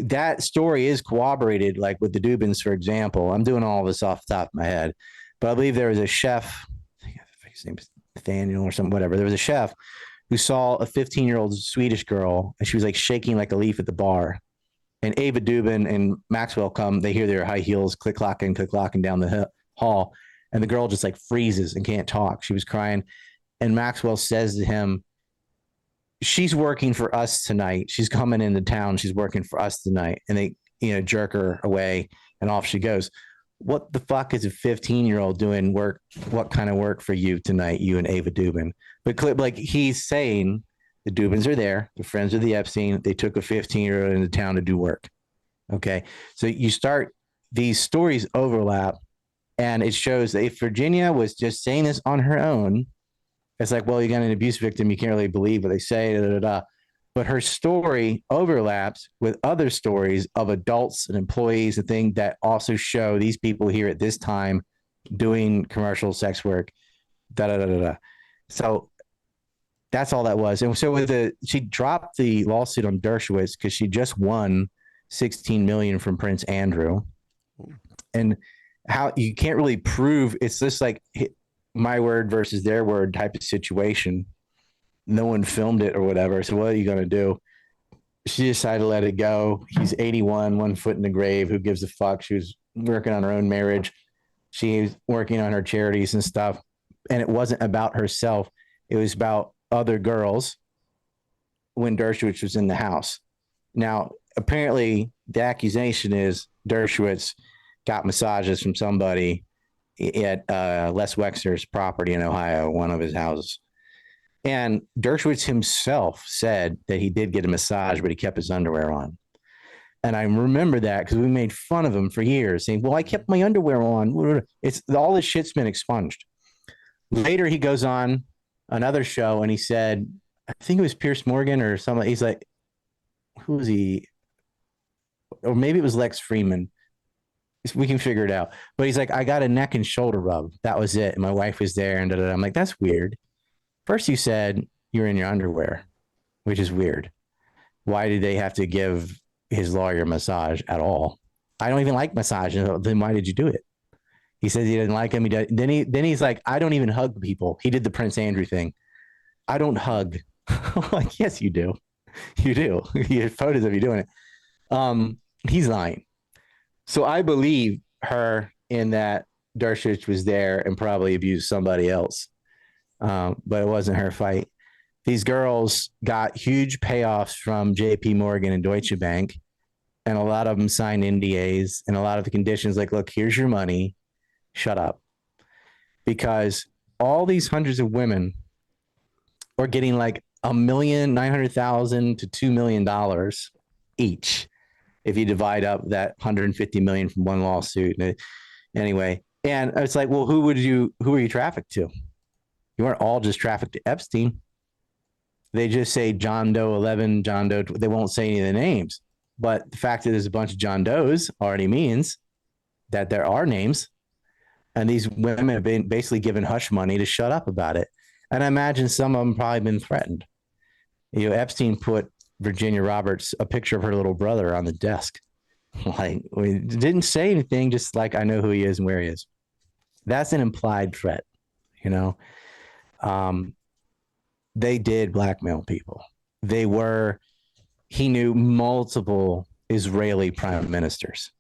that story is corroborated, like with the Dubins, for example. I'm doing all this off the top of my head, but I believe there was a chef, I think his name is Nathaniel or something, whatever. There was a chef who saw a 15-year-old Swedish girl, and she was like shaking like a leaf at the bar. And Ava Dubin and Maxwell come, they hear their high heels click-clocking down the hall. And the girl just like freezes and can't talk. She was crying. And Maxwell says to him, "She's working for us tonight. She's coming into town. She's working for us tonight." And they, jerk her away, and off she goes. What the fuck is a 15-year-old doing work? What kind of work for you tonight, you and Ava Dubin? But like, he's saying, the Dubins are there. They're friends with the Epstein. They took a 15-year-old into town to do work. Okay. So you start, these stories overlap, and it shows that if Virginia was just saying this on her own, it's like, well, you got an abuse victim. You can't really believe what they say. Da, da, da. But her story overlaps with other stories of adults and employees, and things that also show these people here at this time doing commercial sex work. Da, da, da, da, da. So that's all that was. And so she dropped the lawsuit on Dershowitz because she just won $16 million from Prince Andrew. And how you can't really prove, it's just like my word versus their word type of situation. No one filmed it or whatever. So what are you going to do? She decided to let it go. He's 81, 1 foot in the grave. Who gives a fuck? She was working on her own marriage. She was working on her charities and stuff. And it wasn't about herself. It was about other girls when Dershowitz was in the house. Now, apparently the accusation is Dershowitz got massages from somebody at Les Wexner's property in Ohio, one of his houses. And Dershowitz himself said that he did get a massage, but he kept his underwear on. And I remember that because we made fun of him for years, saying, well, I kept my underwear on. It's all this shit's been expunged. Later, he goes on another show and he said, I think it was Pierce Morgan or something. He's like, who was he? Or maybe it was Lex Freeman. We can figure it out. But he's like, I got a neck and shoulder rub. That was it. And my wife was there. And I'm like, that's weird. First, you said you're in your underwear, which is weird. Why did they have to give his lawyer a massage at all? I don't even like massages. Then why did you do it? He said he didn't like him. Then he's like, I don't even hug people. He did the Prince Andrew thing. I don't hug. I'm like, yes, you do. You do. You have photos of you doing it. He's lying. So I believe her in that Dershowitz was there and probably abused somebody else. But it wasn't her fight. These girls got huge payoffs from JP Morgan and Deutsche Bank. and a lot of them signed NDAs, and a lot of the conditions like, look, here's your money, shut up. Because all these hundreds of women are getting like $1,900,000 to $2 million each if you divide up that 150 million from one lawsuit. Anyway, and it's like, well, who are you trafficked to? You weren't all just trafficked to Epstein. They just say John Doe 11, John Doe. They won't say any of the names. But the fact that there's a bunch of John Does already means that there are names. And these women have been basically given hush money to shut up about it. And I imagine some of them probably been threatened. You know, Epstein put Virginia Roberts a picture of her little brother on the desk. Like, we didn't say anything, just like, I know who he is and where he is. That's an implied threat, you know. They did blackmail people. He knew multiple Israeli prime ministers.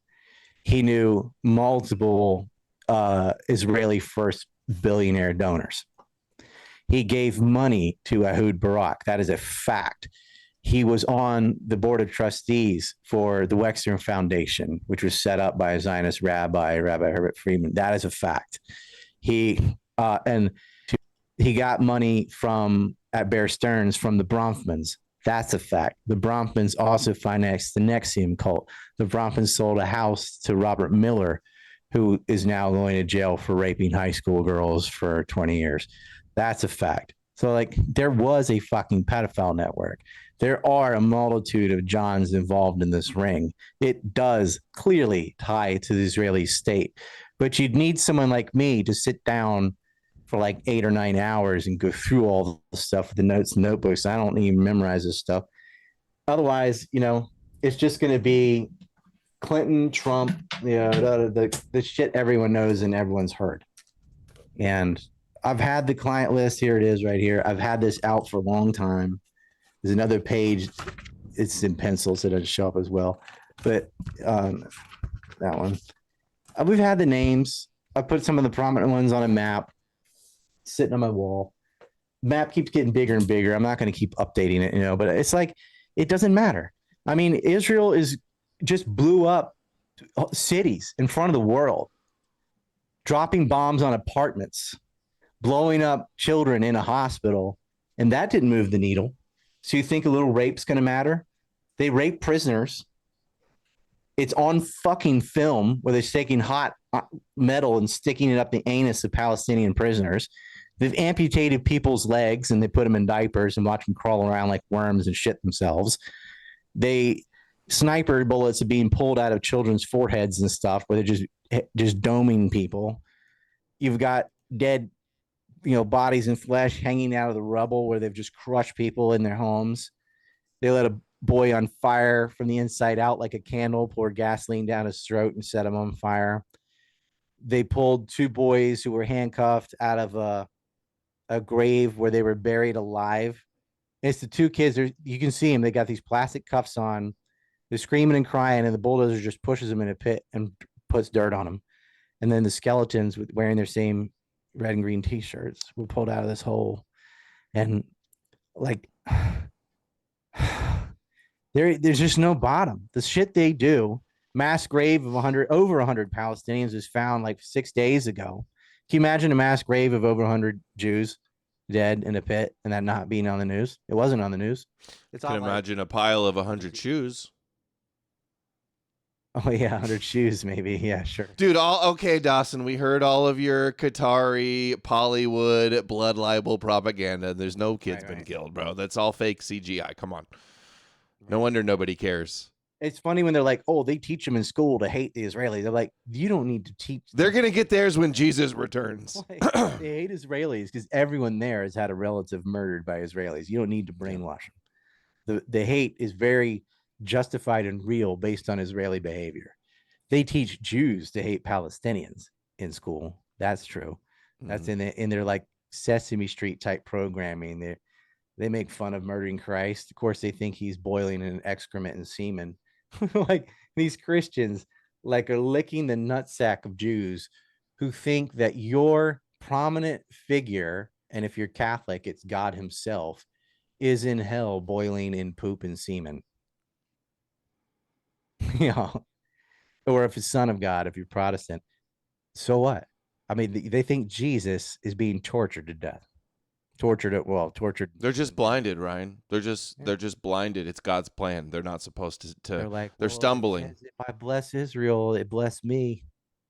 He knew multiple Israeli first billionaire donors. He gave money to Ehud Barak. That is a fact. He was on the board of trustees for the Wexner Foundation, which was set up by a Zionist Rabbi Herbert Friedman. That is a fact. He got money at Bear Stearns from the Bronfmans. That's a fact. The Bronfmans also financed the NXIVM cult. The Bronfmans sold a house to Robert Miller, who is now going to jail for raping high school girls for 20 years. That's a fact. So, like, there was a fucking pedophile network. There are a multitude of Johns involved in this ring. It does clearly tie to the Israeli state. But you'd need someone like me to sit down for like 8 or 9 hours and go through all the stuff with the notes and notebooks. I don't even memorize this stuff. Otherwise, you know, it's just going to be Clinton, Trump, you know, the shit everyone knows and everyone's heard. And I've had the client list. Here it is right here. I've had this out for a long time. There's another page. It's in pencil, so it doesn't show up as well. But that one. We've had the names. I put some of the prominent ones on a map sitting on my wall. Map keeps getting bigger and bigger. I'm not going to keep updating it, you know, but it's like, it doesn't matter. I mean, Israel just blew up cities in front of the world, dropping bombs on apartments, blowing up children in a hospital, and that didn't move the needle. So you think a little rape's going to matter? They rape prisoners. It's on fucking film where they're taking hot metal and sticking it up the anus of Palestinian prisoners. They've amputated people's legs and they put them in diapers and watch them crawl around like worms and shit themselves. Sniper bullets are being pulled out of children's foreheads and stuff where they're just doming people. You've got dead, you know, bodies and flesh hanging out of the rubble where they've just crushed people in their homes. They let a boy on fire from the inside out like a candle, pour gasoline down his throat and set him on fire. They pulled 2 boys who were handcuffed out of a grave where they were buried alive. It's the 2 kids. You can see them. They got these plastic cuffs on. They're screaming and crying, and the bulldozer just pushes them in a pit and puts dirt on them. And then the skeletons wearing their same red and green T-shirts were pulled out of this hole. And like, there's just no bottom. The shit they do. Mass grave of over 100 Palestinians was found like 6 days ago. Can you imagine a mass grave of over 100 Jews dead in a pit and that not being on the news? It wasn't on the news. It's can imagine a pile of 100 shoes. Oh yeah, 100 shoes maybe. Yeah, sure. Dude, okay, Dawson, we heard all of your Qatari, Bollywood, blood libel propaganda. There's no kids been killed, bro. That's all fake CGI. Come on. No wonder nobody cares. It's funny when they're like, oh, they teach them in school to hate the Israelis. They're like, you don't need to teach them. They're going to get theirs when Jesus returns. They hate Israelis because everyone there has had a relative murdered by Israelis. You don't need to brainwash them. The hate is very justified and real based on Israeli behavior. They teach Jews to hate Palestinians in school. That's true. That's in their like Sesame Street type programming. They make fun of murdering Christ. Of course, they think he's boiling in excrement and semen. Like these Christians like are licking the nutsack of Jews who think that your prominent figure, and if you're Catholic, it's God himself, is in hell boiling in poop and semen. you know, or if it's Son of God, if you're Protestant. So what? I mean, they think Jesus is being tortured to death. Tortured. They're just blinded, Ryan. They're just blinded. It's God's plan. They're not supposed to. They're like, they're stumbling. If I bless Israel, it bless me.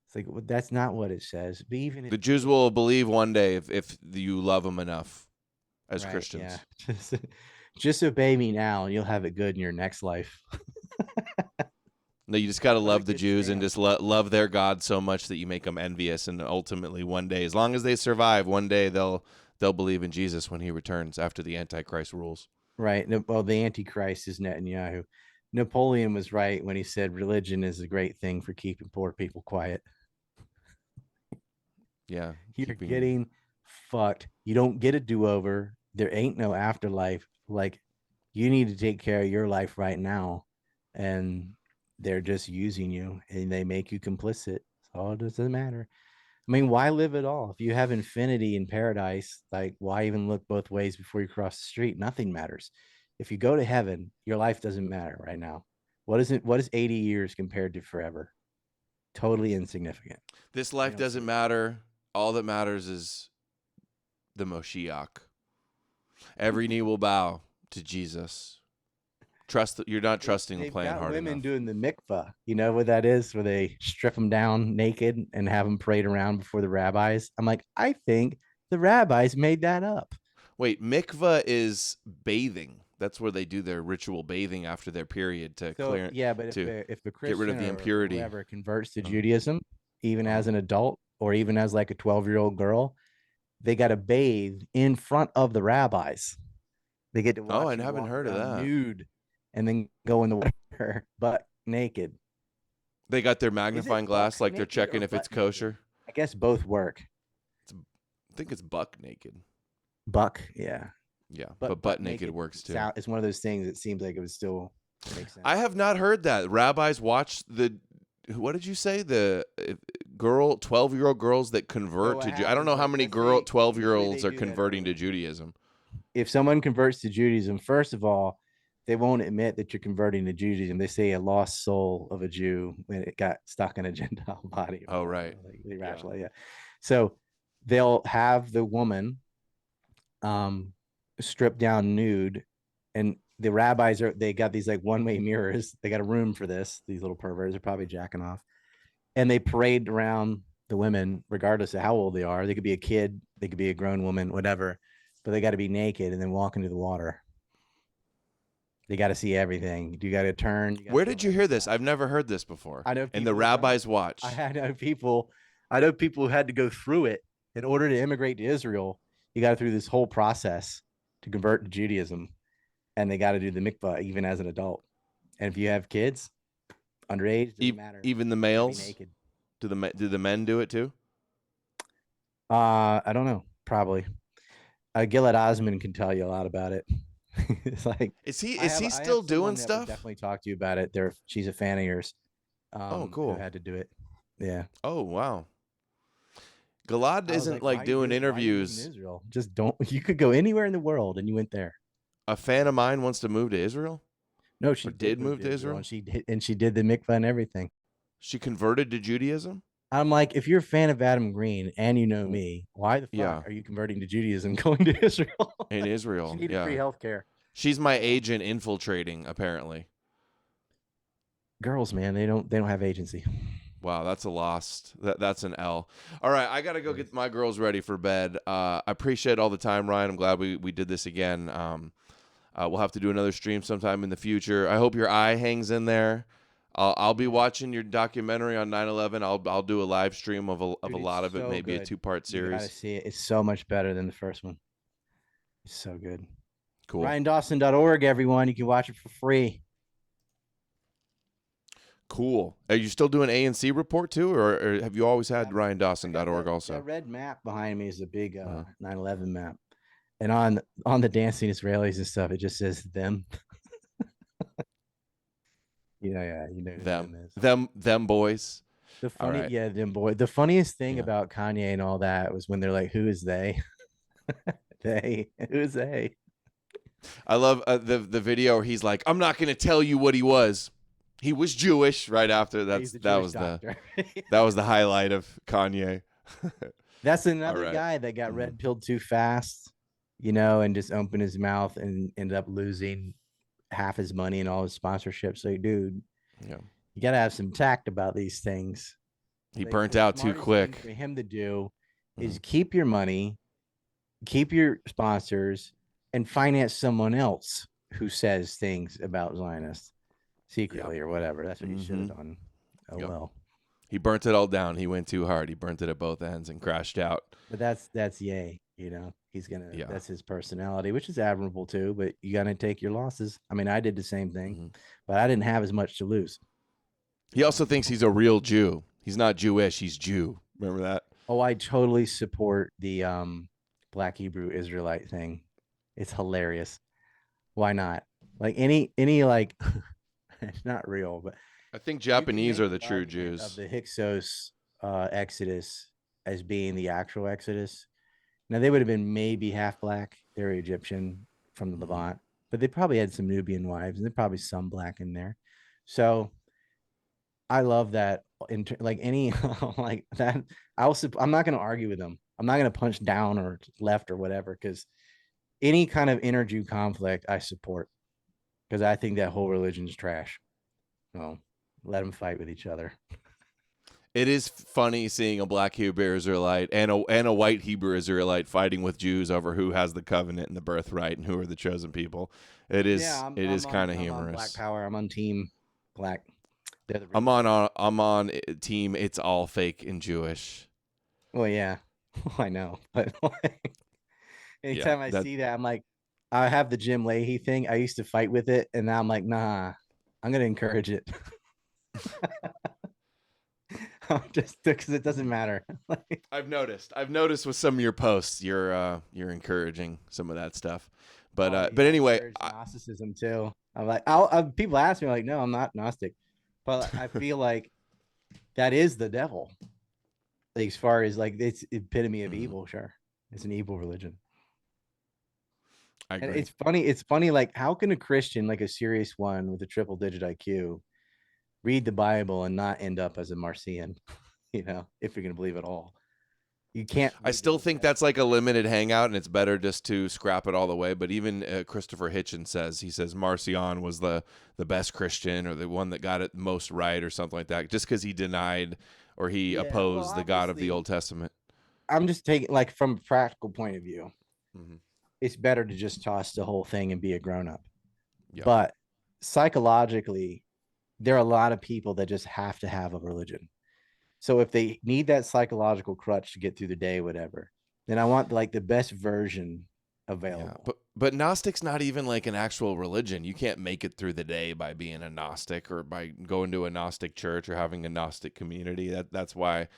It's like, well, that's not what it says. But even if The Jews will believe one day if you love them enough as right, Christians. Yeah. Just obey me now, and you'll have it good in your next life. No, you just got to love the good Jews stand. and just love their God so much that you make them envious. And ultimately, one day, as long as they survive, one day they'll believe in Jesus when he returns after the Antichrist rules. Right. Well, the Antichrist is Netanyahu. Napoleon was right when he said religion is a great thing for keeping poor people quiet. Yeah. You're getting fucked. You don't get a do-over. There ain't no afterlife. Like, you need to take care of your life right now. And they're just using you, and they make you complicit. So it doesn't matter. I mean, why live at all? If you have infinity in paradise, like, why even look both ways before you cross the street? Nothing matters. If you go to heaven, your life doesn't matter right now. What is it? What is 80 years compared to forever? Totally insignificant. This life doesn't matter. All that matters is the Moshiach. Every knee will bow to Jesus. Trust that you're not trusting the plan hard women enough. Doing the mikvah, you know what that is, where they strip them down naked and have them parade around before the rabbis. I'm like, I think the rabbis made that up. Wait, mikvah is bathing. That's where they do their ritual bathing after their period to clear. Yeah, but if a Christian get rid of the impurity, or whoever converts to Judaism, even as an adult or even as like a 12-year-old girl, they got to bathe in front of the rabbis. They get to watch. Oh, I haven't heard of that. Nude. And then go in the water, butt naked. They got their magnifying glass, like they're checking if it's kosher. Naked? I guess both work. I think it's buck naked. Buck, yeah. Yeah, but butt naked works too. It's one of those things that seems like it would still make sense. I have not heard that. Rabbis watch what did you say? The 12-year-old girls that convert to Judaism. I don't know how many 12-year-olds are converting to Judaism. If someone converts to Judaism, first of all, they won't admit that you're converting to Judaism. They say a lost soul of a Jew when it got stuck in a Gentile body. Oh, right. Like irrationally, yeah. So they'll have the woman stripped down nude, and the rabbis they got these like one-way mirrors. They got a room for this. These little perverts are probably jacking off, and they parade around the women, regardless of how old they are. They could be a kid, they could be a grown woman, whatever, but they got to be naked and then walk into the water. They got to see everything. You got to turn. Where did you hear this? I've never heard this before. I know. And the rabbis watch. I know people who had to go through it in order to immigrate to Israel. You got to through this whole process to convert to Judaism, and they got to do the mikvah even as an adult. And if you have kids, underage, doesn't matter. Even the males. Naked. Do the men do it too? I don't know. Probably. Gilad Osman can tell you a lot about it. It's like, is he still doing stuff? Definitely talk to you about it. She's a fan of yours. Oh, cool. Who had to do it. Yeah. Oh, wow. Gilad isn't like doing interviews. In Israel. Just don't. You could go anywhere in the world, and you went there. A fan of mine wants to move to Israel. No, she did move to Israel. And she did the mikvah and everything. She converted to Judaism. I'm like, if you're a fan of Adam Green and you know me, why the fuck are you converting to Judaism going to Israel? In Israel, you need free healthcare. She's my agent infiltrating, apparently. Girls, man, they don't have agency. Wow, that's a lost. That's an L. All right, I gotta go get my girls ready for bed. I appreciate all the time, Ryan. I'm glad we did this again. We'll have to do another stream sometime in the future. I hope your eye hangs in there. I'll be watching your documentary on 9/11. I'll do a live stream of a lot of it, maybe a 2-part series. You gotta see it. It's so much better than the first one. It's so good. Cool. RyanDawson.org, everyone. You can watch it for free. Cool. Are you still doing A&C report too, or have you always had RyanDawson.org also? That red map behind me is a big 9/11 map, and on the dancing Israelis and stuff, it just says them. You know them boys. The funny, them boys. The funniest thing about Kanye and all that was when they're like, "Who is they?" Who is they? I love the video where he's like, "I'm not going to tell you what he was." He was Jewish right after. He's a That Jewish was doctor. that was the highlight of Kanye. That's another right. guy that got Mhm. red pilled too fast, and just opened his mouth and ended up losing half his money and all his sponsorships. So, dude, Yeah. you got to have some tact about these things. He Like, burnt the out too smartest quick. thing for him to do is Mhm. keep your money, keep your sponsors, and finance someone else who says things about Zionists secretly or whatever. That's what you should have done. Oh, Yep. well. He burnt it all down. He went too hard. He burnt it at both ends and crashed out. But that's yay. He's gonna. Yeah. That's his personality, which is admirable too. But you gotta take your losses. I mean, I did the same thing, but I didn't have as much to lose. He also thinks he's a real Jew. He's not Jewish. He's Jew. Remember that? Oh, I totally support the Black Hebrew Israelite thing. It's hilarious. Why not? Like any like, it's not real, but I think Japanese are the true argument Jews. of the Hyksos Exodus as being the actual Exodus. Now they would have been maybe half black. They're Egyptian from the Levant, but they probably had some Nubian wives, and there's probably some black in there. So I love that. Like any like that, I'm not going to argue with them. I'm not going to punch down or left or whatever, because any kind of inter-Jew conflict I support, because I think that whole religion's trash. So let them fight with each other. It is funny seeing a black Hebrew Israelite and a white Hebrew Israelite fighting with Jews over who has the covenant and the birthright and who are the chosen people. It is kind of humorous. I'm on Black Power. I'm on Team Black. I'm on team. It's all fake and Jewish. Well, yeah, I know, but anytime I see that, I'm like, I have the Jim Leahy thing. I used to fight with it, and now I'm like, nah, I'm gonna encourage it. Just because it doesn't matter. I've noticed with some of your posts, you're encouraging some of that stuff. But anyway, Gnosticism too. I'm like, people ask me like, no, I'm not Gnostic, but I feel like that is the devil. Like, as far as like, it's epitome of evil. Sure, it's an evil religion. I agree. And it's funny. Like, how can a Christian, like a serious one with a triple-digit IQ, read the Bible and not end up as a Marcion? If you're gonna believe it all. You can't. I still think that's like a limited hangout, and it's better just to scrap it all the way. But even Christopher Hitchens says Marcion was the best Christian, or the one that got it most right, or something like that, just because he denied or he opposed the God of the Old Testament. I'm just taking, like, from a practical point of view, it's better to just toss the whole thing and be a grown-up. Yeah. But psychologically, there are a lot of people that just have to have a religion. So if they need that psychological crutch to get through the day, whatever, then I want like the best version available. Yeah, but Gnostic's not even like an actual religion. You can't make it through the day by being a Gnostic or by going to a Gnostic church or having a Gnostic community. That's why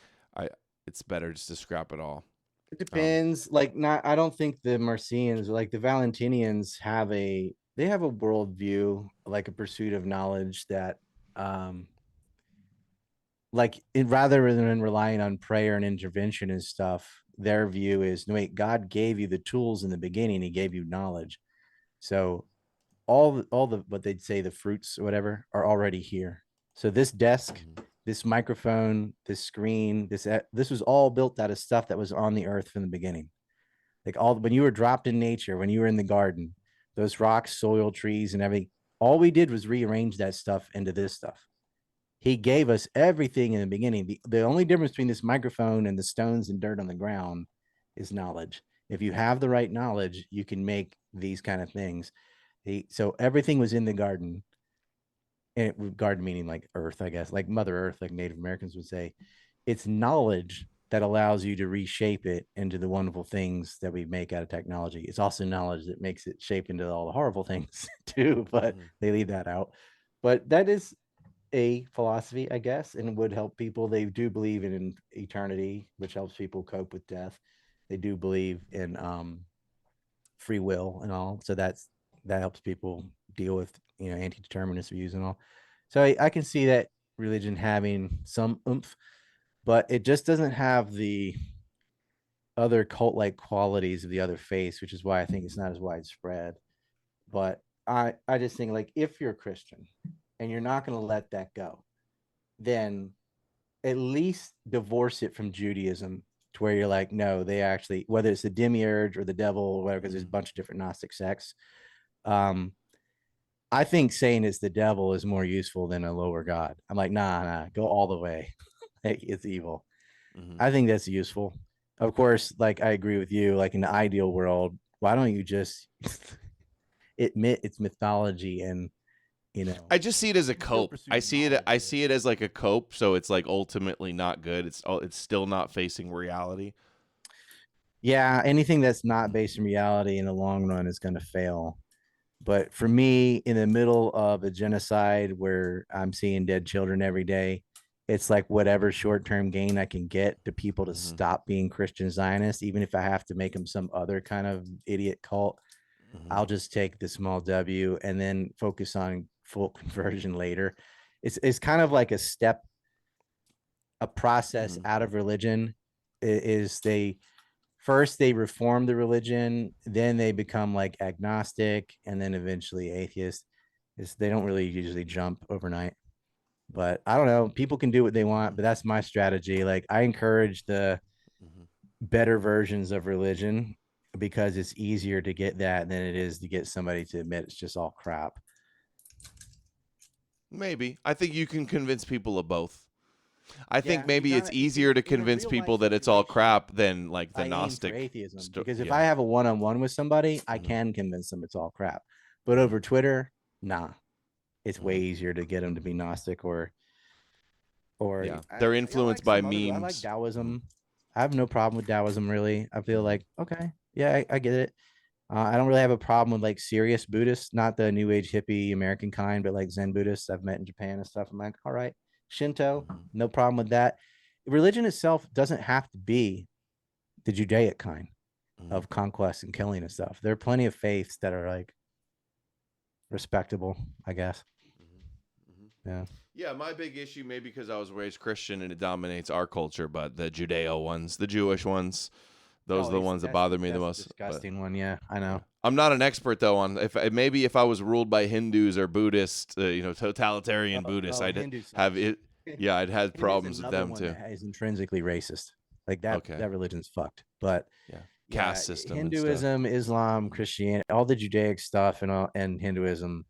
it's better just to scrap it all. It depends. I don't think the Marcions, like the Valentinians, have a worldview, like a pursuit of knowledge that rather than relying on prayer and intervention and stuff, their view is, no, wait, God gave you the tools in the beginning. He gave you knowledge. So all the what they'd say, the fruits or whatever, are already here. So this desk, this microphone, this screen, this was all built out of stuff that was on the earth from the beginning. Like when you were dropped in nature, when you were in the garden, those rocks, soil, trees, and everything, all we did was rearrange that stuff into this stuff. He gave us everything in the beginning. The only difference between this microphone and the stones and dirt on the ground is knowledge. If you have the right knowledge, you can make these kind of things. So everything was in the garden. And garden meaning like earth, I guess, like Mother Earth, like Native Americans would say. It's knowledge that allows you to reshape it into the wonderful things that we make out of technology. It's also knowledge that makes it shape into all the horrible things too, but they leave that out. But that is a philosophy, I guess, and would help people. They do believe in eternity, which helps people cope with death. They do believe in free will and all. So that helps people deal with, anti-determinist views and all. So I can see that religion having some oomph, but it just doesn't have the other cult-like qualities of the other faiths, which is why I think it's not as widespread. But I just think, like, if you're a Christian and you're not going to let that go, then at least divorce it from Judaism to where you're like, no, they actually, whether it's the demiurge or the devil or whatever, because there's a bunch of different Gnostic sects. I think saying it's the devil is more useful than a lower God. I'm like, nah, go all the way. It's evil. I think that's useful. Of course, like I agree with you, like in the ideal world, why don't you just admit it's mythology and, you know, I just see it as a cope. I see it as like a cope, so it's like ultimately not good. It's still not facing reality. Yeah, anything that's not based in reality in the long run is going to fail. But for me, in the middle of a genocide where I'm seeing dead children every day, it's like whatever short-term gain I can get to people to stop being Christian Zionists, even if I have to make them some other kind of idiot cult, I'll just take the small W and then focus on full conversion later. It's kind of like a process out of religion. Is they reform the religion, then they become like agnostic, and then eventually atheist. They don't really usually jump overnight. But I don't know. People can do what they want, but that's my strategy. Like I encourage the better versions of religion because it's easier to get that than it is to get somebody to admit it's just all crap. Maybe. I think you can convince people of both. I think maybe it's easier to convince people that it's all crap than like the Gnostic atheism. Because if I have a one-on-one with somebody, I can convince them it's all crap. But over Twitter, nah, it's way easier to get them to be Gnostic or they're influenced by memes. I like Taoism. I have no problem with Taoism, really. I feel like, okay, yeah, I get it. I don't really have a problem with like serious Buddhists, not the New Age hippie American kind, but like Zen Buddhists I've met in Japan and stuff. I'm like, all right. Shinto, no problem with that. Religion itself doesn't have to be the Judaic kind of conquest and killing and stuff. There are plenty of faiths that are like respectable, I guess. Yeah. Yeah, my big issue, maybe because I was raised Christian and it dominates our culture, but the Judeo ones, the Jewish ones, those are the ones that bother me the most. Disgusting one, yeah, I know. I'm not an expert though on if I was ruled by Hindus or Buddhists, totalitarian Buddhists, I'd have it. Yeah, I'd had problems with them too. Is intrinsically racist, like that. Okay. That religion's fucked. But caste system, Hinduism, Islam, Christianity, all the Judaic stuff, and Hinduism.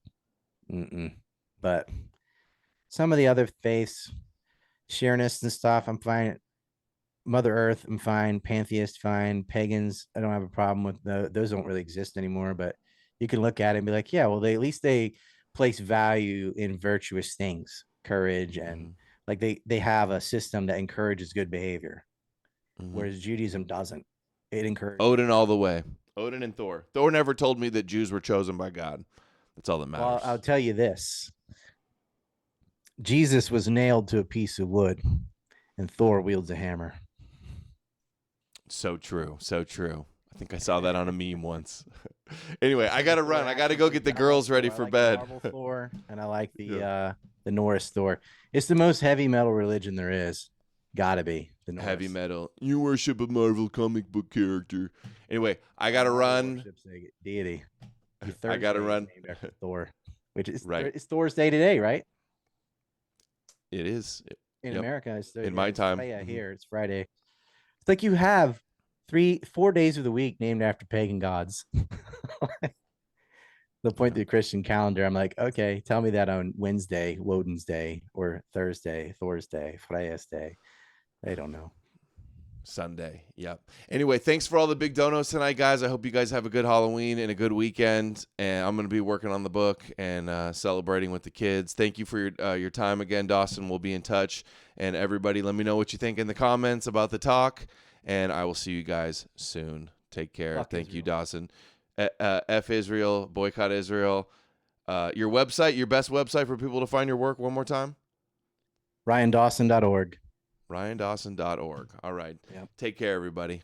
But some of the other faiths, Sharonists and stuff, I'm fine. Mother Earth, I'm fine. Pantheists, fine. Pagans, I don't have a problem with those. Don't really exist anymore. But you can look at it and be like, yeah, well, at least they place value in virtuous things, courage, and like they have a system that encourages good behavior, whereas Judaism doesn't. It encourages Odin all the way. Odin and Thor. Thor never told me that Jews were chosen by God. That's all that matters. Well, I'll tell you this. Jesus was nailed to a piece of wood, and Thor wields a hammer. So true. So true. I think I saw that on a meme once. Anyway, I got to run. I got to go get the girls ready for bed. Thor, and I like the Norse Thor. It's the most heavy metal religion there is. Gotta be the Norse. Heavy metal. You worship a Marvel comic book character. Anyway, I got to run. Deity. I got to run. Thor, which is right. It's Thor's day today, right? It is. In America, it's in my time. Yeah, here it's Friday. It's like you have 4 days of the week named after pagan gods. They'll point to the Christian calendar. I'm like, okay, tell me that on Wednesday, Woden's Day, or Thursday, Thor's Day, Freya's Day. They don't know. Sunday. Yep. Anyway, thanks for all the big donos tonight, guys. I hope you guys have a good Halloween and a good weekend. And I'm going to be working on the book and celebrating with the kids. Thank you for your time again, Dawson. We'll be in touch. And everybody, let me know what you think in the comments about the talk. And I will see you guys soon. Take care. Thank Israel. You, Dawson. F Israel, boycott Israel. Your website, your best website for people to find your work one more time? RyanDawson.org. RyanDawson.org. All right. Yep. Take care, everybody.